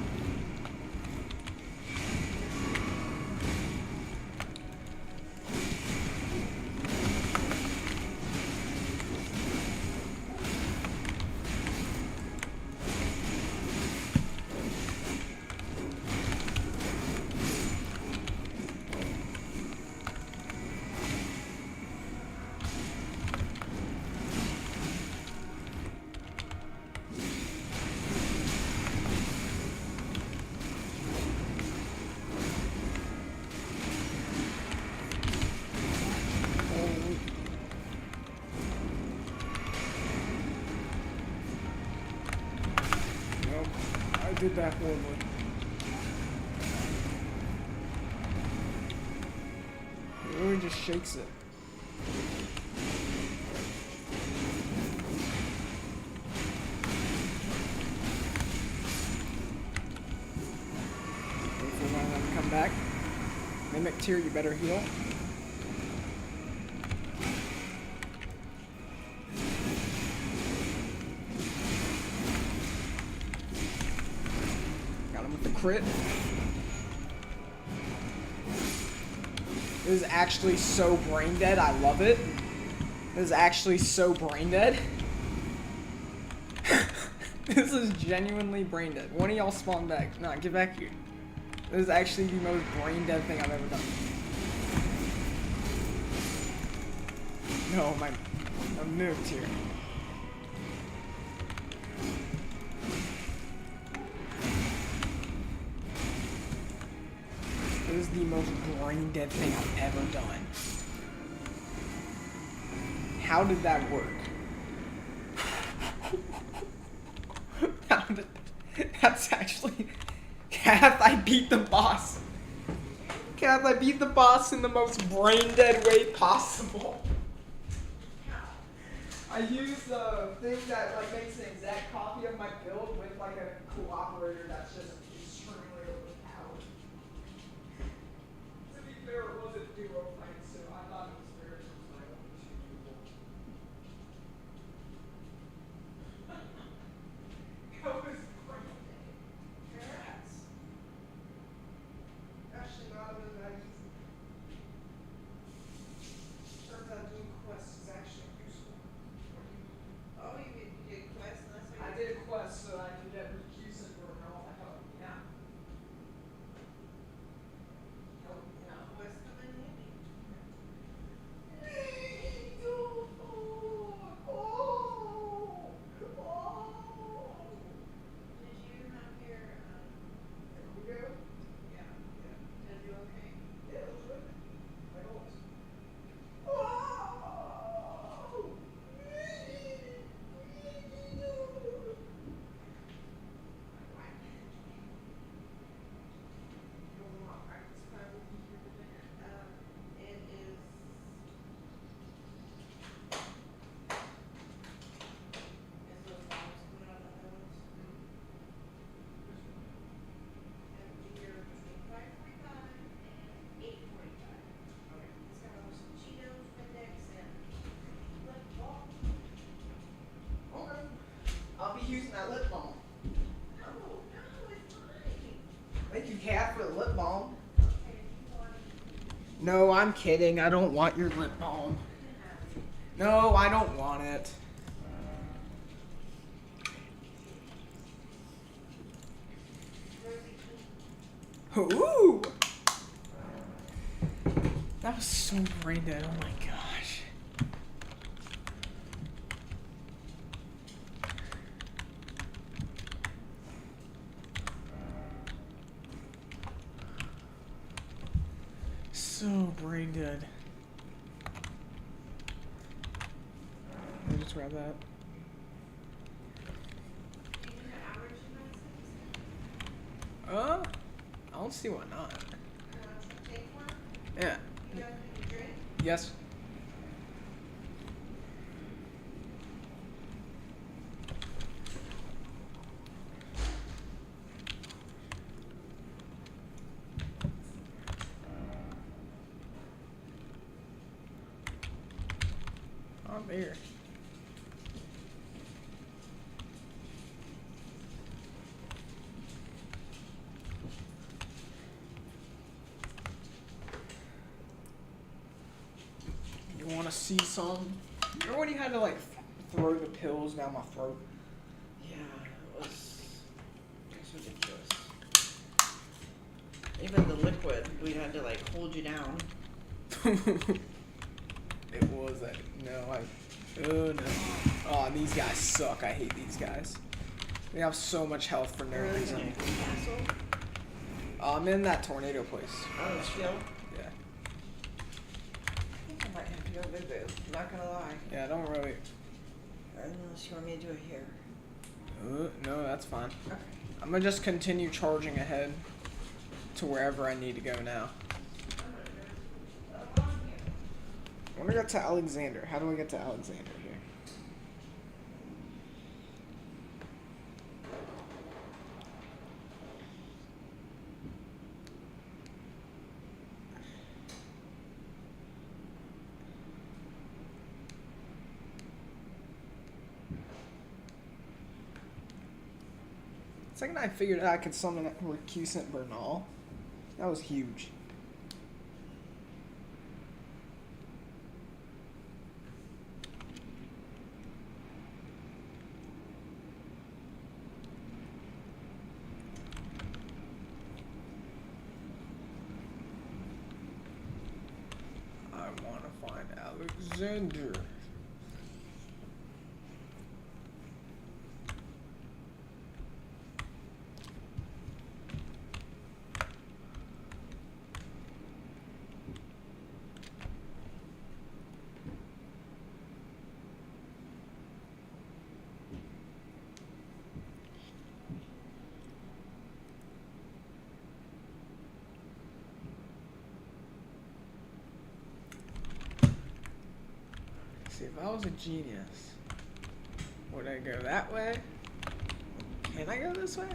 [SPEAKER 2] did that horribly. It really just shakes it. Wait for one of them to come back. Mimic Tear, you better heal. Got him with the crit. This is actually so brain dead. I love it. This is actually so brain dead. This is genuinely brain dead. One of y'all spawn back. Nah, get back here. This is actually the most brain dead thing I've ever done. No, I'm nuked here. This is the most brain dead thing I've ever done. How did that work? That's actually... Kath, I beat the boss. Kath, I beat the boss in the most brain dead way possible. I used a thing that like makes an exact copy of my build with like a cooperator that's just extremely overpowered. To be fair, it was a duo fight, so I thought it was fair to just like only 2 people. That was great. Congrats. Actually, not even that easy. Turns out doing quests is actually useful.
[SPEAKER 8] Oh, you did quests, and that's why
[SPEAKER 2] I
[SPEAKER 8] you
[SPEAKER 2] did a quest so I could get recusant or all that help. Yeah. Help me out.
[SPEAKER 8] quests come in handy. Did you have your, yeah, did you okay? It is. Is those bombs coming out of the other ones? And you're between 5:45 and 8:45. Okay. It's got some Cheetos, Windex, and lip balm.
[SPEAKER 2] Okay. I'll be using that lip balm.
[SPEAKER 8] No, it's fine.
[SPEAKER 2] Thank you, Kat, for the lip balm.
[SPEAKER 8] Okay, if you want,
[SPEAKER 2] No, I'm kidding. I don't want your lip balm.
[SPEAKER 8] you can have it.
[SPEAKER 2] No, I don't want it. Ooh! That was so brain dead. Oh my gosh. So brain dead. Let me just grab that.
[SPEAKER 8] Do you have allergy medicines?
[SPEAKER 2] I don't see why not.
[SPEAKER 8] You want to take one?
[SPEAKER 2] Yeah.
[SPEAKER 8] You got anything to drink?
[SPEAKER 2] Yes. I'm here. You want to see some? Remember when you had to like throw the pills down my throat?
[SPEAKER 1] Yeah, it was ridiculous. Even the liquid, we had to like hold you down.
[SPEAKER 2] It was that. Oh no. Oh, these guys suck. I hate these guys. They have so much health for no
[SPEAKER 1] Really?
[SPEAKER 2] reason.
[SPEAKER 1] Castle?
[SPEAKER 2] I'm in that tornado place.
[SPEAKER 1] Oh, still?
[SPEAKER 2] Yeah.
[SPEAKER 1] I think I might have to go visit. Not gonna lie.
[SPEAKER 2] Yeah, I don't really.
[SPEAKER 1] Unless you want me to do it here.
[SPEAKER 2] No, that's fine.
[SPEAKER 1] Okay.
[SPEAKER 2] I'm gonna just continue charging ahead to wherever I need to go now. I wanna get to Alexander. How do I get to Alexander here? The second I figured out I could summon Recusant Bernal, that was huge. I want to find Alexander. See, if I was a genius, would I go that way? Can I go this way?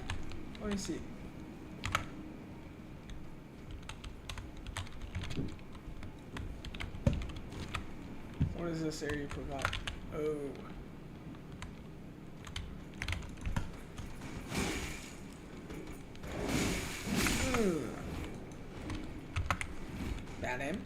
[SPEAKER 2] Let me see. What does this area provide? Oh. That him?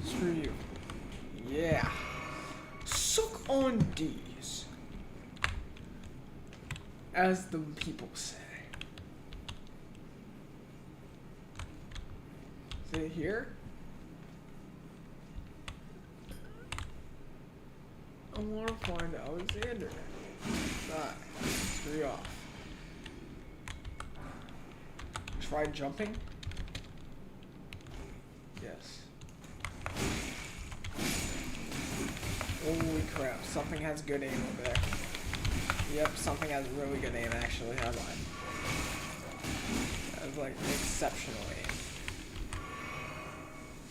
[SPEAKER 2] Screw you. Yeah. Suck on D's. As the people say. Is it here? I want to find Alexander. Ah, screw you off. Try jumping? Yes. Holy crap, something has good aim over there. Yep, something has really good aim actually, has mine. That was like exceptional aim.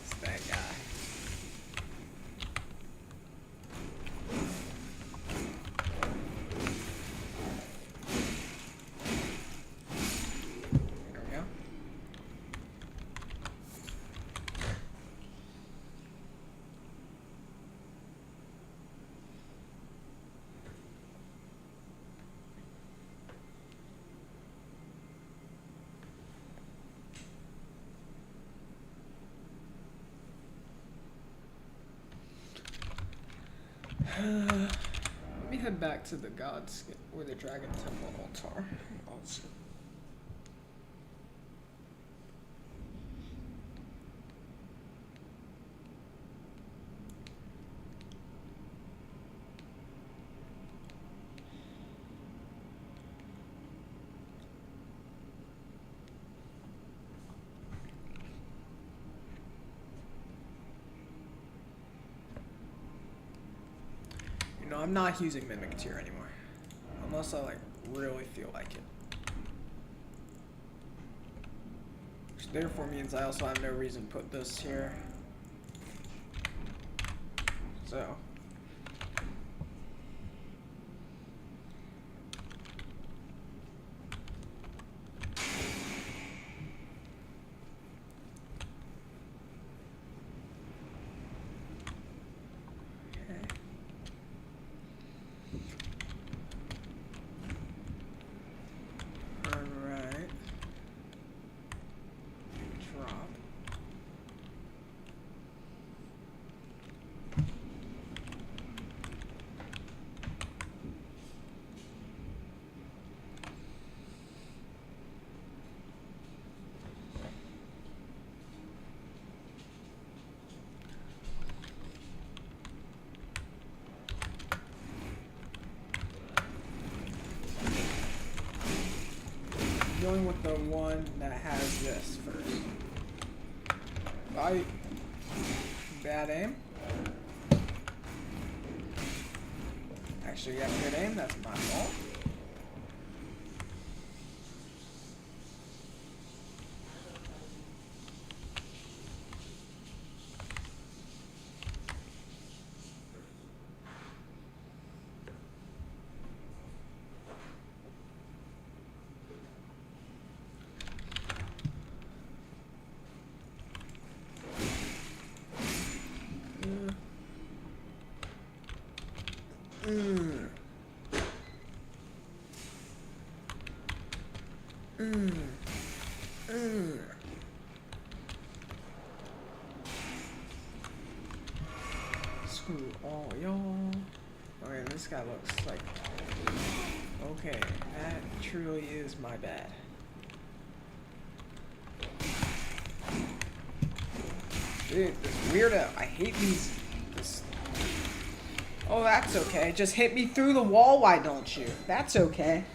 [SPEAKER 2] It's that guy. There we go. Let me head back to the gods or the dragon temple altar. You know, I'm not using Mimic Tear anymore. Unless I, like, really feel like it. Which therefore means I also have no reason to put this here. So. Dealing with the one that has this first. I bad aim. Actually, you have good aim. That's my fault. Screw all y'all. Okay, this guy looks like. Okay, that truly is my bad. Dude, this weirdo. I hate these. This. Oh, that's okay. Just hit me through the wall, why don't you? That's okay.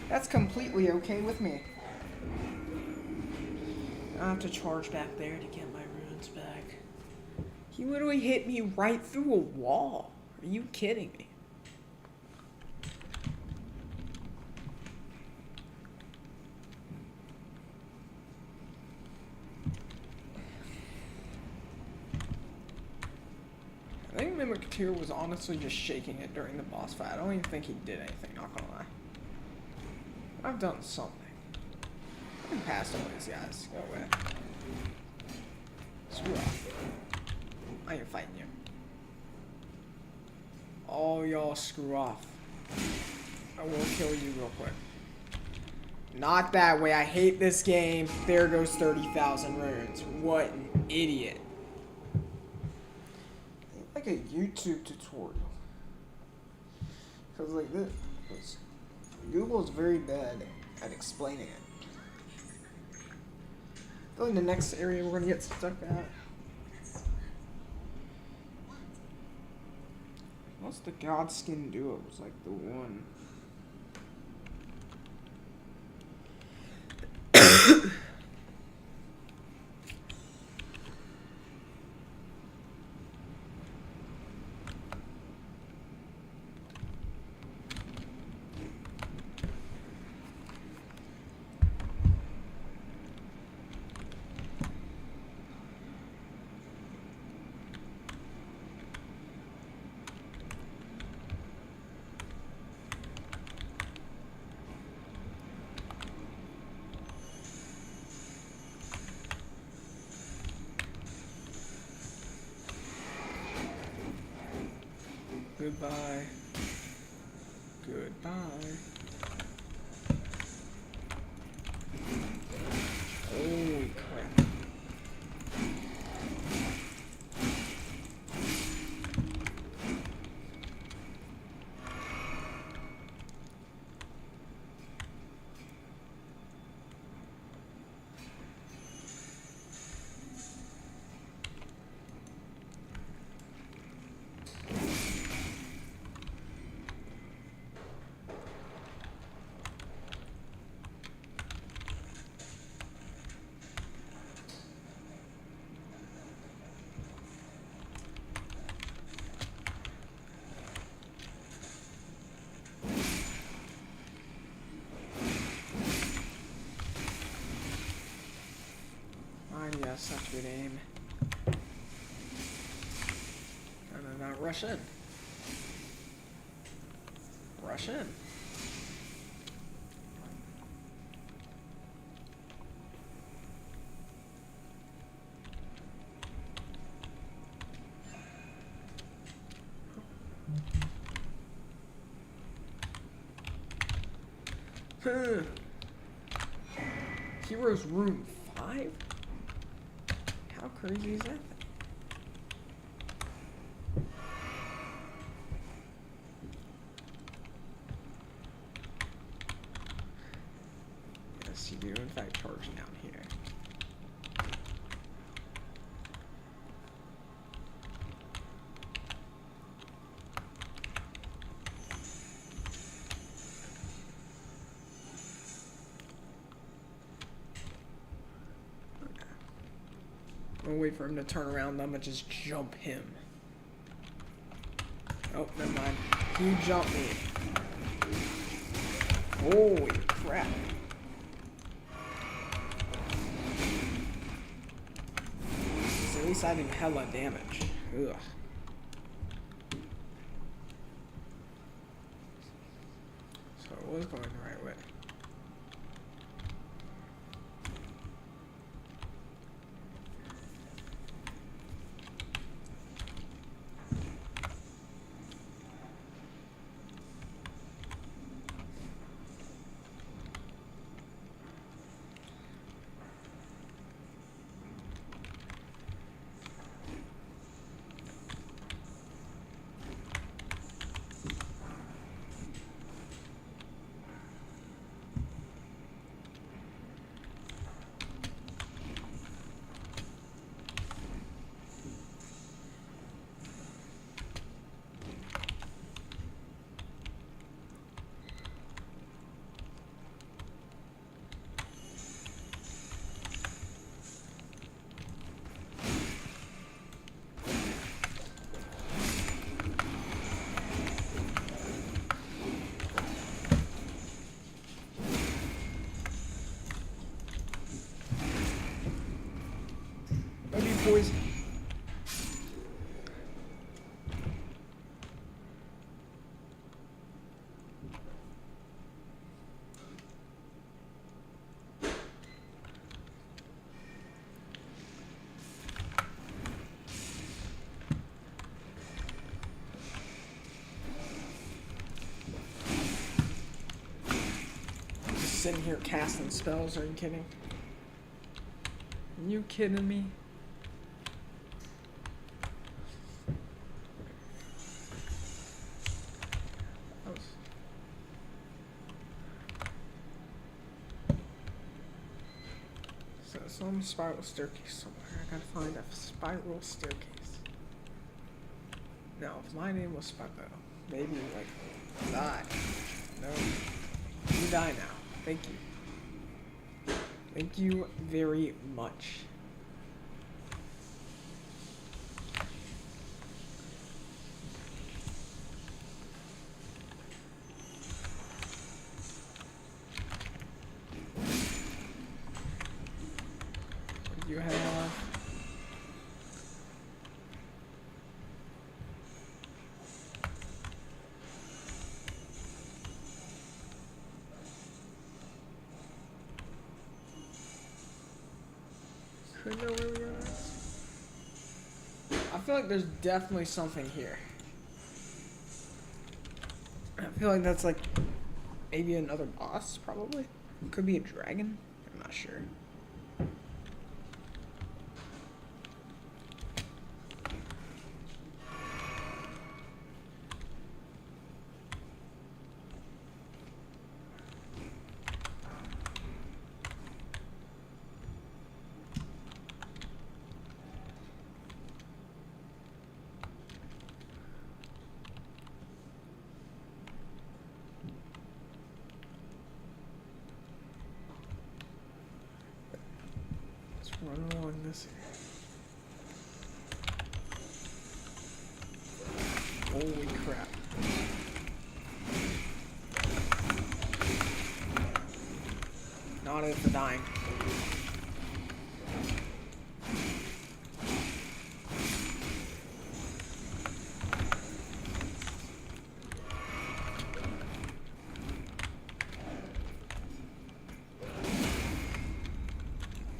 [SPEAKER 2] That's completely okay with me. I have to charge back there to get my runes back. He literally hit me right through a wall. Are you kidding me? I think Mimicketeer was honestly just shaking it during the boss fight. I don't even think he did anything, not gonna lie. I've done something. I can pass all these guys. Go away. Screw off. I ain't fighting you. All y'all screw off. I will kill you real quick. Not that way. I hate this game. There goes 30,000 runes. What an idiot. Like a YouTube tutorial. Because like this. Google's very bad at explaining it. I feel like the next area we're gonna get stuck at. What's the Godskin Duo? It was like the one. Goodbye. Goodbye. Holy crap. Yes, such good aim. And then rush in. Rush in. Heroes Room 5? How crazy is that thing? Yes, you do in fact charge down here. I'm gonna wait for him to turn around. I'm gonna just jump him. Oh, never mind. He jumped me. Holy crap. So at least I did hella damage. Ugh. So it was going the right way. Love you, boys. Just sitting here casting spells. Are you kidding? Are you kidding me? So some spiral staircase somewhere. I gotta find a spiral staircase. Now, if my name was Spyro, maybe like die. No, you die now. Thank you. Thank you very much. You have could know where we are. I feel like there's definitely something here. I feel like that's like maybe another boss, probably. Could be a dragon. I'm not sure. Run along this here. Holy crap. Not it for dying.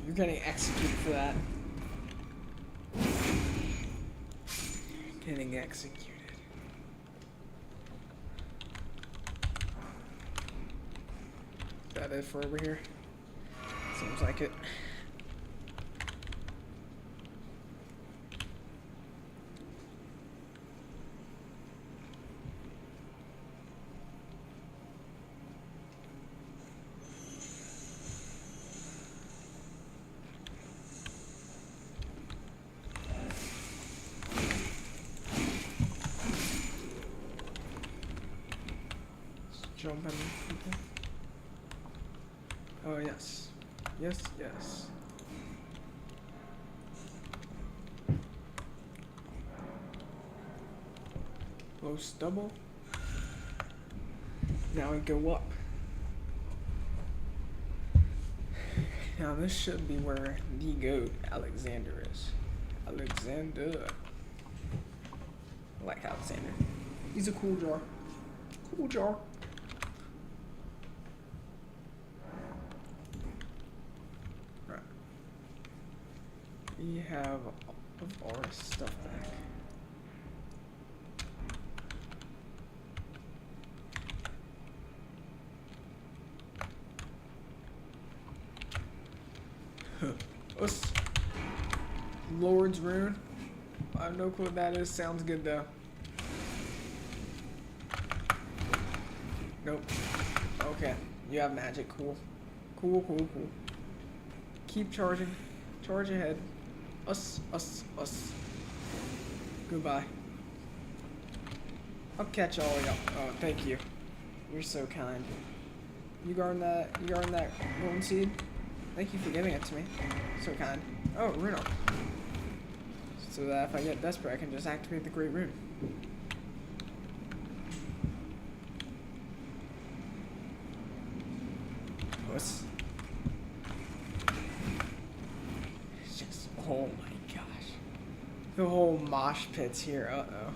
[SPEAKER 2] You're getting executed for that. Getting executed. Is that it for over here? Seems like it. Jumping. Okay. Oh yes. Yes, yes. Close double. Now we go up. Now this should be where the GOAT Alexander is. Alexander. I like Alexander. He's a cool jar. Cool jar. Right. We have all of our stuff back. Us. Lord's Rune. I have no clue what that is. Sounds good though. Nope. Okay. You have magic. Cool. Cool, cool, cool. Keep charging. Charge ahead. Us. Goodbye. I'll catch all of y'all. Oh, thank you. You're so kind. You guarding that golden seed? Thank you for giving it to me. So kind. Oh, Runo. So that if I get desperate, I can just activate the Great Rune. What's... It's just... Oh my gosh. The whole mosh pit's here. Uh-oh.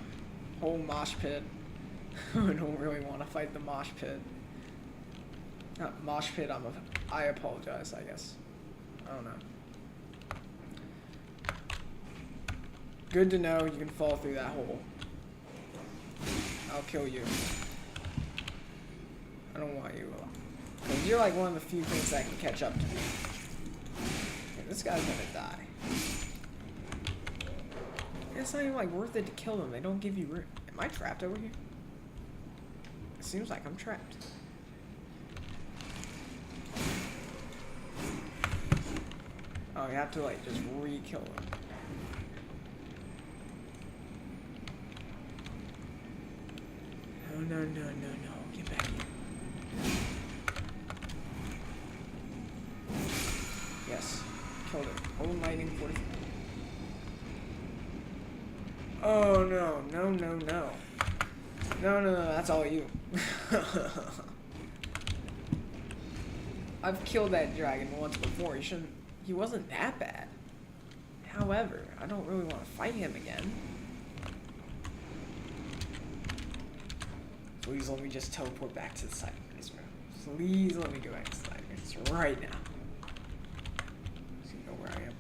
[SPEAKER 2] Whole mosh pit. I don't really want to fight the mosh pit. Not mosh pit, I apologize, I guess. I don't know. Good to know you can fall through that hole. I'll kill you. I don't want you. Because you're like one of the few things that can catch up to me. Okay, this guy's gonna die. It's not even like worth it to kill them. They don't give you room. Am I trapped over here? It seems like I'm trapped. Oh, you have to like just re-kill them. No. Get back here. Yes. Killed it. Oh, lightning 40. Oh, no. No, that's all you. I've killed that dragon once before. He wasn't that bad. However, I don't really want to fight him again. Please let me just teleport back to the side base, bro. Please let me go back to the side base right now. Does he know where I am?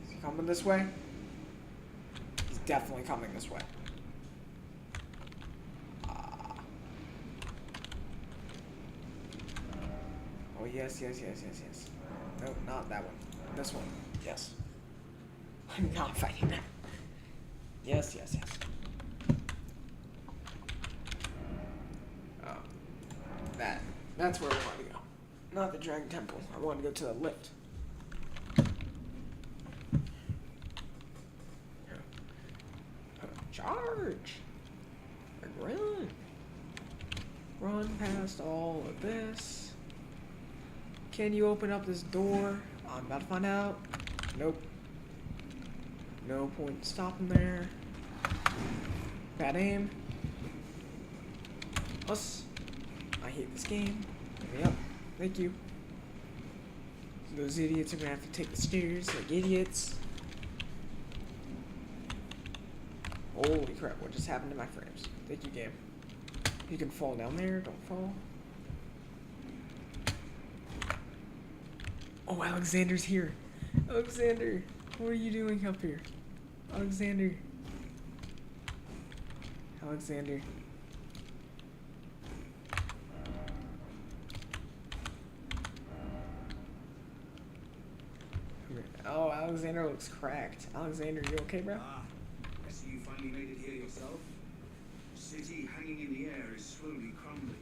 [SPEAKER 2] Is he coming this way? He's definitely coming this way. Oh, yes. No, not that one. This one. Yes. I'm not fighting that. Yes. That's where I want to go. Not the Dragon Temple. I want to go to the lift. Charge! Like, run! Run past all of this. Can you open up this door? I'm about to find out. Nope. No point stopping there. Bad aim. Us. I hate this game. Hurry up. Thank you. Those idiots are gonna have to take the stairs like idiots. Holy crap, what just happened to my frames? Thank you, game. You can fall down there, don't fall. Oh, Alexander's here. Alexander, what are you doing up here? Alexander. Oh, Alexander looks cracked. Alexander, you okay, bro?
[SPEAKER 9] I see you finally made it here yourself. The city hanging in the air is slowly crumbling.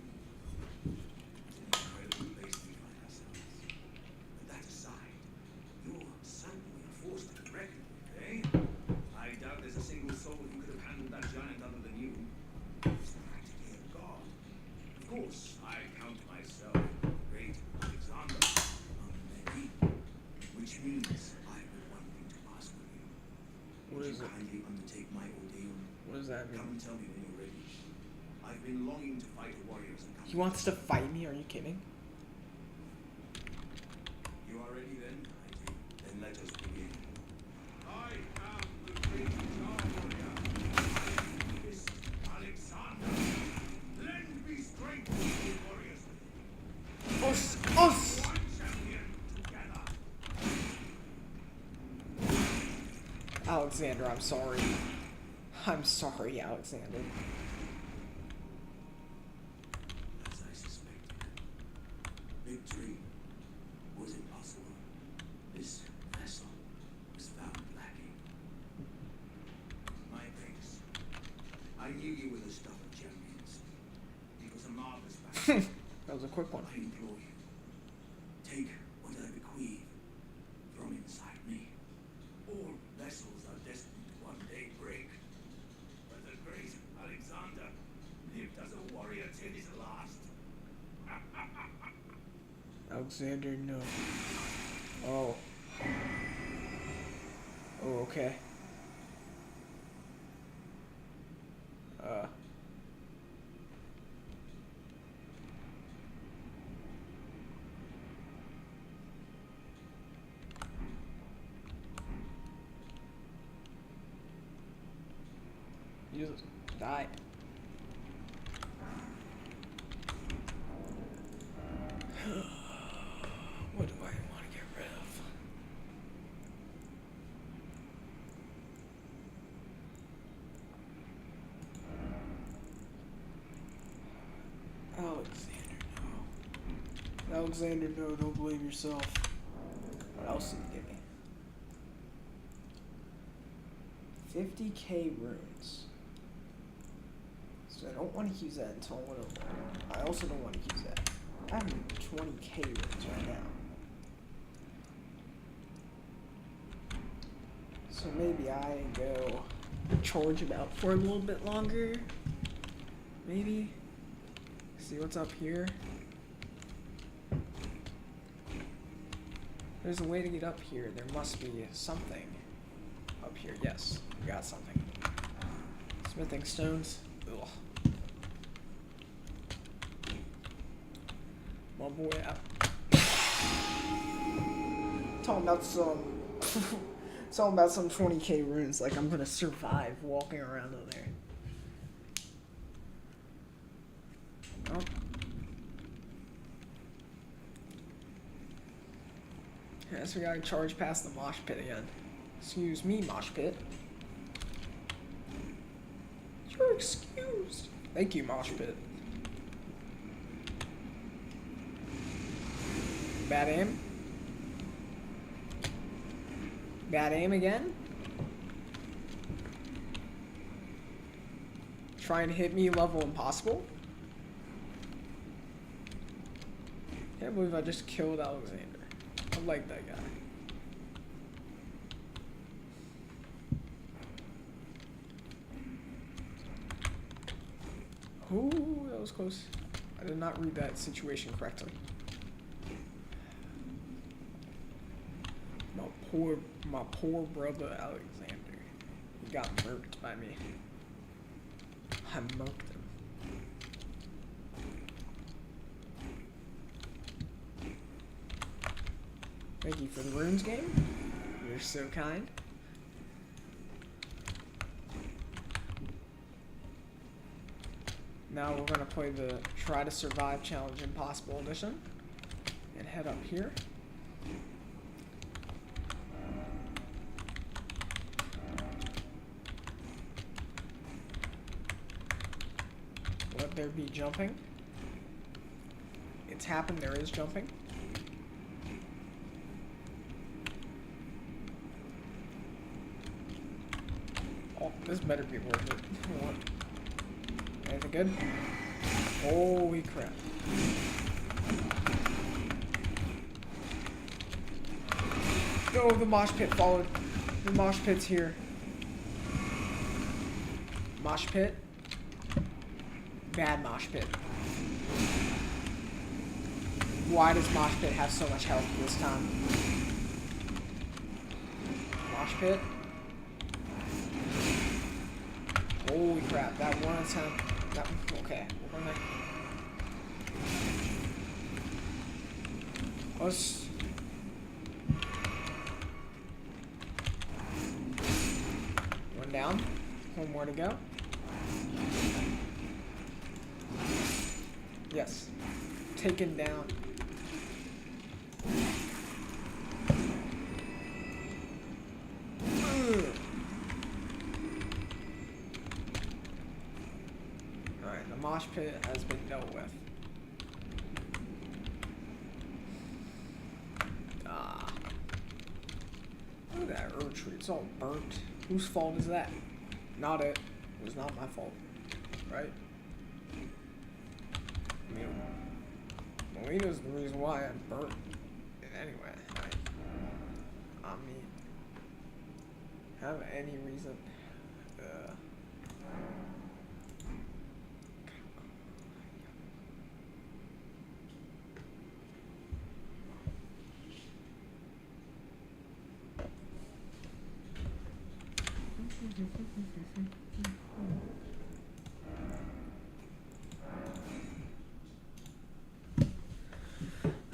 [SPEAKER 9] It's an incredible place we find ourselves. But that aside, you're certainly a force to be reckoned with, eh? I doubt there's a single soul who could have handled that giant other than you. It's practically a god. Of course, I count myself great Alexander among many, which means I have one thing to ask of you.
[SPEAKER 2] What is it?
[SPEAKER 9] Kindly undertake my ordeal.
[SPEAKER 2] What does that mean?
[SPEAKER 9] Come I've been longing to fight a warrior as a
[SPEAKER 2] He wants to fight me, are you kidding?
[SPEAKER 9] You are ready then? I do. Then let us begin. I am the great Star Warrior. I am Fist Alexander. Lend me strength, warriors.
[SPEAKER 2] Us! Us!
[SPEAKER 9] One champion together.
[SPEAKER 2] Alexander, I'm sorry. I'm sorry, Alexander.
[SPEAKER 9] As I suspected, victory was impossible. This vessel was found lacking. My thanks. I knew you were the stuff of champions. It was a marvelous battle.
[SPEAKER 2] That was a quick one.
[SPEAKER 9] I implore you, take what I bequeath from inside me. All vessels are destined to one day break. But the great Alexander lived as a warrior till his last.
[SPEAKER 2] Alexander, no. Oh. Oh, okay. You just die. What do I want to get rid of? Alexander, no. Alexander, no, don't blame yourself. What else did you give me? 50k runes. So I don't want to use that until I want to. I also don't want to use that. I have 20k runes right now. So maybe I go charge about for a little bit longer. Maybe. See what's up here. There's a way to get up here. There must be something up here. Yes, we got something. Smithing stones. Ugh. My boy out. Talking about some talking about some 20k runes, like I'm gonna survive walking around in there. Oh. Yes, we gotta charge past the mosh pit again. Excuse me, mosh pit. You're excused. Thank you, mosh pit. Bad aim. Bad aim again. Trying to hit me level impossible. Can't believe I just killed Alexander. I like that guy. Ooh, that was close. I did not read that situation correctly. My poor brother Alexander. He got murked by me. I murked him. Thank you for the runes game. You're so kind. Now we're gonna play the Try to Survive Challenge Impossible Edition and head up here. Let there be jumping. It's happened, there is jumping. Oh, this better be worth it. What? Anything good? Holy crap. No, the mosh pit followed. The mosh pit's here. Mosh pit. Bad mosh pit. Why does mosh pit have so much health this time? Mosh pit. Holy crap, that one attempt. No, okay. We're gonna... Let's... One down. One more to go. Yes. Taken down. Alright, the mosh pit has been dealt with. Ah. Look at that herb tree. It's all burnt. Whose fault is that? Not it. It was not my fault. Right? I mean, Melina's the reason why I burnt it anyway. I mean, have any reason.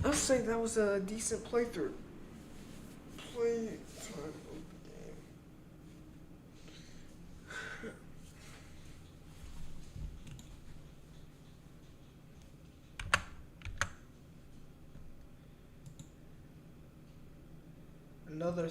[SPEAKER 2] I'll say that was a decent playthrough. Playtime of the game. Another